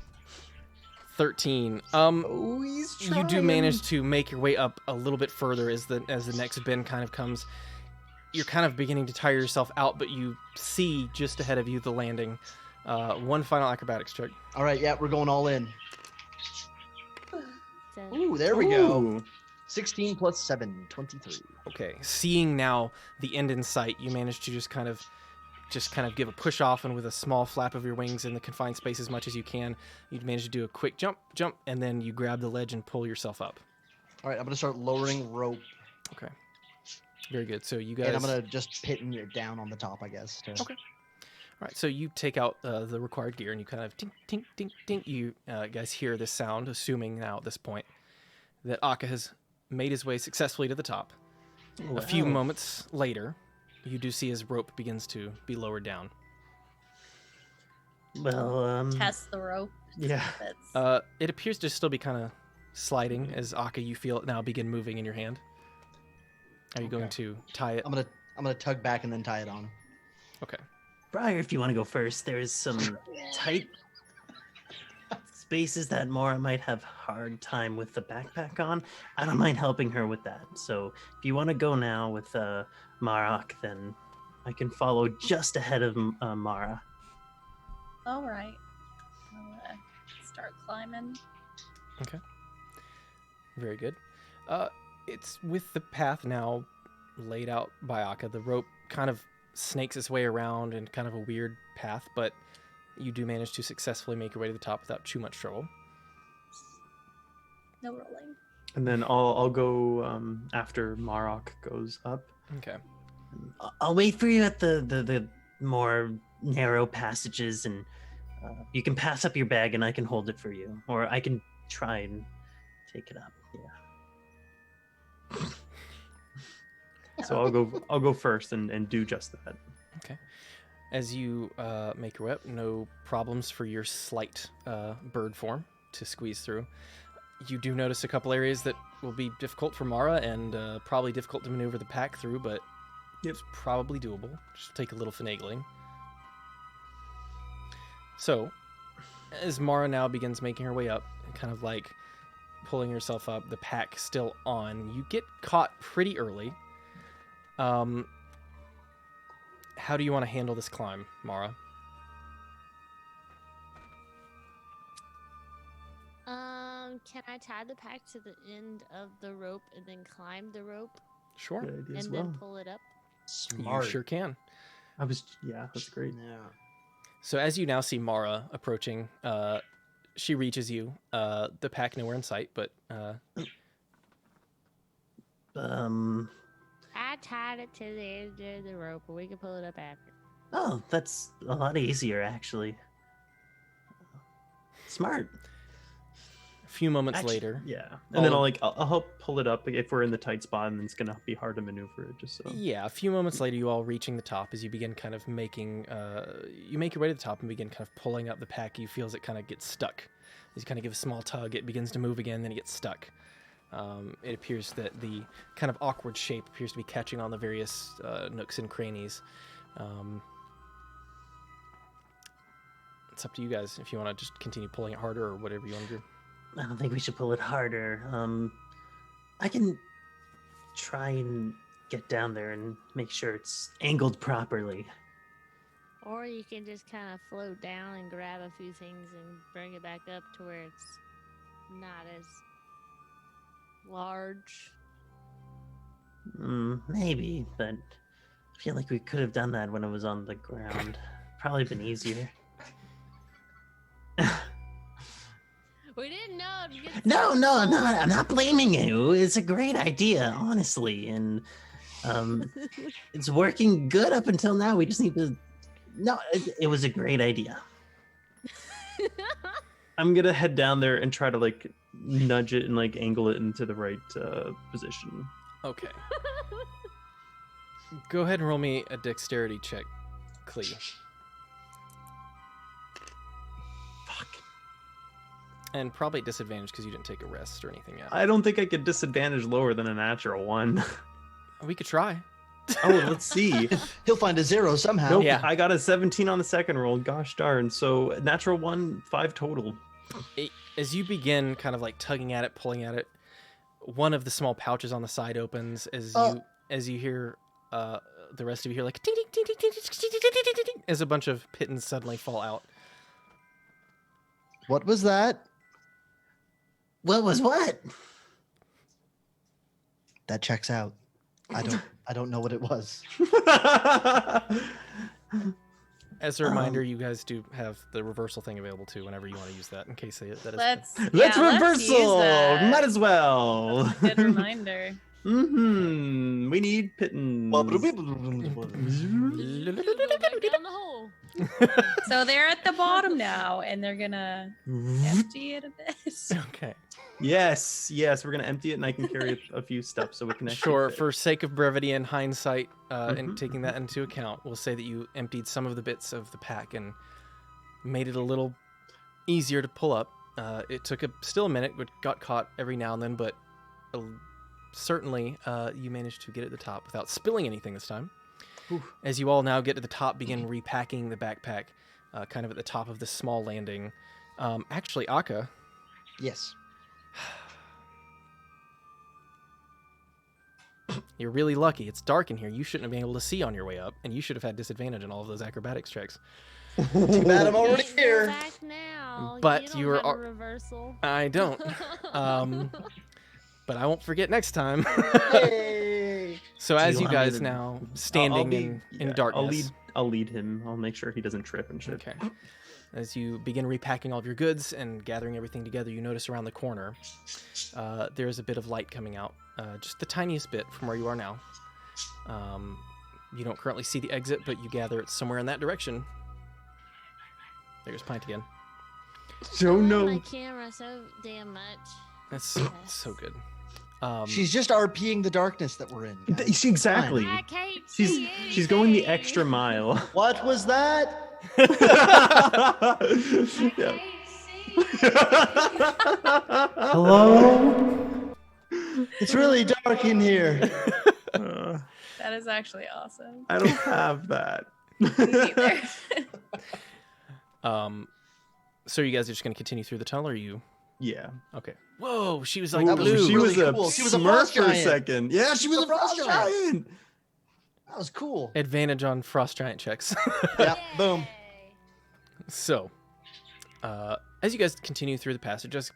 [SPEAKER 1] 13.
[SPEAKER 2] Oh, he's
[SPEAKER 1] You do manage to make your way up a little bit further as the next bend kind of comes. You're kind of beginning to tire yourself out, but you see just ahead of you the landing. One final acrobatics check.
[SPEAKER 2] All right, yeah, we're going all in.
[SPEAKER 7] So,
[SPEAKER 2] Ooh, there we go.
[SPEAKER 3] Ooh.
[SPEAKER 2] 16 plus 7, 23.
[SPEAKER 1] Okay, seeing now the end in sight, you manage to just kind of just kind of give a push off, and with a small flap of your wings in the confined space as much as you can, you manage to do a quick jump, and then you grab the ledge and pull yourself up.
[SPEAKER 2] All right, I'm gonna start lowering rope.
[SPEAKER 1] Okay. Very good. So you guys.
[SPEAKER 2] And I'm gonna just pin it down on the top, I guess.
[SPEAKER 1] Okay. All right, so you take out the required gear, and you kind of tink, tink, tink, tink. You guys hear this sound, assuming now at this point that Akka has made his way successfully to the top.
[SPEAKER 6] Wow.
[SPEAKER 1] A few moments later, you do see his rope begins to be lowered down.
[SPEAKER 6] Well,
[SPEAKER 5] Test the rope.
[SPEAKER 6] yeah.
[SPEAKER 1] It appears to still be kind of sliding as Akka, you feel it now begin moving in your hand. Are you going to tie it?
[SPEAKER 2] I'm gonna tug back and then tie it on.
[SPEAKER 1] Okay.
[SPEAKER 6] Briar, if you want to go first, there's some tight spaces that Mora might have hard time with the backpack on. I don't mind helping her with that. So if you want to go now with Marok, then I can follow just ahead of Mara.
[SPEAKER 5] All right. I'll start climbing.
[SPEAKER 1] Okay. Very good. It's with the path now laid out by Akka. The rope kind of snakes its way around in kind of a weird path, but you do manage to successfully make your way to the top without too much trouble.
[SPEAKER 5] No rolling.
[SPEAKER 3] And then I'll go after Marok goes up.
[SPEAKER 1] Okay.
[SPEAKER 6] I'll wait for you at the more narrow passages, and you can pass up your bag, and I can hold it for you, or I can try and take it up. Yeah.
[SPEAKER 3] So I'll go first and do just that.
[SPEAKER 1] Okay. As you make your way up, no problems for your slight bird form to squeeze through. You do notice a couple areas that will be difficult for Mara and probably difficult to maneuver the pack through, but it's probably doable. Just take a little finagling. So, as Mara now begins making her way up, kind of like pulling herself up, the pack still on, you get caught pretty early. How do you want to handle this climb, Mara?
[SPEAKER 7] Can I tie the pack to the end of the rope and then climb the rope
[SPEAKER 1] Sure.
[SPEAKER 3] Good idea as
[SPEAKER 7] and
[SPEAKER 3] well.
[SPEAKER 7] then pull it up?
[SPEAKER 2] Smart.
[SPEAKER 1] You sure can.
[SPEAKER 3] Yeah, that's great.
[SPEAKER 2] Yeah.
[SPEAKER 1] So as you now see Mara approaching, she reaches you. The pack nowhere in sight, but
[SPEAKER 7] I tied it to the end of the rope, but we can pull it up after.
[SPEAKER 6] Oh, that's a lot easier, actually. Smart.
[SPEAKER 1] a few moments
[SPEAKER 6] Actually,
[SPEAKER 1] later,
[SPEAKER 3] Yeah, and then I'll help pull it up if we're in the tight spot, and it's gonna be hard to maneuver it. Just so.
[SPEAKER 1] yeah, a few moments later, you all reaching the top as you begin kind of making, you make your way to the top and begin kind of pulling up the pack. You feel as it kind of gets stuck. As you kind of give a small tug, it begins to move again, then it gets stuck. It appears that the kind of awkward shape appears to be catching on the various nooks and crannies. It's up to you guys if you want to just continue pulling it harder or whatever you want to do.
[SPEAKER 6] I don't think we should pull it harder. I can try and get down there and make sure it's angled properly.
[SPEAKER 7] Or you can just kind of float down and grab a few things and bring it back up to where it's not as large.
[SPEAKER 6] Maybe, but I feel like we could have done that when it was on the ground. Probably been easier.
[SPEAKER 7] We didn't know.
[SPEAKER 6] No, I'm not blaming you. It's a great idea, honestly, and it's working good up until now. We just need to. No, it was a great idea.
[SPEAKER 3] I'm gonna head down there and try to like nudge it and like angle it into the right position.
[SPEAKER 1] Okay. Go ahead and roll me a dexterity check, Clee.
[SPEAKER 3] Fuck.
[SPEAKER 1] And probably at disadvantage because you didn't take a rest or anything yet.
[SPEAKER 3] I don't think I could disadvantage lower than a natural one.
[SPEAKER 1] We could try.
[SPEAKER 3] Oh, let's see.
[SPEAKER 2] He'll find a 0 somehow.
[SPEAKER 3] Nope,
[SPEAKER 1] Yeah.
[SPEAKER 3] I got a 17 on the second roll. Gosh darn. So natural 1, 5 total.
[SPEAKER 1] As you begin kind of like tugging at it, pulling at it, one of the small pouches on the side opens as you hear the rest of you hear like ding, ding, ding, ding, ding, ding, ding, ding, ding, ding, as a bunch of pittons suddenly fall out.
[SPEAKER 2] What was that?
[SPEAKER 6] What was what?
[SPEAKER 2] That checks out. I don't know what it was.
[SPEAKER 1] As a reminder, you guys do have the reversal thing available too whenever you want to use that, in case that is.
[SPEAKER 5] Let's
[SPEAKER 6] Let's
[SPEAKER 5] use
[SPEAKER 6] reversal.
[SPEAKER 5] that.
[SPEAKER 6] Might as well.
[SPEAKER 5] That's a good reminder.
[SPEAKER 6] We need pittance.
[SPEAKER 4] Go back down the hole.
[SPEAKER 5] So they're at the bottom now, and they're gonna empty it a bit.
[SPEAKER 1] Okay.
[SPEAKER 3] Yes, we're gonna empty it, and I can carry a few steps so we can. actually
[SPEAKER 1] Sure,
[SPEAKER 3] fit.
[SPEAKER 1] for sake of brevity and hindsight, and taking that into account, we'll say that you emptied some of the bits of the pack and made it a little easier to pull up. It took still a minute, but got caught every now and then, but certainly you managed to get at the top without spilling anything this time.
[SPEAKER 3] Whew.
[SPEAKER 1] As you all now get to the top, begin repacking the backpack, kind of at the top of this small landing. Actually, Akka,
[SPEAKER 2] Yes.
[SPEAKER 1] you're really lucky. It's dark in here. You shouldn't have been able to see on your way up, and you should have had disadvantage on all of those acrobatics checks.
[SPEAKER 2] Too bad I'm already
[SPEAKER 7] Can't go
[SPEAKER 2] here.
[SPEAKER 7] back now.
[SPEAKER 1] But
[SPEAKER 7] you
[SPEAKER 1] you
[SPEAKER 7] don't
[SPEAKER 1] were
[SPEAKER 7] have a
[SPEAKER 1] al-
[SPEAKER 7] reversal.
[SPEAKER 1] I don't. But I won't forget next time.
[SPEAKER 2] Hey.
[SPEAKER 1] So
[SPEAKER 6] Do
[SPEAKER 1] as
[SPEAKER 6] you
[SPEAKER 1] you
[SPEAKER 6] want me
[SPEAKER 1] guys
[SPEAKER 6] to-
[SPEAKER 1] now
[SPEAKER 3] I'll
[SPEAKER 1] standing
[SPEAKER 3] be-
[SPEAKER 1] in
[SPEAKER 3] yeah,
[SPEAKER 1] darkness.
[SPEAKER 3] I'll lead him. I'll make sure he doesn't trip and shit.
[SPEAKER 1] Okay. As you begin repacking all of your goods and gathering everything together, you notice around the corner there's a bit of light coming out, just the tiniest bit from where you are now. You don't currently see the exit, but you gather it's somewhere in that direction. There's Pint again.
[SPEAKER 3] So
[SPEAKER 7] I love
[SPEAKER 3] no.
[SPEAKER 7] my camera so damn much.
[SPEAKER 1] That's
[SPEAKER 7] Yes.
[SPEAKER 1] so good.
[SPEAKER 2] She's just RPing the darkness that we're in. guys.
[SPEAKER 3] Exactly.
[SPEAKER 7] I can't
[SPEAKER 3] She's
[SPEAKER 7] see
[SPEAKER 3] she's going the
[SPEAKER 7] anything.
[SPEAKER 3] extra mile.
[SPEAKER 2] What was that?
[SPEAKER 7] I
[SPEAKER 3] Yeah.
[SPEAKER 7] can't see.
[SPEAKER 1] Hello?
[SPEAKER 2] It's really dark in here.
[SPEAKER 5] That is actually awesome.
[SPEAKER 3] I don't have that.
[SPEAKER 5] Me neither.
[SPEAKER 1] So you guys are just going to continue through the tunnel, or are you?
[SPEAKER 3] Yeah.
[SPEAKER 1] Okay. Whoa, she was like
[SPEAKER 2] That was
[SPEAKER 1] blue.
[SPEAKER 3] She
[SPEAKER 2] really
[SPEAKER 3] was a
[SPEAKER 2] cool. She was a
[SPEAKER 3] Smurf
[SPEAKER 2] frost
[SPEAKER 3] for a
[SPEAKER 2] giant.
[SPEAKER 3] second. Yeah, she was a frost giant.
[SPEAKER 2] That was cool.
[SPEAKER 1] Advantage on frost giant checks.
[SPEAKER 2] Yep. Boom.
[SPEAKER 7] Yay.
[SPEAKER 1] So, as you guys continue through the passage, just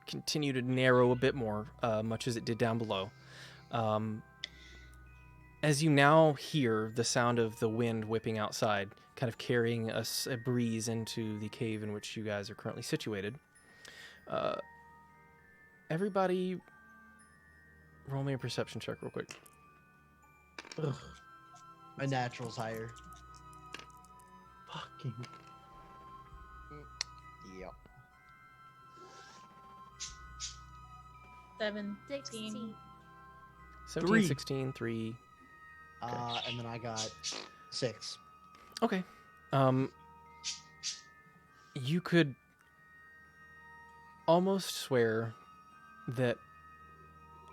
[SPEAKER 1] continue to narrow a bit more, much as it did down below. As you now hear the sound of the wind whipping outside, kind of carrying a breeze into the cave in which you guys are currently situated, everybody roll me a perception check real quick.
[SPEAKER 3] Ugh,
[SPEAKER 2] My natural's higher.
[SPEAKER 3] fucking.
[SPEAKER 2] Yep.
[SPEAKER 5] 17.
[SPEAKER 7] 16.
[SPEAKER 1] 17,
[SPEAKER 3] Three.
[SPEAKER 1] 16, 3.
[SPEAKER 2] And then I got 6.
[SPEAKER 1] Okay. You could almost swear that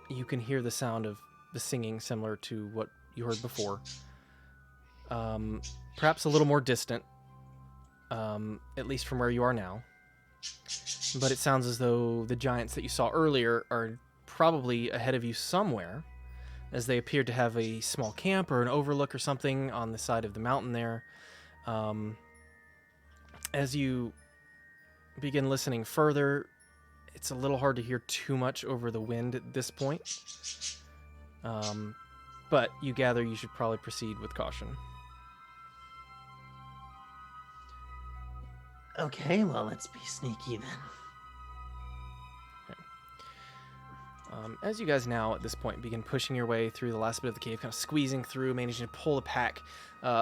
[SPEAKER 1] you can hear the sound of the singing similar to what you heard before. Perhaps a little more distant, at least from where you are now. But it sounds as though the giants that you saw earlier are probably ahead of you somewhere, as they appeared to have a small camp or an overlook or something on the side of the mountain there. As you begin listening further, it's a little hard to hear too much over the wind at this point. But you gather you should probably proceed with caution.
[SPEAKER 6] Okay, well, let's be sneaky then.
[SPEAKER 1] As you guys now, at this point, begin pushing your way through the last bit of the cave, kind of squeezing through, managing to pull the pack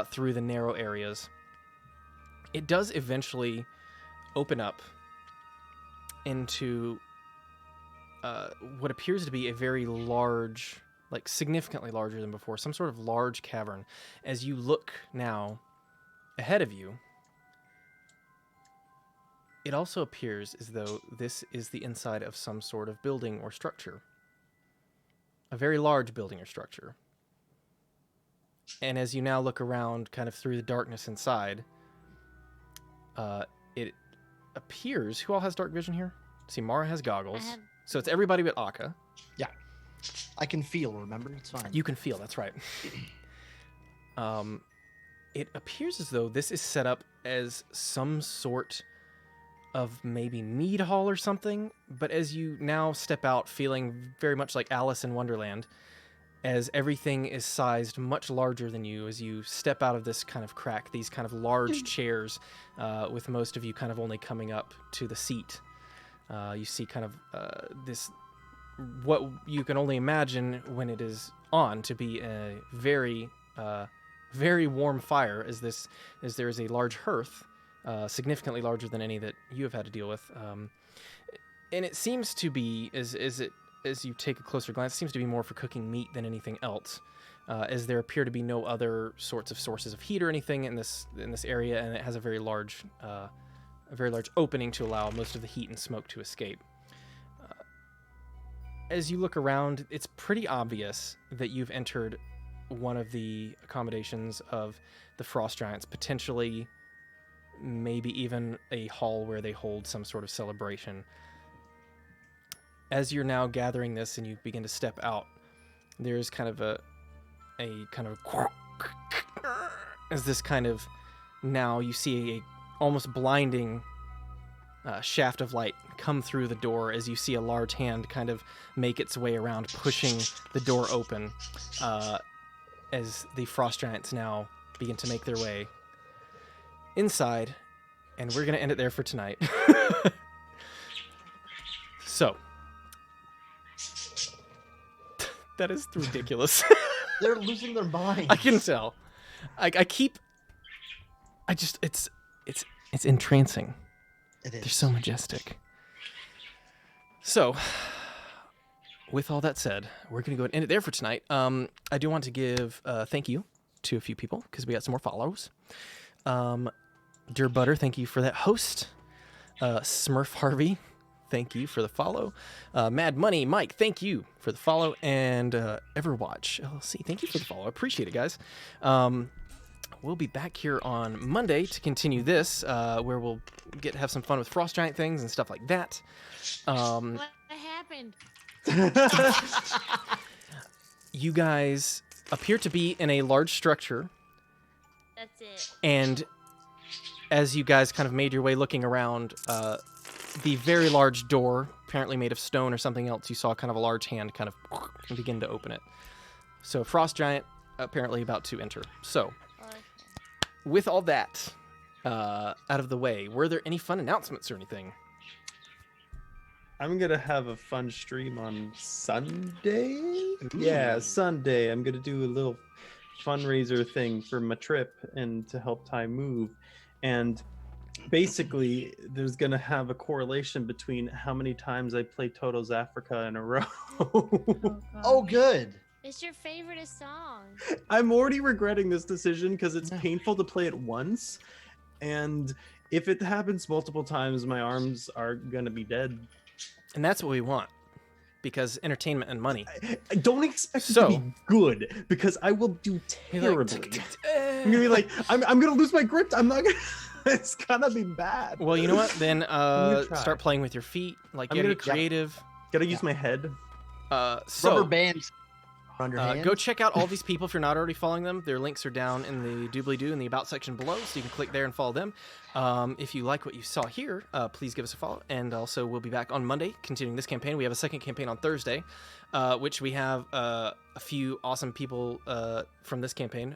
[SPEAKER 1] through the narrow areas, it does eventually open up into what appears to be a very large, like significantly larger than before, some sort of large cavern. As you look now ahead of you, it also appears as though this is the inside of some sort of building or structure. A very large building or structure. And as you now look around kind of through the darkness inside, it appears... Who all has dark vision here? See, Mara has goggles.
[SPEAKER 7] I have-
[SPEAKER 1] So it's everybody but Akka.
[SPEAKER 2] I can feel, remember? It's fine.
[SPEAKER 1] You can feel, that's right. It appears as though this is set up as some sort of maybe mead hall or something, but as you now step out feeling very much like Alice in Wonderland, as everything is sized much larger than you as you step out of this kind of crack, these kind of large chairs, with most of you kind of only coming up to the seat. You see kind of this, what you can only imagine when it is on to be a very, very warm fire, as there is a large hearth, significantly larger than any that you have had to deal with. And it seems to be, as you take a closer glance, it seems to be more for cooking meat than anything else, as there appear to be no other sorts of sources of heat or anything in this area, and it has a very large opening to allow most of the heat and smoke to escape. As you look around, it's pretty obvious that you've entered one of the accommodations of the Frost Giants, potentially maybe even a hall where they hold some sort of celebration. As you're now gathering this and you begin to step out, there's kind of a kind of as this kind of, now you see a almost blinding shaft of light come through the door as you see a large hand kind of make its way around, pushing the door open, as the Frost Giants now begin to make their way inside, and we're going to end it there for tonight. So, that is ridiculous.
[SPEAKER 2] They're losing their minds.
[SPEAKER 1] I can tell. It's entrancing.
[SPEAKER 2] It is.
[SPEAKER 1] They're so majestic. So, with all that said, we're going to go ahead and end it there for tonight. I do want to give thank you to a few people, because we got some more follows. Dear Butter, thank you for that host. Smurf Harvey, thank you for the follow. Mad Money Mike, thank you for the follow. And Everwatch LLC, thank you for the follow. I appreciate it, guys. We'll be back here on Monday to continue this, where we'll have some fun with Frost Giant things and stuff like that.
[SPEAKER 7] What happened?
[SPEAKER 1] You guys appear to be in a large structure.
[SPEAKER 7] That's it.
[SPEAKER 1] And as you guys kind of made your way looking around, the very large door, apparently made of stone or something else, you saw kind of a large hand kind of begin to open it. So Frost Giant apparently about to enter. So, with all that out of the way, were there any fun announcements or anything?
[SPEAKER 3] I'm gonna have a fun stream on Sunday. Yeah, Sunday. I'm gonna do a little fundraiser thing for my trip and to help Ty move. And basically, there's gonna have a correlation between how many times I play Toto's Africa in a row.
[SPEAKER 2] Oh, good.
[SPEAKER 7] It's your favorite song.
[SPEAKER 3] I'm already regretting this decision because it's painful to play it once. And if it happens multiple times, my arms are gonna be dead.
[SPEAKER 1] And that's what we want, because entertainment and money.
[SPEAKER 3] I don't expect it to be good, because I will do terribly. I'm gonna be like, I'm gonna lose my grip. I'm not gonna. It's gonna be bad.
[SPEAKER 1] Well, you know what? Then start playing with your feet. Like, get creative.
[SPEAKER 3] Gotta use my head.
[SPEAKER 1] So
[SPEAKER 2] Rubber bands on your hands.
[SPEAKER 1] go check out all these people if you're not already following them. Their links are down in the doobly-doo in the About section below, so you can click there and follow them. If you like what you saw here, please give us a follow. And also, we'll be back on Monday continuing this campaign. We have a second campaign on Thursday, which we have a few awesome people from this campaign.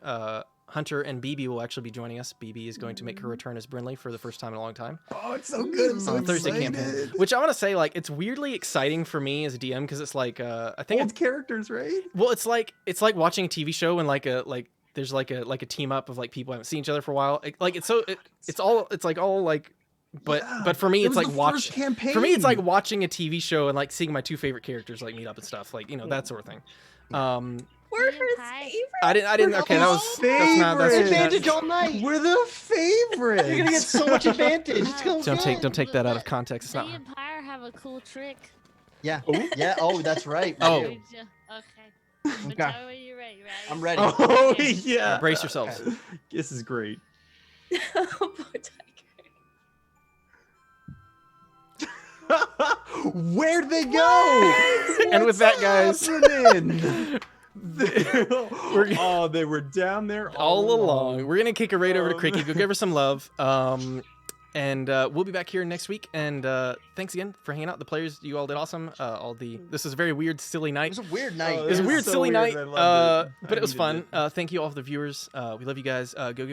[SPEAKER 1] Hunter and BB will actually be joining us. BB is going to make her return as Brinley for the first time in a long time.
[SPEAKER 3] Oh, it's so good. I'm so
[SPEAKER 1] Thursday
[SPEAKER 3] excited.
[SPEAKER 1] campaign, which I want to say, like, it's weirdly exciting for me as a DM, because it's like I think
[SPEAKER 3] Old characters, right?
[SPEAKER 1] well, it's like watching a TV show and there's like a team up of like people who haven't seen each other for a while. But for me, it's like watching. For me, it's like watching a TV show and like seeing my two favorite characters like meet up and stuff, like, you know, that sort of thing.
[SPEAKER 5] We're her favorite.
[SPEAKER 1] I didn't. Okay, that's not.
[SPEAKER 2] Advantage all night.
[SPEAKER 3] We're the favorite.
[SPEAKER 2] You're gonna get so much advantage. It's going
[SPEAKER 1] Don't take that out of context. It's
[SPEAKER 7] The
[SPEAKER 1] not.
[SPEAKER 7] Empire have a cool trick.
[SPEAKER 2] Yeah. Yeah. Oh, that's right. we
[SPEAKER 1] Oh.
[SPEAKER 2] do.
[SPEAKER 7] Okay. But
[SPEAKER 2] Okay.
[SPEAKER 7] tell me when you're ready, right?
[SPEAKER 2] I'm ready.
[SPEAKER 3] Oh
[SPEAKER 7] Okay.
[SPEAKER 3] yeah.
[SPEAKER 1] Brace yourselves.
[SPEAKER 3] This is great.
[SPEAKER 5] Oh, poor tiger.
[SPEAKER 3] Where'd they go?
[SPEAKER 1] And with that, guys,
[SPEAKER 3] Happening? They were down there
[SPEAKER 1] all along, we're gonna kick it right over to Cricky. Go give her some love. And we'll be back here next week. And thanks again for hanging out. The players, you all did awesome. This was a very weird, silly
[SPEAKER 2] It
[SPEAKER 1] night.
[SPEAKER 2] was a weird night.
[SPEAKER 1] It was a weird,
[SPEAKER 3] so
[SPEAKER 1] silly
[SPEAKER 3] weird,
[SPEAKER 1] night,
[SPEAKER 3] and I loved it.
[SPEAKER 1] but
[SPEAKER 3] I
[SPEAKER 1] it was
[SPEAKER 3] needed
[SPEAKER 1] fun. Thank you all for the viewers. We love you guys. Go give